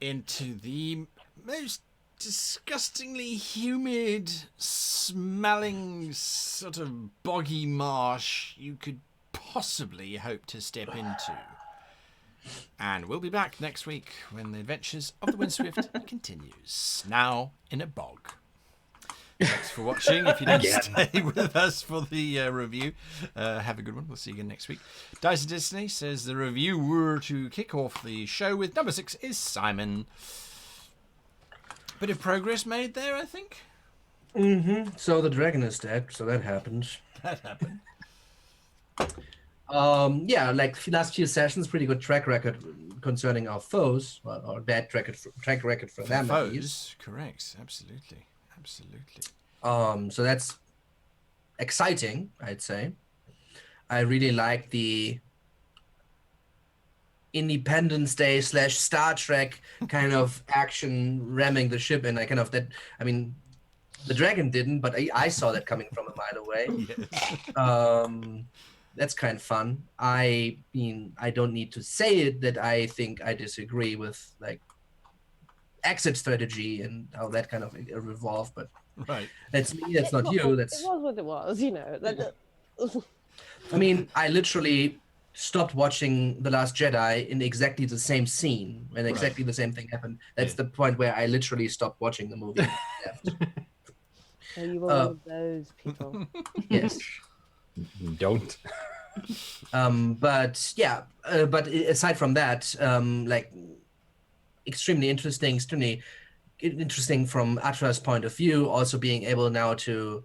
into the most disgustingly humid, smelling sort of boggy marsh you could possibly hope to step into. And we'll be back next week when the adventures of the Windswift continues. Now in a bog. Thanks for watching. If you didn't stay with us for the review, have a good one. We'll see you again next week. Dice and Disney says the reviewer to kick off the show with number 6 is Simon. Bit of progress made there, I think. So the dragon is dead, so that happened. That happened. Yeah, like the last few sessions, pretty good track record concerning our foes, or bad track record for them. At least. Foes, correct. Absolutely. Absolutely. So that's exciting, I'd say. I really like the Independence Day / Star Trek kind of action ramming the ship, and I mean, the dragon didn't, but I saw that coming from a mile away. Yes. That's kind of fun. I mean, I don't need to say it that I think I disagree with like exit strategy and how that kind of revolve, but Right. that's me. That's not you. That's It was what it was, you know. I mean, I literally stopped watching The Last Jedi in exactly the same scene when exactly the same thing happened. That's the point where I literally stopped watching the movie and left. So you were one of those people. Yes. Don't. But yeah, but aside from that, like extremely interesting from Atra's point of view, also being able now to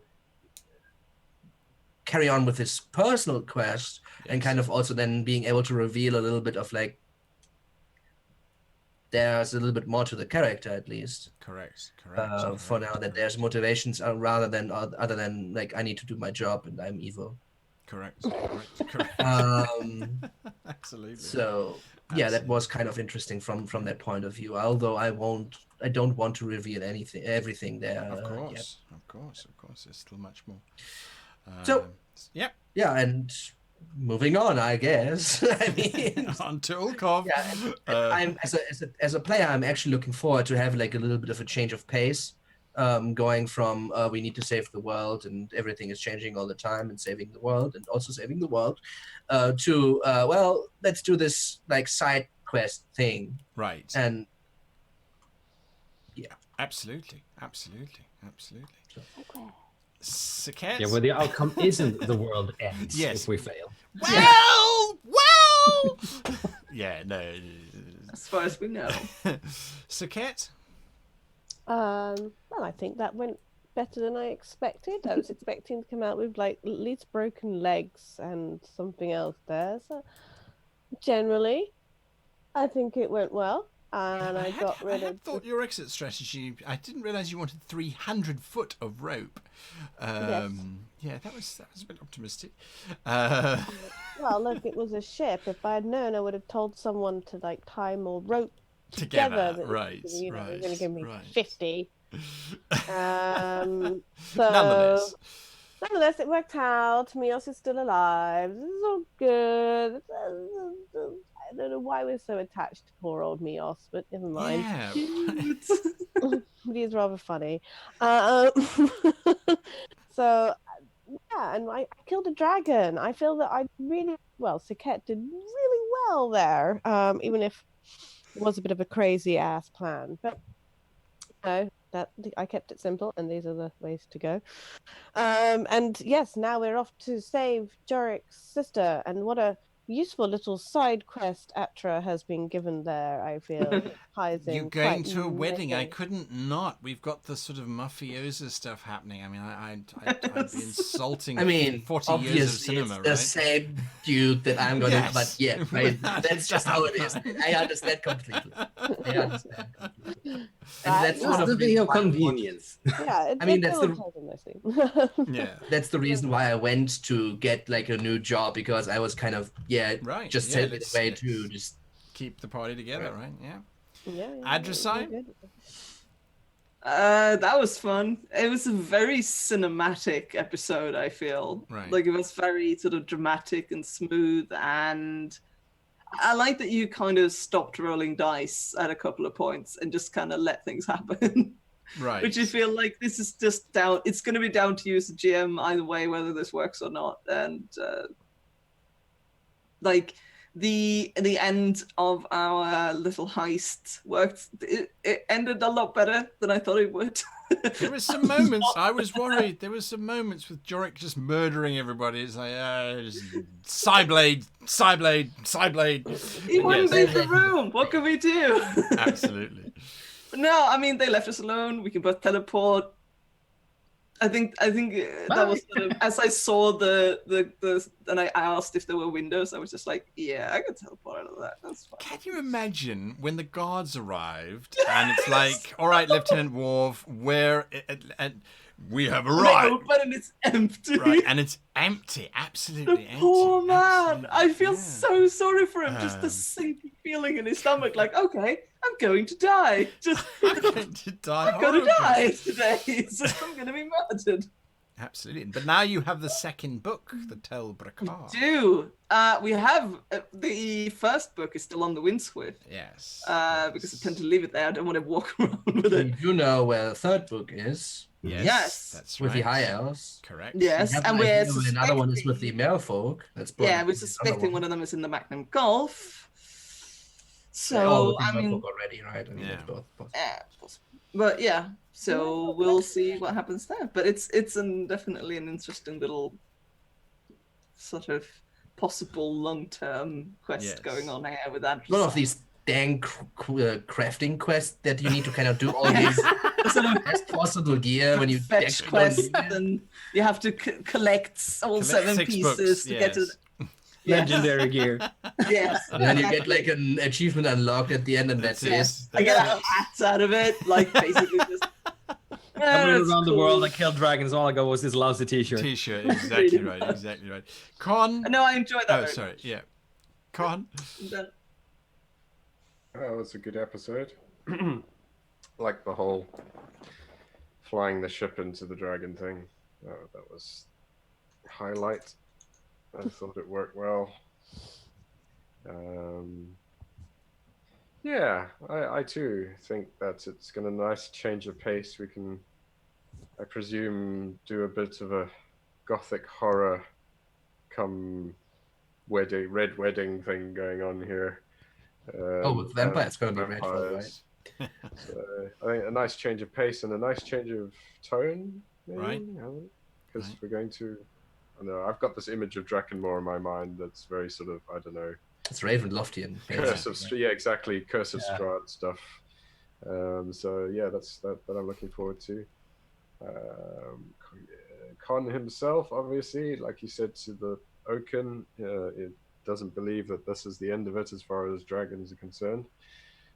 carry on with his personal quest and kind of also then being able to reveal a little bit of like there's a little bit more to the character at least. Correct. For now, that there's motivations rather than other than like I need to do my job and I'm evil. Correct. Absolutely. So yeah, that was kind of interesting from that point of view. Although I don't want to reveal everything there. Of course, yet. of course. There's still much more. So yep. Yeah, and moving on, I guess. I mean, on to Ulkov. Yeah, I'm as a player, I'm actually looking forward to have like a little bit of a change of pace, going from we need to save the world and everything is changing all the time and saving the world and also saving the world, to well, let's do this like side quest thing. Right. And yeah, absolutely. Saket? Yeah, where the outcome isn't the world ends Yes. if we fail. Well. Yeah, no. As far as we know. Saket? Well, I think that went better than I expected. I was expecting to come out with like at least broken legs and something else there. So generally, I think it went well. And I got rid of. I thought your exit strategy. I didn't realize you wanted 300 foot of rope. Yes. Yeah, that was a bit optimistic. Well, look, it was a ship. If I had known, I would have told someone to like tie more rope together. Right. You know, right. they're going to give me right. 50. So nonetheless, it worked out. Mios is still alive. This is all good. I don't know why we're so attached to poor old Mios, but never mind. Yeah. He is rather funny. So yeah, and I killed a dragon. I feel that I really Saket did really well there, even if it was a bit of a crazy ass plan. But that I kept it simple, and these are the ways to go. And yes, now we're off to save Jorik's sister, and what a useful little side quest Atra has been given there. I feel ties in. You're going quite to a wedding. I nicely. couldn't not. We've got the sort of mafiosa stuff happening. I mean, I'd be insulting. I mean, 40 obviously years of cinema, it's the right? same dude that I'm gonna. Yes. But yeah, right, that's just how it is. I understand completely. And that's one What's of the the video reasons why I wanted- convenience? Yeah, I mean, it that's all the- ties in nicely. Yeah. That's the reason why I went to get like a new job, because I was kind of Right. just yeah, taking it let's away to just keep the party together, right? Yeah. Yeah. Adrasine? Good. That was fun. It was a very cinematic episode, I feel. Right. Like, it was very sort of dramatic and smooth, and I like that you kind of stopped rolling dice at a couple of points and just kind of let things happen. Right. Which I feel like this is just down, it's going to be down to you as a GM either way, whether this works or not. And like the end of our little heist worked. It ended a lot better than I thought it would. There was some moments I was worried. There was some moments with Jorik just murdering everybody. It's like, just Psyblade. He wouldn't Yes. leave the room. What can we do? Absolutely. No, I mean, they left us alone. We can both teleport. I think that was sort of, as I saw the and I asked if there were windows, I was just like, yeah, I could teleport out of that. That's fine. Can you imagine when the guards arrived and it's like, all right, Lieutenant Worf, where and we have And they arrived. open and it's empty. Right, and it's empty, absolutely The empty. poor man. absolutely, I feel yeah. so sorry for him. Just the Um, sinking feeling in his stomach, like, okay, I'm going to die. Just I'm going to die. I'm going to horribly. die today. It's just, I'm going to be murdered. Absolutely, but now you have the second book, the Tal Brackar. Do we have the first book is still on the Windswift? Yes. Because I tend to leave it there. I don't want to walk around with You it. do know where the third book is Yes. That's with right. the High Elves. Correct. Yes, You have and an we're idea where another one is with the suspecting. Merfolk. That's Yeah, probably we're the other suspecting one of them is in the Magnum Gulf. Oh, So with the I mean, Merfolk already, right? I mean, Yeah. it's both. yeah, but yeah. So we'll see what happens there. But it's definitely an interesting little sort of possible long-term quest Yes. going on here with that. None of these dang crafting quests that you need to kind of do all these sort of best possible gear when you fetch actually don't quests, need it. and you have to collect all Collect 7 6 pieces books, to get to. yes. Yes. Legendary gear. Yes. And then you get like an achievement unlocked at the end, and that's it. Yes. I get a hat out of it, like basically just. I moved that's around the cool. world. I killed dragons. All I got was this lousy T-shirt. T-shirt, exactly right, exactly right. Con. No, I enjoyed that. Oh, very sorry, much. yeah. Con. Then- Oh, it's a good episode. Like the whole flying the ship into the dragon thing. That was highlight. I thought it worked well. Yeah, I too think that it's got a nice change of pace. We can, I presume, do a bit of a gothic horror come red wedding thing going on here. Oh, with vampire, it's going to be red for vampires. So I think a nice change of pace and a nice change of tone, maybe, Right. because Right. we're going to. I don't know, I've got this image of Drakkenmore in my mind that's very sort of, I don't know, It's Ravenloftian. Curse of basically. yeah, exactly, Curse of Yeah. Strahd stuff. So yeah, that's that I'm looking forward to. Con himself, obviously, like you said to the Oaken, it doesn't believe that this is the end of it as far as dragons are concerned.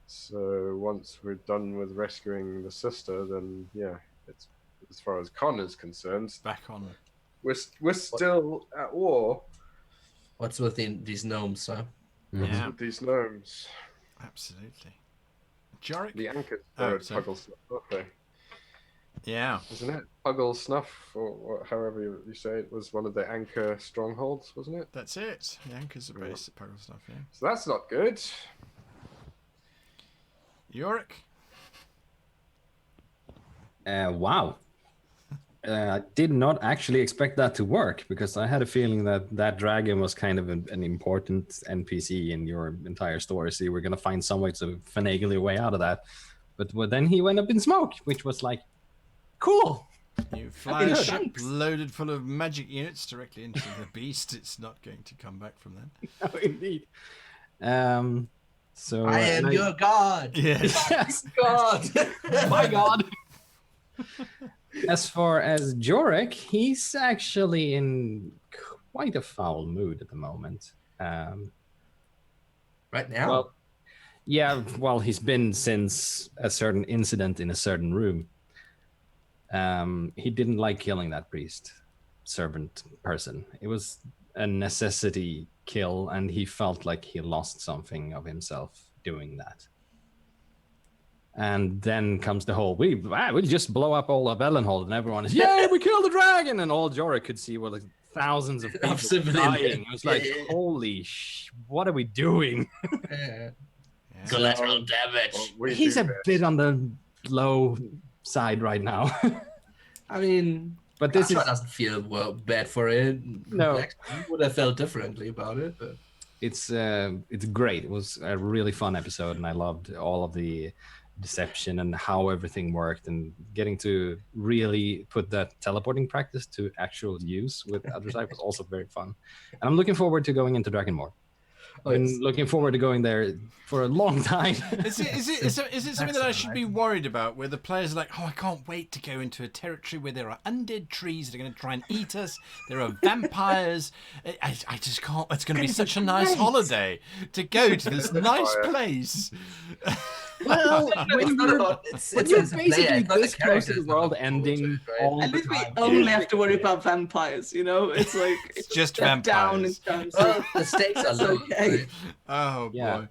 So once we're done with rescuing the sister, then yeah, it's as far as Con is concerned, Back on. we're still at war What's with these gnomes, huh? Yeah, with these gnomes. absolutely. Jorik? The anchors Oh, are at sorry. Puggle Snuff, aren't they? Yeah. Isn't it? Puggle Snuff, or however you say it, was one of the anchor strongholds, wasn't it? That's it. The anchors are based at Puggle Stuff, yeah. So that's not good. Yorick? Wow. I did not actually expect that to work because I had a feeling that that dragon was kind of an important NPC in your entire story. So you were going to find some way to finagle your way out of that. But then he went up in smoke, which was like, cool. You fly a ship thanks. loaded full of magic units directly into the beast. It's not going to come back from then. Oh, indeed. So I am your god. Yes. Yes. God. My God. As far as Jorik, he's actually in quite a foul mood at the moment. Right now. Well, yeah, well, he's been since a certain incident in a certain room. He didn't like killing that priest, servant person. It was a necessity kill, and he felt like he lost something of himself doing that. And then comes the whole, we'll just blow up all of Valenhold, and everyone is, yay, we killed the dragon! And all Jorik could see were like thousands of people dying. It was like, holy what are we doing? Collateral damage. He's a bit on the low side right now. I mean, but this doesn't feel bad for it. No. Black would have felt differently about it. But it's great. It was a really fun episode, and I loved all of the deception and how everything worked, and getting to really put that teleporting practice to actual use with other side was also very fun. And I'm looking forward to going into Dragonmore. I've been looking forward to going there for a long time. Is it something that I should be worried about, where the players are like, oh, I can't wait to go into a territory where there are undead trees that are going to try and eat us, there are vampires, I just can't, it's going to be such a nice holiday to go to this nice place. Well, when you're basically this close to the world ending all At the least we time. only have to worry about vampires, you know? It's like It's just step down in vampires. terms of the stakes are low. okay. Right? Oh Yeah. boy,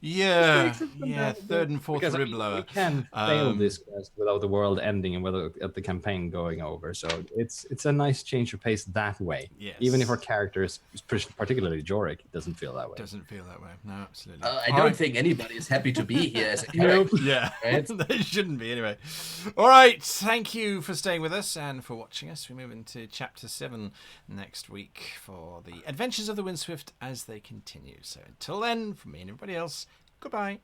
yeah, third and fourth Because rib we blower. can fail this quest without the world ending and without the campaign going over. So it's a nice change of pace that way. Yes. Even if our character is particularly Jorik, it doesn't feel that way. Doesn't feel that way. No, absolutely. I don't think anybody is happy to be here as a Nope. character. Yeah, Right? they shouldn't be anyway. All right, thank you for staying with us and for watching us. We move into Chapter 7 next week for the adventures of the Windswift as they continue. So until then, from me and everybody else, goodbye.